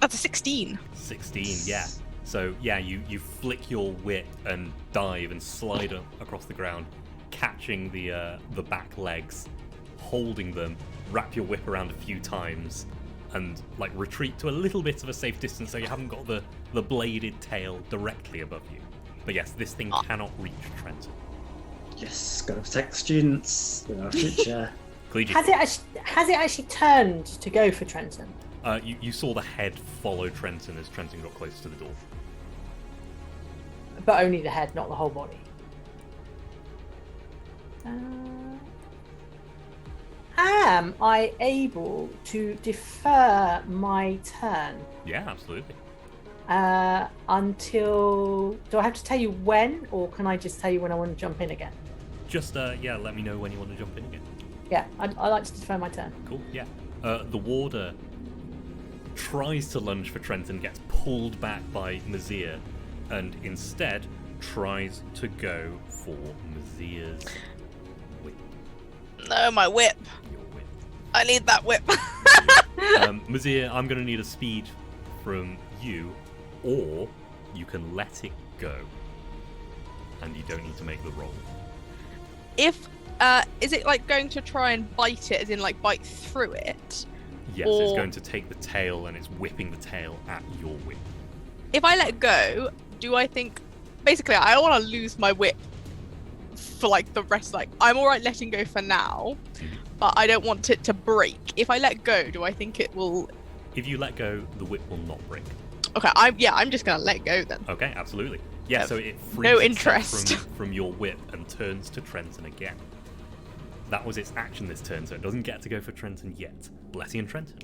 that's a 16. 16, yeah. So, yeah, you flick your whip and dive and slide across the ground, catching the back legs, holding them, wrap your whip around a few times, and, like, retreat to a little bit of a safe distance so you haven't got the bladed tail directly above you. But yes, this thing cannot reach Trenton. Yes, gotta protect the students. They're our future. Has it actually turned to go for Trenton? You saw the head follow Trenton as Trenton got close to the door. But only the head, not the whole body. Am I able to defer my turn? Yeah, absolutely. Until... Do I have to tell you when, or can I just tell you when I want to jump in again? Just, let me know when you want to jump in again. Yeah, I'd like to defer my turn. Cool, yeah. The warder tries to lunge for Trenton, gets pulled back by Mazir, and instead tries to go for Mazir's whip. No, my whip. Your whip. I need that whip. Mazir, I'm going to need a speed from you, or you can let it go, and you don't need to make the roll. If is it like going to try and bite it, as in like bite through it? Yes, it's going to take the tail and it's whipping the tail at your whip. If I let go, do I think... Basically, I don't want to lose my whip for like the rest. Like, I'm alright letting go for now, but I don't want it to break. If I let go, do I think it will... If you let go, the whip will not break. Okay, I'm just going to let go then. Okay, absolutely. Yeah, so it frees no itself interest from your whip and turns to Trenton again. That was its action this turn, so it doesn't get to go for Trenton yet. Letty and Trenton.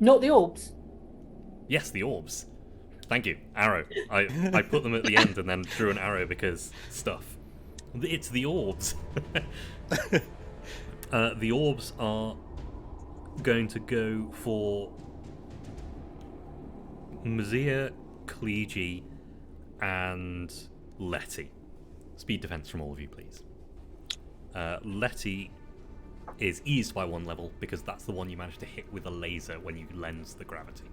Not the orbs. Yes, the orbs. Thank you. Arrow. I put them at the end and then drew an arrow because stuff. It's the orbs. The orbs are going to go for Mazir, Kleegi, and Letty. Speed defense from all of you, please. Letty is eased by 1 level because that's the one you managed to hit with a laser when you lens the gravity.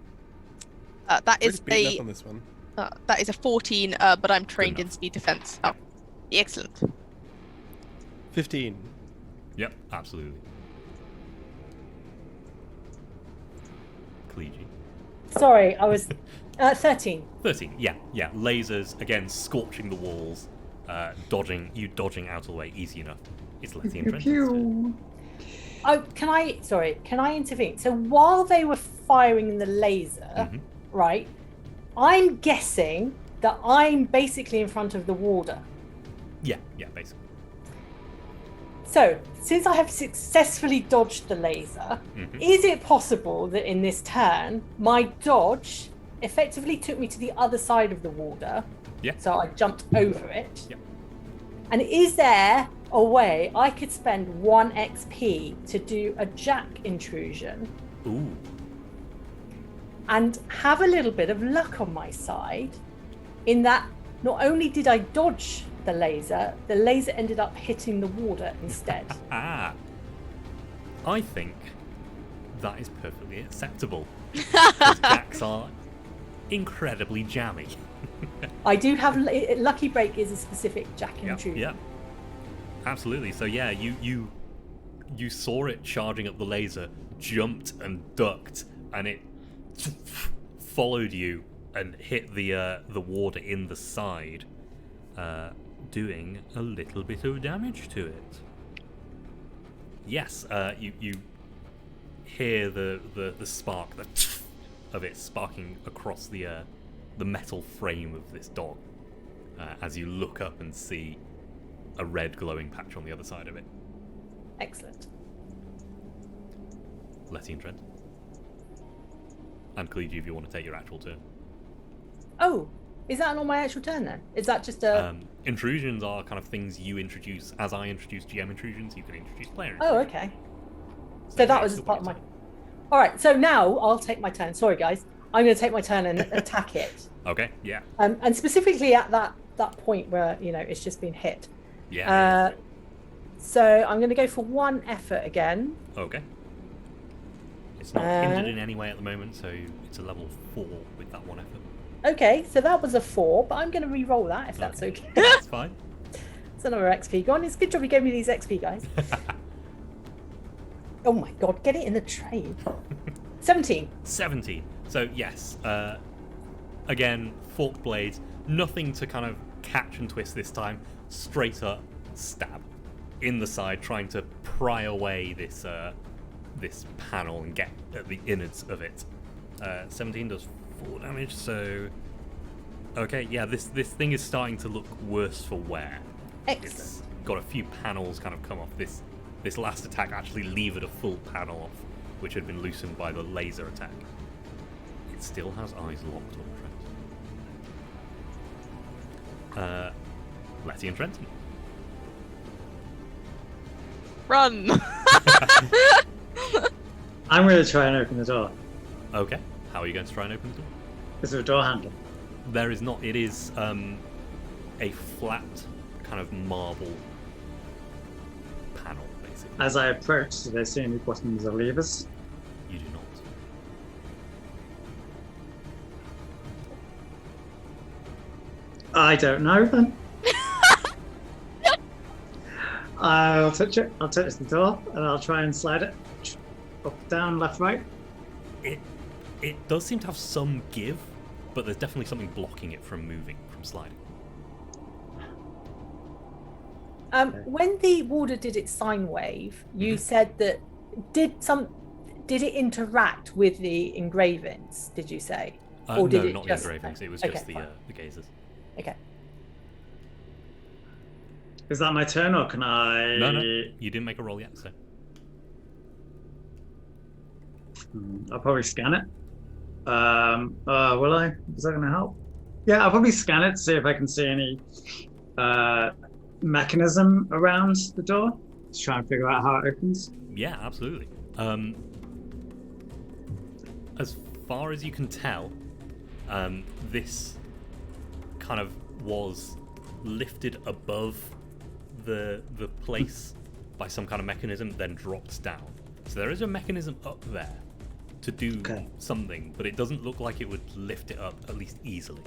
That is Pretty beaten up on this one. that is a 14, but I'm trained in enough. speed defense. Oh, excellent. 15. Yep, absolutely. Kleegi. Sorry, I was 13. 13, yeah. Lasers, again, scorching the walls, dodging out of the way, easy enough. It's Letty and Trenton's turn. Oh, can I intervene? So while they were firing the laser, right, I'm guessing that I'm basically in front of the warder. Yeah, basically. So, since I have successfully dodged the laser, is it possible that in this turn, my dodge effectively took me to the other side of the warder? Yeah. So I jumped over it. Yep. And is there a way I could spend 1 XP to do a jack intrusion Ooh. and have a little bit of luck on my side, in that not only did I dodge the laser ended up hitting the warder instead. I think that is perfectly acceptable. Because jacks are incredibly jammy. I do have lucky break is a specific jack and tune. Yeah, absolutely. So yeah, you saw it charging up the laser, jumped and ducked, and it followed you and hit the warder in the side, doing a little bit of damage to it. Yes, you hear the spark of it sparking across the metal frame of this dog as you look up and see a red glowing patch on the other side of it. Excellent. Letty and Trent. And Khalid, if you want to take your actual turn. Oh, is that not my actual turn then? Is that just a... Intrusions are kind of things you introduce. As I introduce GM intrusions, you can introduce player Oh, intrusions. okay. So that was as part of my... All right, so now I'll take my turn. Sorry, guys. I'm going to take my turn and attack it. Okay, yeah. And specifically at that point where, it's just been hit. Yeah. So I'm going to go for one effort again. Okay. It's not hindered in any way at the moment, so it's a level 4 with that one effort. Okay, so that was a 4, but I'm going to re-roll that if that's okay. That's fine. It's another XP. Go on, it's a good job you gave me these XP, guys. Oh my god, get it in the tray. 17. 17. So yes, again, forked blades, nothing to kind of catch and twist this time. Straight up stab in the side, trying to pry away this this panel and get at the innards of it. 17 does 4 damage, so okay, yeah, this thing is starting to look worse for wear. Excellent. It's got a few panels kind of come off. This last attack actually levered a full panel off, which had been loosened by the laser attack. It still has eyes locked on Trent. Letty and Trenton. Run! I'm going to try and open the door. Okay, how are you going to try and open the door? Is there a door handle? There is not. It is a flat kind of marble panel, basically. As I approach, do they see any buttons or levers? You do not. I don't know then. I'll touch it. I'll touch the door and I'll try and slide it up, down, left, right. It does seem to have some give, but there's definitely something blocking it from moving, from sliding. When the warder did its sine wave, you said that did it interact with the engravings? Did you say, or did no, not just... the engravings. It was just the gazers. Okay. Is that my turn, or can I? No, you didn't make a roll yet, so. I'll probably scan it. Will I? Is that going to help? Yeah, I'll probably scan it to see if I can see any mechanism around the door to try and figure out how it opens. Yeah, absolutely. As far as you can tell, this kind of was lifted above the place by some kind of mechanism, then drops down. So there is a mechanism up there to do something, but it doesn't look like it would lift it up, at least easily.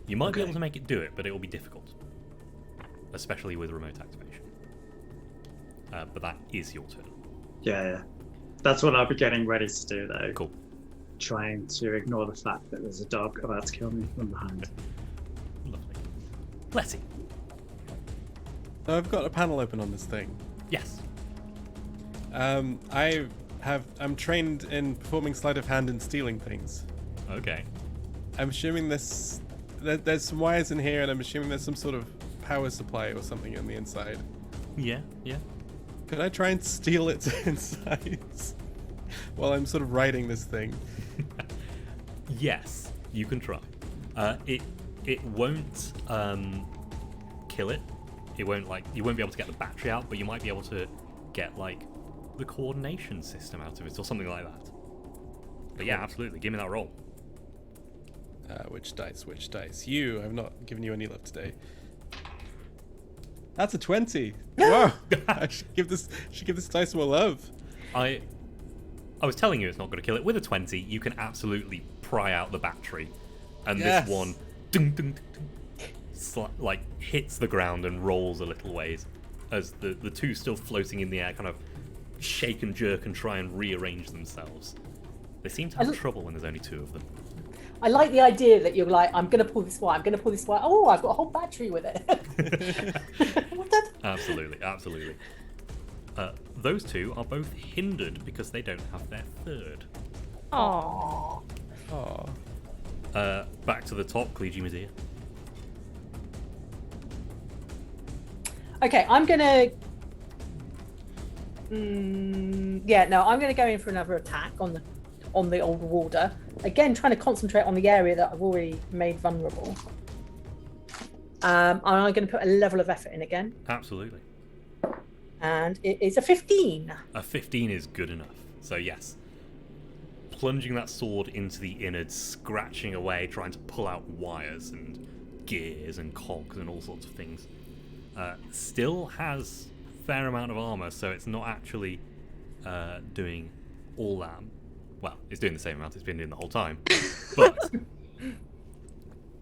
You might be able to make it do it, but it will be difficult, especially with remote activation. But that is your turn. Yeah. That's what I'll be getting ready to do, though. Cool. Trying to ignore the fact that there's a dog about to kill me from behind. Lovely. Letty. So I've got a panel open on this thing. Yes. I'm trained in performing sleight of hand and stealing things. Okay. I'm assuming there's some wires in here, and I'm assuming there's some sort of power supply or something on the inside. Yeah. Could I try and steal its inside while I'm sort of riding this thing? Yes, you can try. It won't kill it. It won't you won't be able to get the battery out, but you might be able to get the coordination system out of it or something like that. But yeah, absolutely. Give me that roll. Which dice? I've not given you any love today. That's a 20. Wow. I should give this dice more love. I was telling you it's not going to kill it. With a 20, you can absolutely pry out the battery. And Yes. this one, ding, ding, ding, ding, like, hits the ground and rolls a little ways. As the two still floating in the air kind of shake and jerk and try and rearrange themselves. They seem to have trouble when there's only two of them. I like the idea that you're like, I'm going to pull this wire, I'm going to pull this wire. Oh, I've got a whole battery with it. What the? Absolutely, absolutely. Those two are both hindered because they don't have their third. Aww. Oh. Back to the top, Kliji Mazir. Okay, I'm going to... I'm going to go in for another attack on the old warder. Again, trying to concentrate on the area that I've already made vulnerable. I'm going to put a level of effort in again. Absolutely. And it is a 15. A 15 is good enough. So yes. Plunging that sword into the innards, scratching away, trying to pull out wires and gears and cogs and all sorts of things. Still has a fair amount of armor, so it's not actually doing all that. Well, it's doing the same amount it's been doing the whole time. But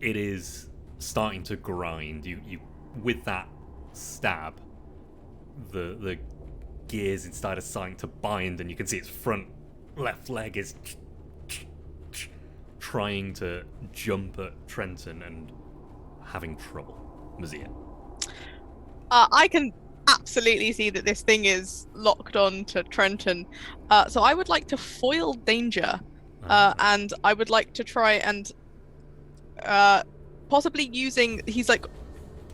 it is starting to grind. You with that stab, the gears inside are starting to bind, and you can see its front left leg is trying to jump at Trenton and having trouble. Mazia. I can absolutely see that this thing is locked on to Trenton. So I would like to foil danger, and I would like to try and possibly using... He's like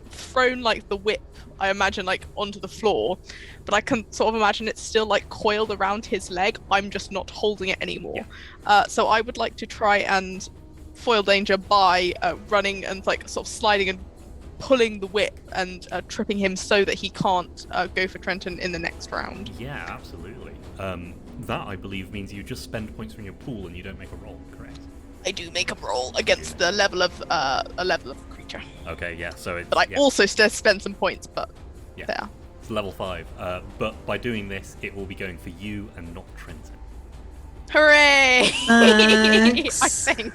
thrown like the whip, I imagine, like onto the floor, but I can sort of imagine it's still like coiled around his leg. I'm just not holding it anymore. So I would like to try and foil danger by running and like sort of sliding and pulling the whip and tripping him so that he can't go for Trenton in the next round. Yeah, absolutely. That, I believe, means you just spend points from your pool and you don't make a roll, correct? I do make a roll against the level of a level of creature. Okay, yeah, so it's... But I also still spend some points, but there. It's level 5. But by doing this, it will be going for you and not Trenton. Hooray! I think.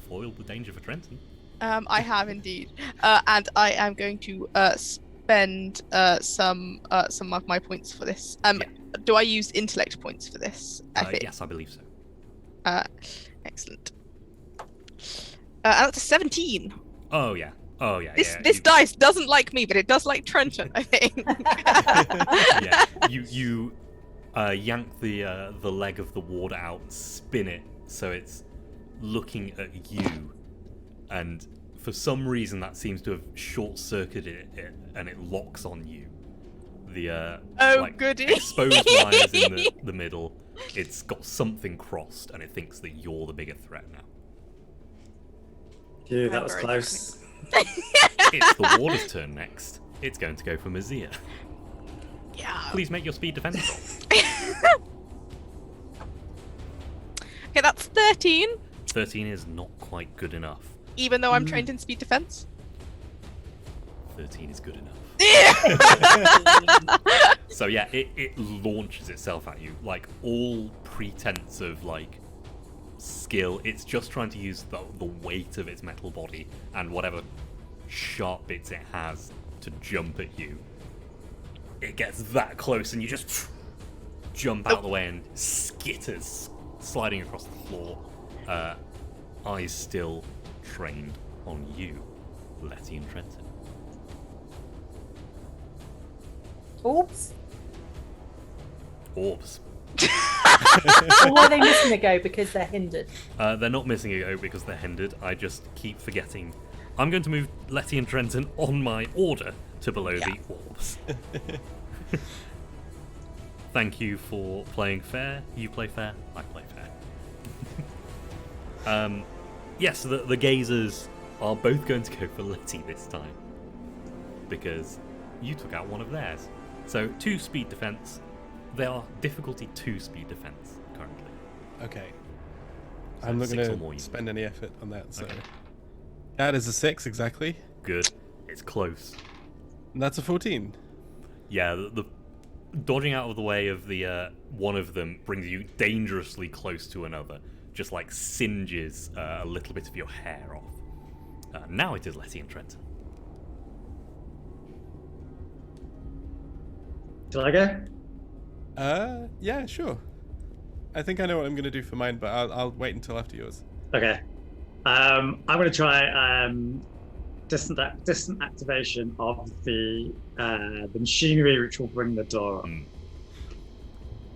Foiled the danger for Trenton. I have indeed, and I am going to spend some of my points for this. Do I use intellect points for this? Yes, I believe so. Excellent. That's a 17. Oh yeah. This dice doesn't like me, but it does like Trenton, I think. Yeah, you yank the leg of the ward out, spin it so it's looking at you, and for some reason that seems to have short-circuited it, and it locks on you. The goody. exposed wires in the middle. It's got something crossed, and it thinks that you're the bigger threat now. Phew, that was close. It's the warder's turn next. It's going to go for Mazia. Yeah. Please make your speed defense roll. Okay, that's 13. 13 is not quite good enough. Even though I'm trained in speed defense. 13 is good enough. So yeah, it launches itself at you, like all pretense of like skill. It's just trying to use the weight of its metal body and whatever sharp bits it has to jump at you. It gets that close and you just jump out of the way and skitters, sliding across the floor. Eyes still trained on you, Letty and Trenton. Orbs? Orbs. Or are they missing a go because they're hindered? They're not missing a go because they're hindered. I just keep forgetting. I'm going to move Letty and Trenton on my order to below the orbs. Thank you for playing fair. You play fair, I play fair. Yes, the gazers are both going to go for Letty this time. Because you took out one of theirs. So 2 speed defense. They are difficulty 2 speed defense currently. Okay. So I'm not 6 or going more to you spend any effort on that. So Okay. that is a 6 exactly, Good. It's close. and that's a 14. Yeah, the dodging out of the way of the one of them brings you dangerously close to another, just like singes a little bit of your hair off. Now it is Letty and Trenton. Shall I go? Yeah, sure. I think I know what I'm going to do for mine, but I'll wait until after yours. Okay. I'm going to try distant activation of the machinery, which will bring the door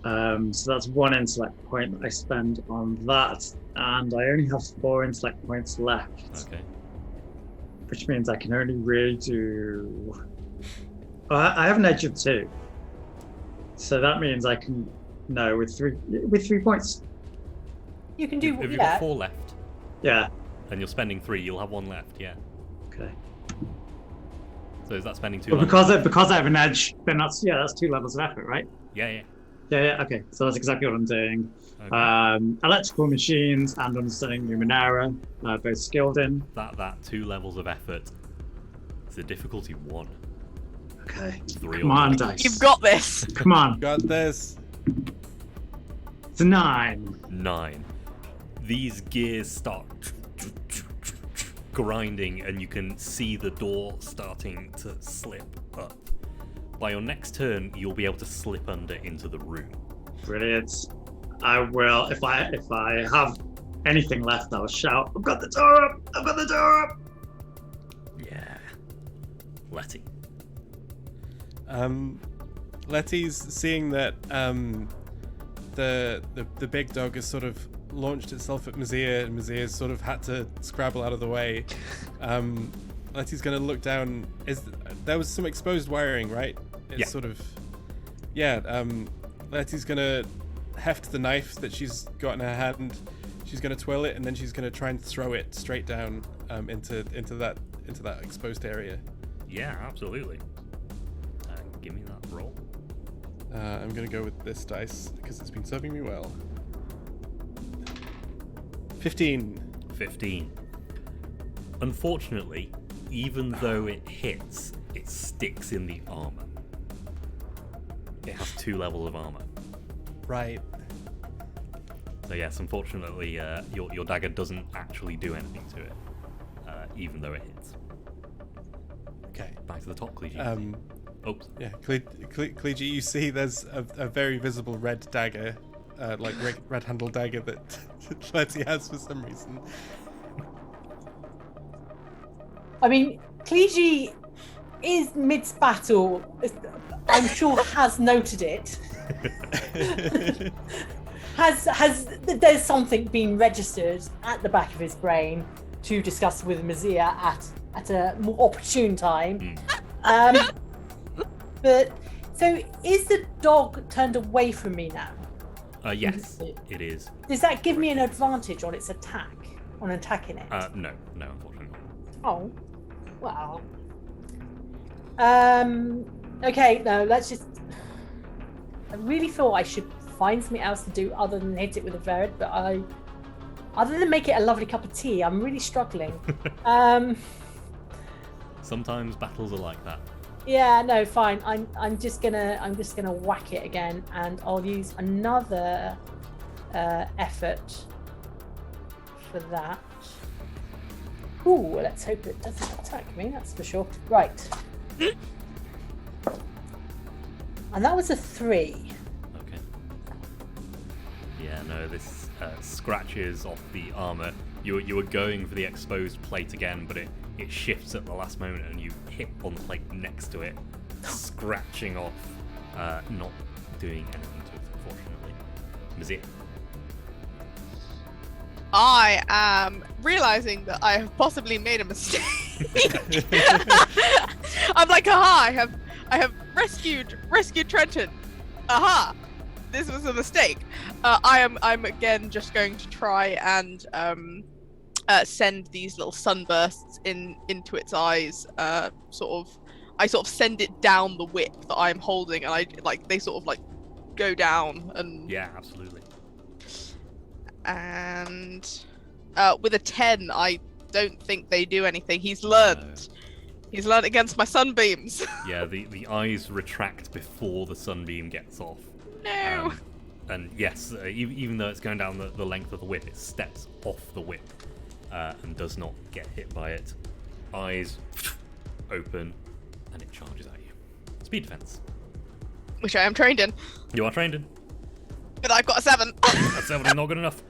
up. So that's 1 intellect point that I spend on that, and I only have 4 intellect points left. Okay. Which means I can only really do. I have an edge of 2, so that means I can with 3 points. You can do. If you've got 4 left, Yeah. and you're spending 3, you'll have 1 left. Yeah. Okay. So is that spending 2? But because I have an edge, then that's 2 levels of effort, right? Yeah. Yeah. Okay. So that's exactly what I'm doing. Okay. Electrical machines and understanding Numenera, both skilled in. That 2 levels of effort. It's a difficulty 1. Okay. 3 Come or on, more. dice. You've got this. Come on. Got this. It's a 9. 9. These gears start grinding, and you can see the door starting to slip up. By your next turn, you'll be able to slip under into the room. Brilliant. I will. If I have anything left, I'll shout, "I've got the door up! I've got the door up!" Yeah. Letty. Letty's seeing that the big dog has sort of launched itself at Mazia, and Mazia's sort of had to scrabble out of the way. Letty's going to look down. There was some exposed wiring, right? It's Yeah. sort of. Yeah. Letty's going to heft the knife that she's got in her hand. She's going to twirl it, and then she's going to try and throw it straight down into that exposed area. Yeah, absolutely. Give me that roll. I'm going to go with this dice because it's been serving me well. 15. 15. Unfortunately, even though it hits, it sticks in the armor. It has 2 levels of armor. Right. So yes, unfortunately, your dagger doesn't actually do anything to it, even though it hits. Okay. Back to the top, Cleege. Oops. Yeah, Cleege, you see there's a very visible red dagger, like red handle dagger that Letty has for some reason. I mean, Cleege is mid-battle. I'm sure has noted it. There's something being registered at the back of his brain to discuss with Mazia at a more opportune time. But so is the dog turned away from me now? Yes, it is. Does that give me an advantage on its attack? On attacking it? No, unfortunately not. Oh, well. Okay, no, let's just. I really thought I should find something else to do other than hit it with a ferret, but other than make it a lovely cup of tea, I'm really struggling. Sometimes battles are like that. Yeah, no, fine. I'm just gonna whack it again, and I'll use another effort for that. Ooh, let's hope it doesn't attack me. That's for sure. Right. And that was a 3. Okay. Yeah, no, this scratches off the armor. You were going for the exposed plate again, but it shifts at the last moment, and you hit on the plate next to it, scratching off, not doing anything to it, unfortunately. Mazia. I am realizing that I have possibly made a mistake. I'm like, aha! I have rescued Trenton. Aha! This was a mistake. I'm again just going to try and send these little sunbursts into its eyes. I sort of send it down the whip that I'm holding, and they sort of go down and. Yeah, absolutely. And with a 10, I don't think they do anything. He's learned He's learned against my sunbeams. Yeah, the eyes retract before the sunbeam gets off. No. And yes, even though it's going down the length of the whip, it steps off the whip and does not get hit by it. Eyes open, and it charges at you. Speed defense. Which I am trained in. You are trained in. But I've got a 7. That's definitely not good enough.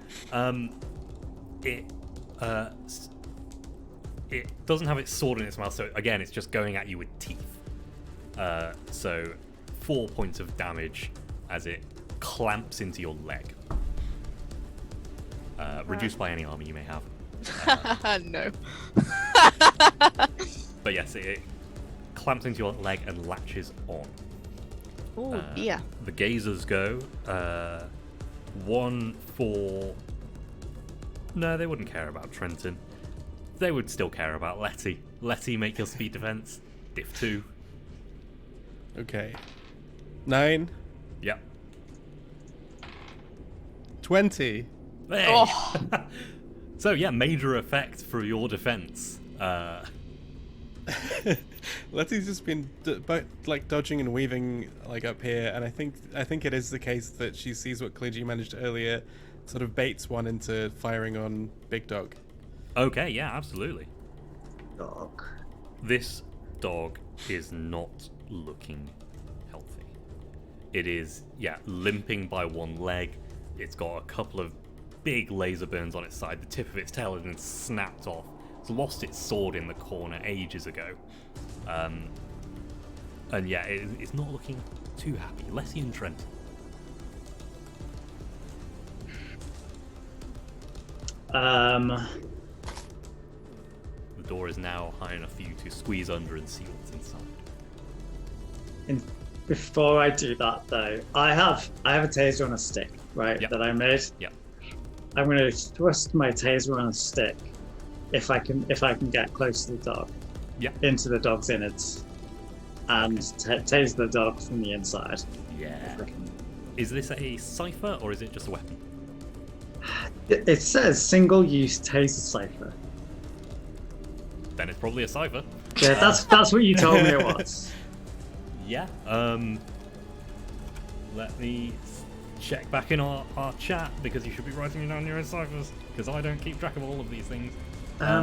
It doesn't have its sword in its mouth, so again, it's just going at you with teeth. So 4 points of damage as it clamps into your leg. Reduced by any armor you may have. No. But yes, it clamps into your leg and latches on. Oh dear. The gazers go. 1 for... No, they wouldn't care about Trenton. They would still care about Letty. Letty, make your speed defense. Diff 2. Okay. 9. Yep. 20. Hey. Oh. So yeah, major effect for your defense. Letty's just been dodging and weaving up here, and I think it is the case that she sees what Kliji managed earlier, sort of baits one into firing on Big Dog. Okay, yeah, absolutely. Dog. This dog is not looking healthy. It is, limping by one leg. It's got a couple of big laser burns on its side. The tip of its tail has been snapped off. It's lost its sword in the corner ages ago. And yeah, it's not looking too happy. Letty and Trent. The door is now high enough for you to squeeze under and see what's inside. And before I do that, though, I have a taser on a stick, right? Yep. That I made. Yep. I'm going to thrust my taser on a stick, if I can get close to the dog. Yep. Into the dog's innards, and tase the dog from the inside. Yeah. Is this a cipher or is it just a weapon? It says single-use taser cipher. Then it's probably a cipher. Yeah, that's what you told me it was. Yeah. Let me check back in our chat, because you should be writing down your own ciphers, because I don't keep track of all of these things.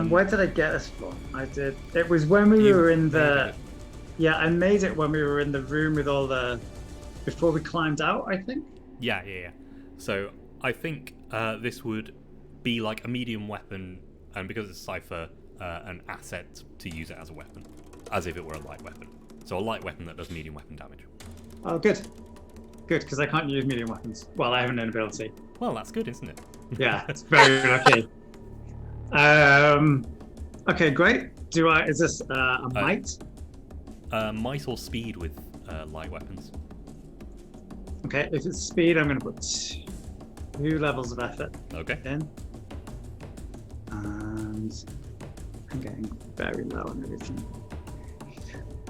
Where did I get this from? I did. It was when we were in the. Yeah, I made it when we were in the room with all the. Before we climbed out, I think. Yeah. So I think this would be like a medium weapon, and because it's a cipher, an asset to use it as a weapon, as if it were a light weapon. So a light weapon that does medium weapon damage. Oh, good. Good, because I can't use medium weapons. Well, I have an ability. Well, that's good, isn't it? Yeah, it's very lucky. Okay, great. Is this a might? Might or speed with light weapons. Okay, if it's speed, I'm going to put 2 levels of effort Okay. in. And I'm getting very low on everything.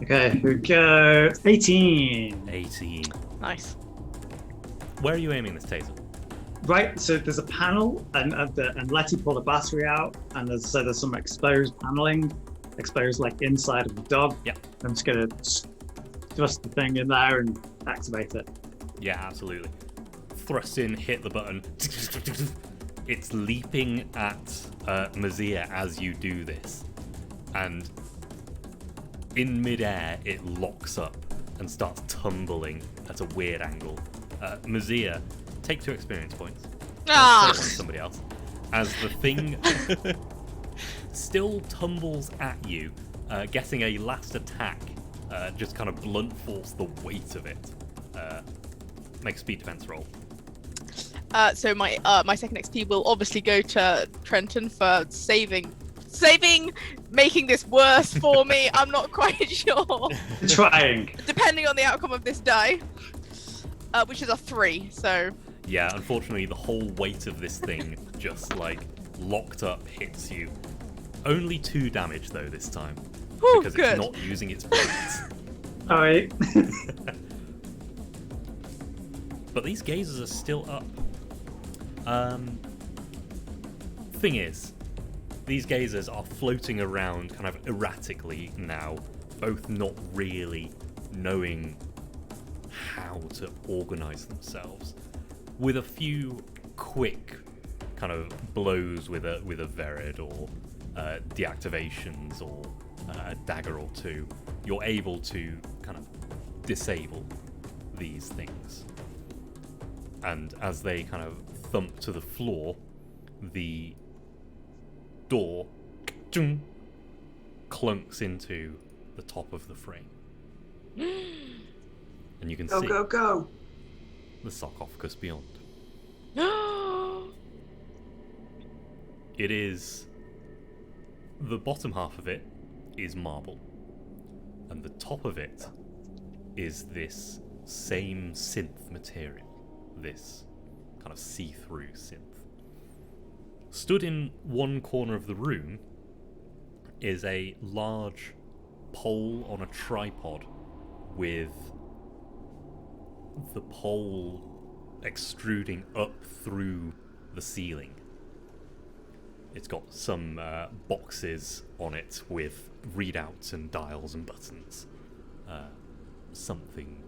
Okay, here we go. 18. 18. Nice. Where are you aiming this taser? Right, so there's a panel, and Letty pulled a battery out, and there's some exposed paneling, exposed inside of the dog. Yeah. I'm just gonna thrust the thing in there and activate it. Yeah, absolutely. Thrust in, hit the button. It's leaping at Mazia as you do this, and in midair it locks up and starts tumbling at a weird angle. Mazia, take 2 experience points. Ah! Somebody else. As the thing still tumbles at you, getting a last attack, just kind of blunt force the weight of it. Make a speed defense roll. So my second XP will obviously go to Trenton for making this worse for me. I'm not quite sure. Trying. Depending on the outcome of this die, which is a 3. So Yeah, unfortunately, the whole weight of this thing just locked up hits you. Only 2 damage though this time, whew, because good. it's not using its weight. All right. But these gazers are still up. Thing is, These gazers are floating around kind of erratically now, both not really knowing how to organize themselves. With a few quick kind of blows with a Verid or deactivations or a dagger or two, you're able to kind of disable these things. And as they kind of thump to the floor, the door clunks into the top of the frame. And you can see Go. the sarcophagus beyond. It is... The bottom half of it is marble. And the top of it is this same synth material. This kind of see-through synth. Stood in one corner of the room is a large pole on a tripod with the pole extruding up through the ceiling. It's got some boxes on it with readouts and dials and buttons. Something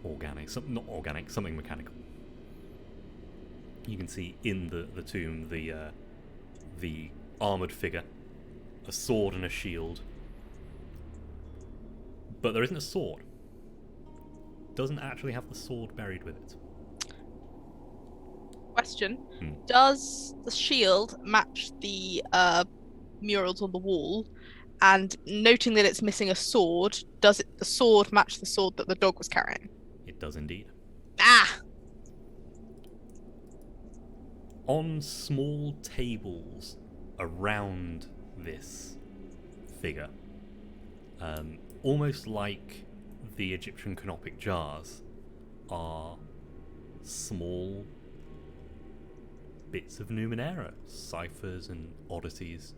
organic, not organic, something mechanical. You can see in the tomb the armoured figure, a sword and a shield. But there isn't a sword. Doesn't actually have the sword buried with it. Question. Does the shield match the murals on the wall? And noting that it's missing a sword, does the sword match the sword that the dog was carrying? It does indeed. Ah! On small tables around this figure, almost like the Egyptian canopic jars, are small bits of Numenera, ciphers and odysseys,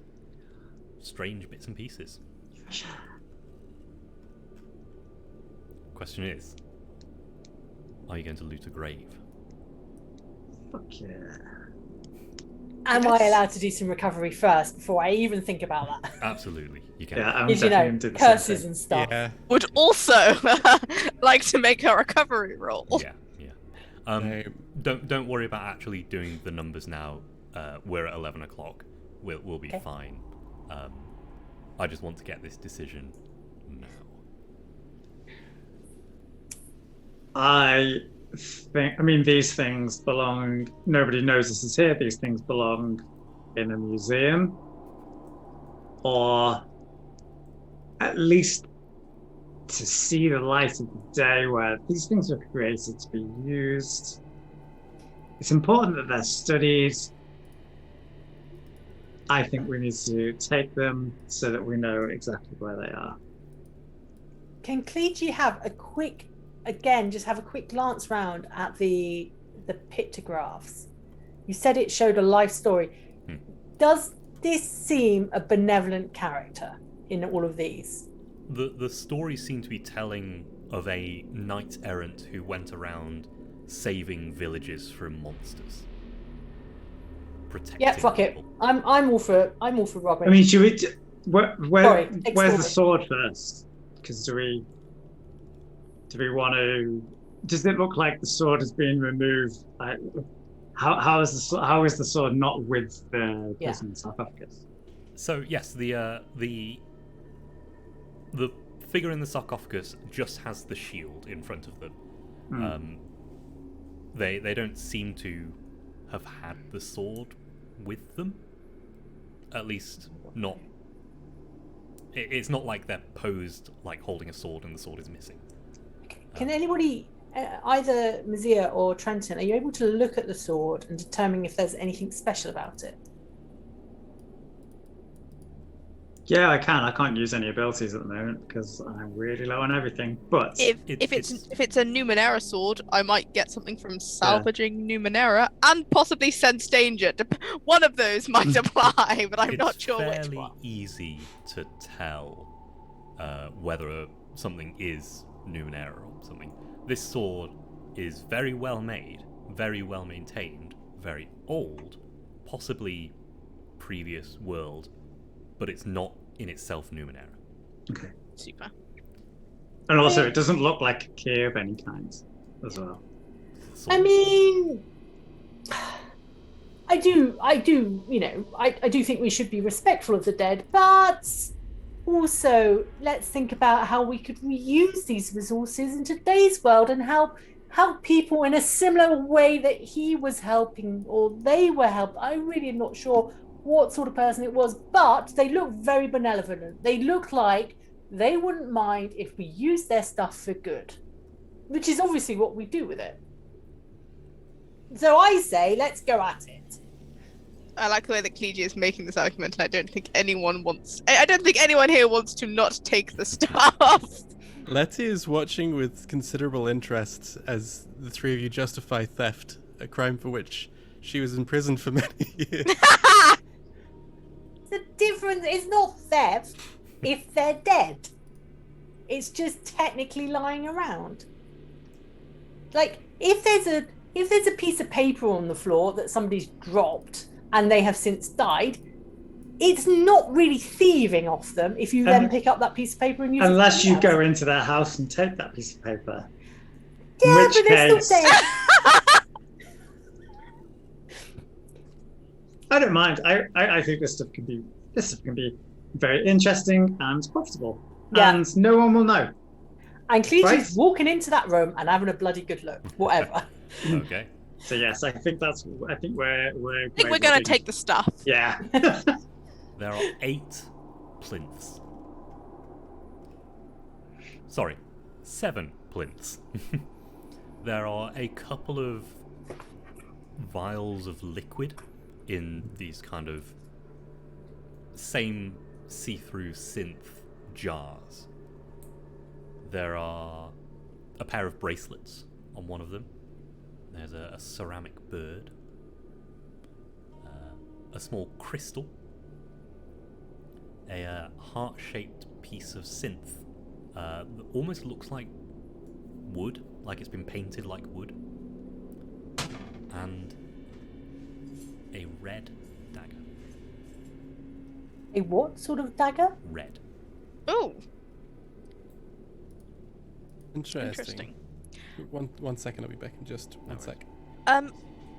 strange bits and pieces. Question is, are you going to loot a grave? Fuck yeah. Am I allowed to do some recovery first before I even think about that? Absolutely, you can. Yeah, I'm Because, definitely gonna do the curses same thing. and stuff. Yeah. Would also like to make a recovery roll. Yeah. Don't worry about actually doing the numbers now. We're at 11 o'clock. We'll be fine. I just want to get this decision now. I mean, these things belong... Nobody knows this is here. These things belong in a museum. Or at least to see the light of the day where these things were created to be used. It's important that they're studied. I think we need to take them so that we know exactly where they are. Can Cleege have a quick glance round at the pictographs? You said it showed a life story. Does this seem a benevolent character in all of these? The stories seem to be telling of a knight errant who went around saving villages from monsters. Protecting Yeah, fuck people. it. I'm all for Robin. I mean, should we... Sorry, where's the sword first? Because do we want to... Does it look like the sword has been removed? How is the sword not with the person in sarcophagus? So yes, the figure in the sarcophagus just has the shield in front of them. They don't seem to have had the sword with them. At least not. It's not like they're posed like holding a sword and the sword is missing. Can anybody, either Mazia or Trenton, are you able to look at the sword and determine if there's anything special about it? Yeah, I can. I can't use any abilities at the moment because I'm really low on everything. But If it's a Numenera sword, I might get something from salvaging Numenera and possibly sense danger. One of those might apply, but I'm not sure which one. It's fairly easy to tell whether something is Numenera or something. This sword is very well made, very well maintained, very old, possibly previous world, but it's not in itself Numenera. Okay. Super. And also, it doesn't look like a key of any kind as well. Sort I of. mean, I do, you know, I do think we should be respectful of the dead, but also let's think about how we could reuse these resources in today's world and help people in a similar way that he was helping or they were helped. I'm really not sure what sort of person it was, but they look very benevolent. They look like they wouldn't mind if we used their stuff for good, which is obviously what we do with it. So I say, let's go at it. I like the way that Clegia is making this argument, and I don't think anyone here wants to not take the stuff. Letty is watching with considerable interest as the three of you justify theft, a crime for which she was imprisoned for many years. The difference is not theft if they're dead. It's just technically lying around. Like, if there's a piece of paper on the floor that somebody's dropped and they have since died, it's not really thieving off them if you then pick up that piece of paper and use it. Unless you go into their house and take that piece of paper. Yeah, In which but they're case, still dead. I don't mind. I think this stuff can be very interesting and profitable. Yeah. And no one will know. And Cleetu's Right. walking into that room and having a bloody good look. Whatever. Okay. So yes, I think we're I think we're going to take the stuff. Yeah. There are 8 plinths. Sorry, 7 plinths. There are a couple of vials of liquid in these kind of same see-through synth jars. There are a pair of bracelets on one of them. There's a ceramic bird. A small crystal. A heart-shaped piece of synth that almost looks like wood, like it's been painted like wood. And a red dagger. A what sort of dagger? Red. Oh, Interesting. One second, I'll be back in just one sec.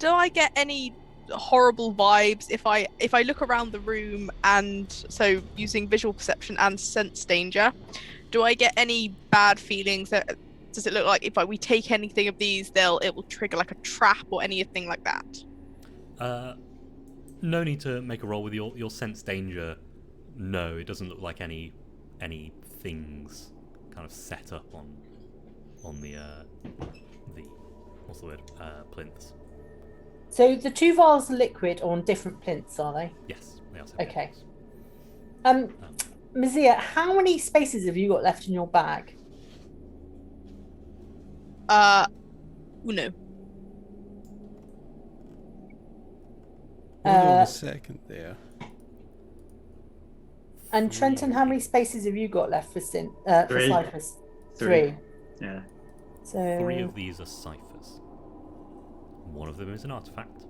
do I get any horrible vibes if I look around the room, and so using visual perception and sense danger, do I get any bad feelings? Does it look like if we take anything of these, it will trigger like a trap or anything like that? No need to make a roll with your sense danger. No, it doesn't look like any things kind of set up on the what's the word, plinths. So the 2 vials of liquid are on different plinths, are they? Yes, they are. Okay. Mazia, how many spaces have you got left in your bag? Uno. Hold on a second there. And Trenton, how many spaces have you got left for for 3. ciphers? 3. Yeah. So 3 of these are ciphers. One of them is an artifact.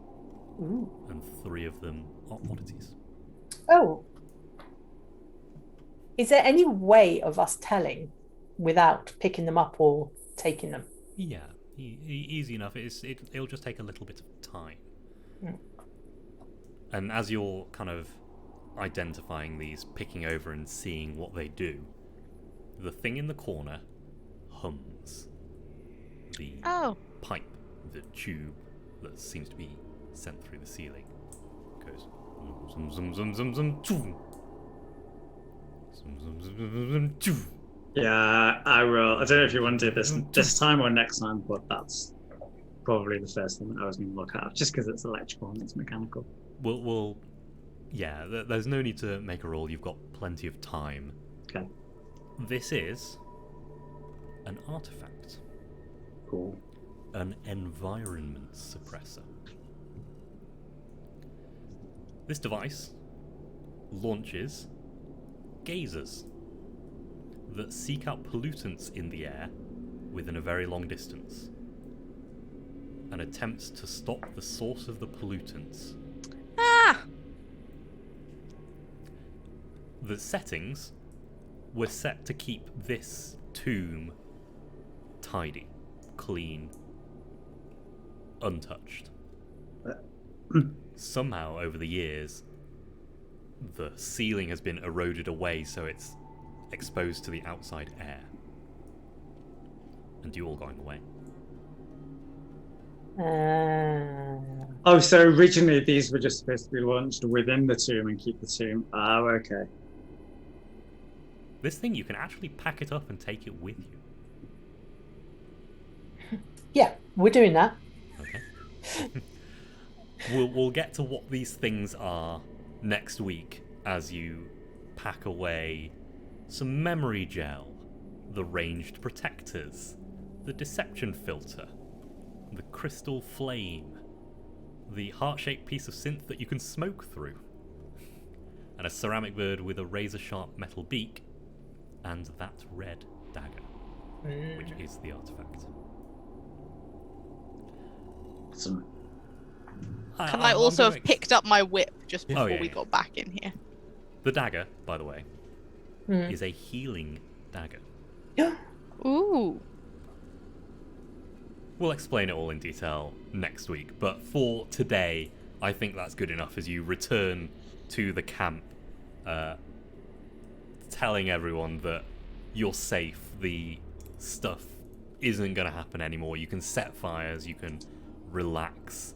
Ooh. And 3 of them are oddities. Oh. Is there any way of us telling without picking them up or taking them? Yeah, easy enough. It'll just take a little bit of time. Mm. And as you're kind of identifying these, picking over and seeing what they do, the thing in the corner hums. The pipe, the tube that seems to be sent through the ceiling goes zum zum zum zum zum choo. Zum zum zum zum zum choo. Yeah, I will. I don't know if you want to do this time or next time, but that's probably the first thing that I was going to look at, just because it's electrical and it's mechanical. Well, yeah, there's no need to make a roll. You've got plenty of time. Okay. This is an artifact. Cool. An environment suppressor. This device launches gazers that seek out pollutants in the air within a very long distance and attempts to stop the source of the pollutants. the settings were set to keep this tomb tidy, clean, untouched. Somehow, over the years, the ceiling has been eroded away so it's exposed to the outside air. And you all going away. Oh, so originally these were just supposed to be launched within the tomb and keep the tomb. Oh, okay. This thing, you can actually pack it up and take it with you. Yeah, we're doing that. Okay. We'll get to what these things are next week as you pack away some memory gel, the ranged protectors, the deception filter, the crystal flame, the heart-shaped piece of synth that you can smoke through, and a ceramic bird with a razor-sharp metal beak, and that red dagger, which is the artifact. Awesome. Can I also have picked up my whip just before we yeah. got back in here? The dagger, by the way, is a healing dagger. Ooh. We'll explain it all in detail next week, but for today, I think that's good enough as you return to the camp, telling everyone that you're safe, the stuff isn't going to happen anymore. You can set fires, you can relax.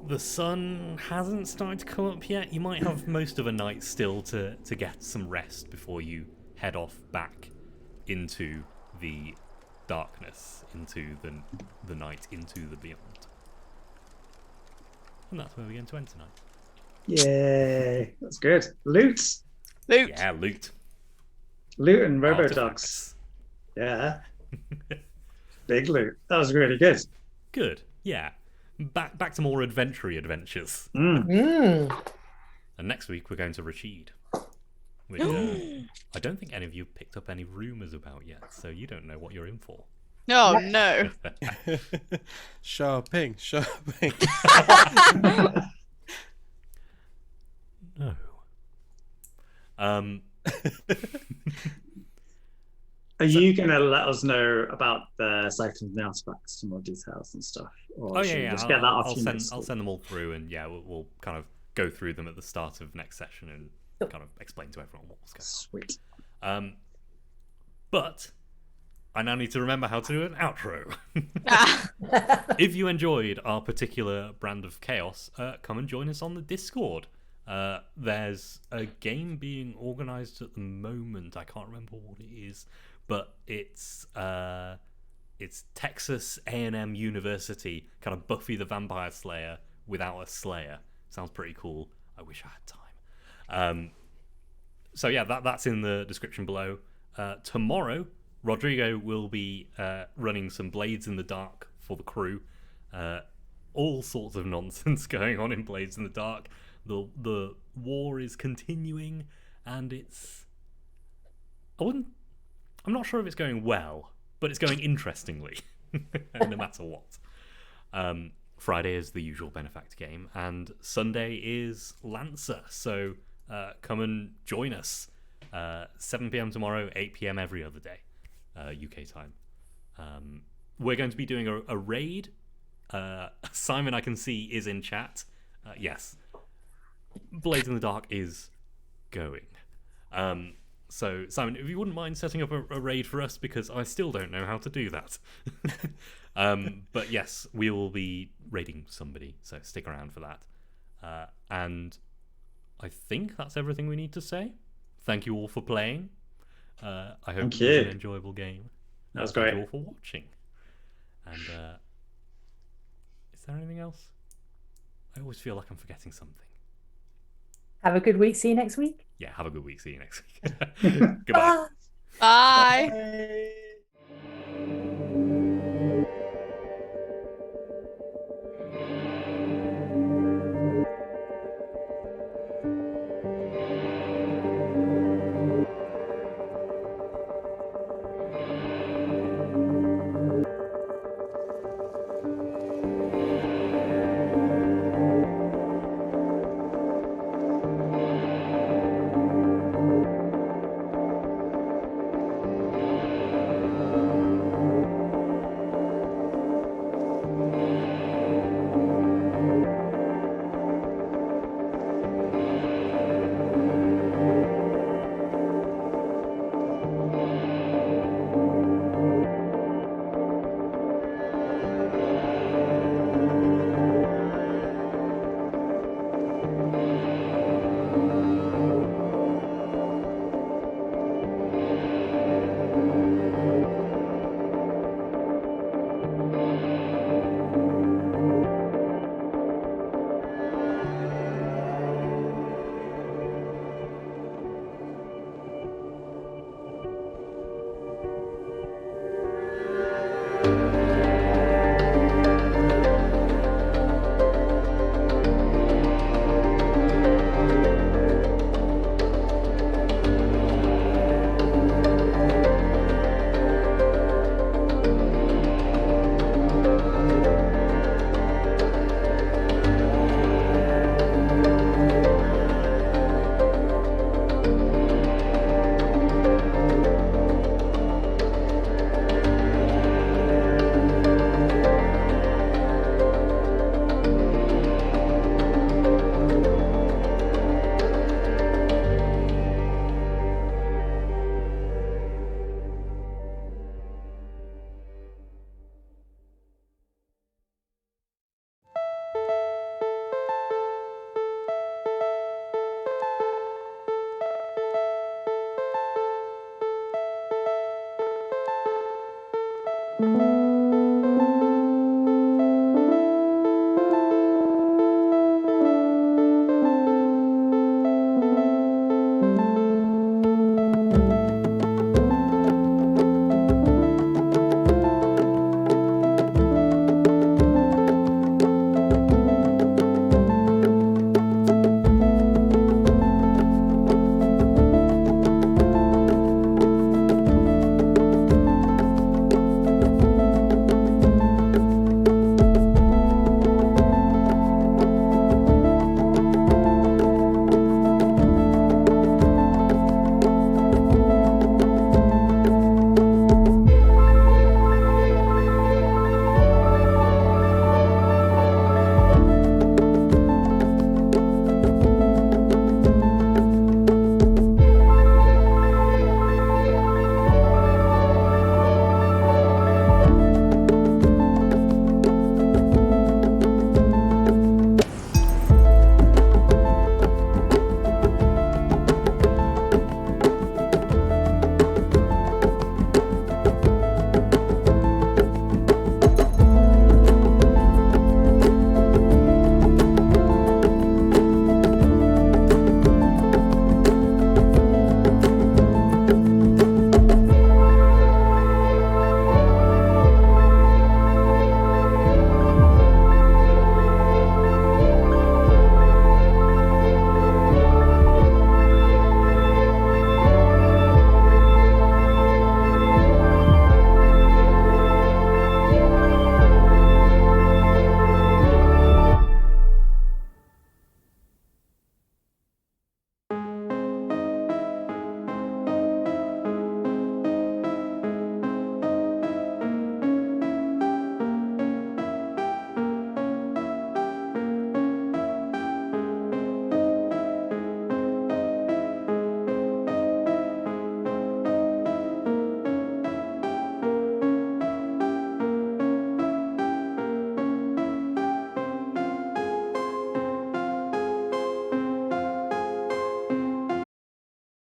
The sun hasn't started to come up yet. You might have most of a night still to get some rest before you head off back into the darkness, into the night, into the beyond. And that's where we're going to end tonight. Yay, that's good. Loot. Loot. Yeah, loot. Loot and robodogs. Artifacts. Yeah. Big loot. That was really good. Good. Yeah. Back to more adventures. Mm. And next week we're going to Rashid, which I don't think any of you picked up any rumours about yet, so you don't know what you're in for. Oh, no. Shopping. No. Are you going to let us know about the cycling of the artifacts, some more details and stuff? Or should we just get that off you next I'll week? send them all through, and yeah, we'll kind of go through them at the start of next session and kind of explain to everyone what was going Sweet. on. But I now need to remember how to do an outro. If you enjoyed our particular brand of chaos, come and join us on the Discord. There's a game being organised at the moment. I can't remember what it is, but it's Texas A&M University, kind of Buffy the Vampire Slayer without a Slayer. Sounds pretty cool. I wish I had time. So yeah, that's in the description below. Tomorrow, Rodrigo will be running some Blades in the Dark for the crew. All sorts of nonsense going on in Blades in the Dark. The war is continuing, and I'm not sure if it's going well, but it's going interestingly, no matter what. Friday is the usual Benefactor game, and Sunday is Lancer, so come and join us. 7 p.m. tomorrow, 8 p.m. every other day, UK time. We're going to be doing a raid. Simon, I can see, is in chat. Yes. Blades in the Dark is going. So, Simon, if you wouldn't mind setting up a raid for us, because I still don't know how to do that. But yes, we will be raiding somebody, so stick around for that. And I think that's everything we need to say. Thank you all for playing. I hope it was an enjoyable game. That was Thank great. you all for watching. And is there anything else? I always feel like I'm forgetting something. Have a good week. See you next week. Yeah, have a good week. See you next week. Goodbye. Bye. Bye.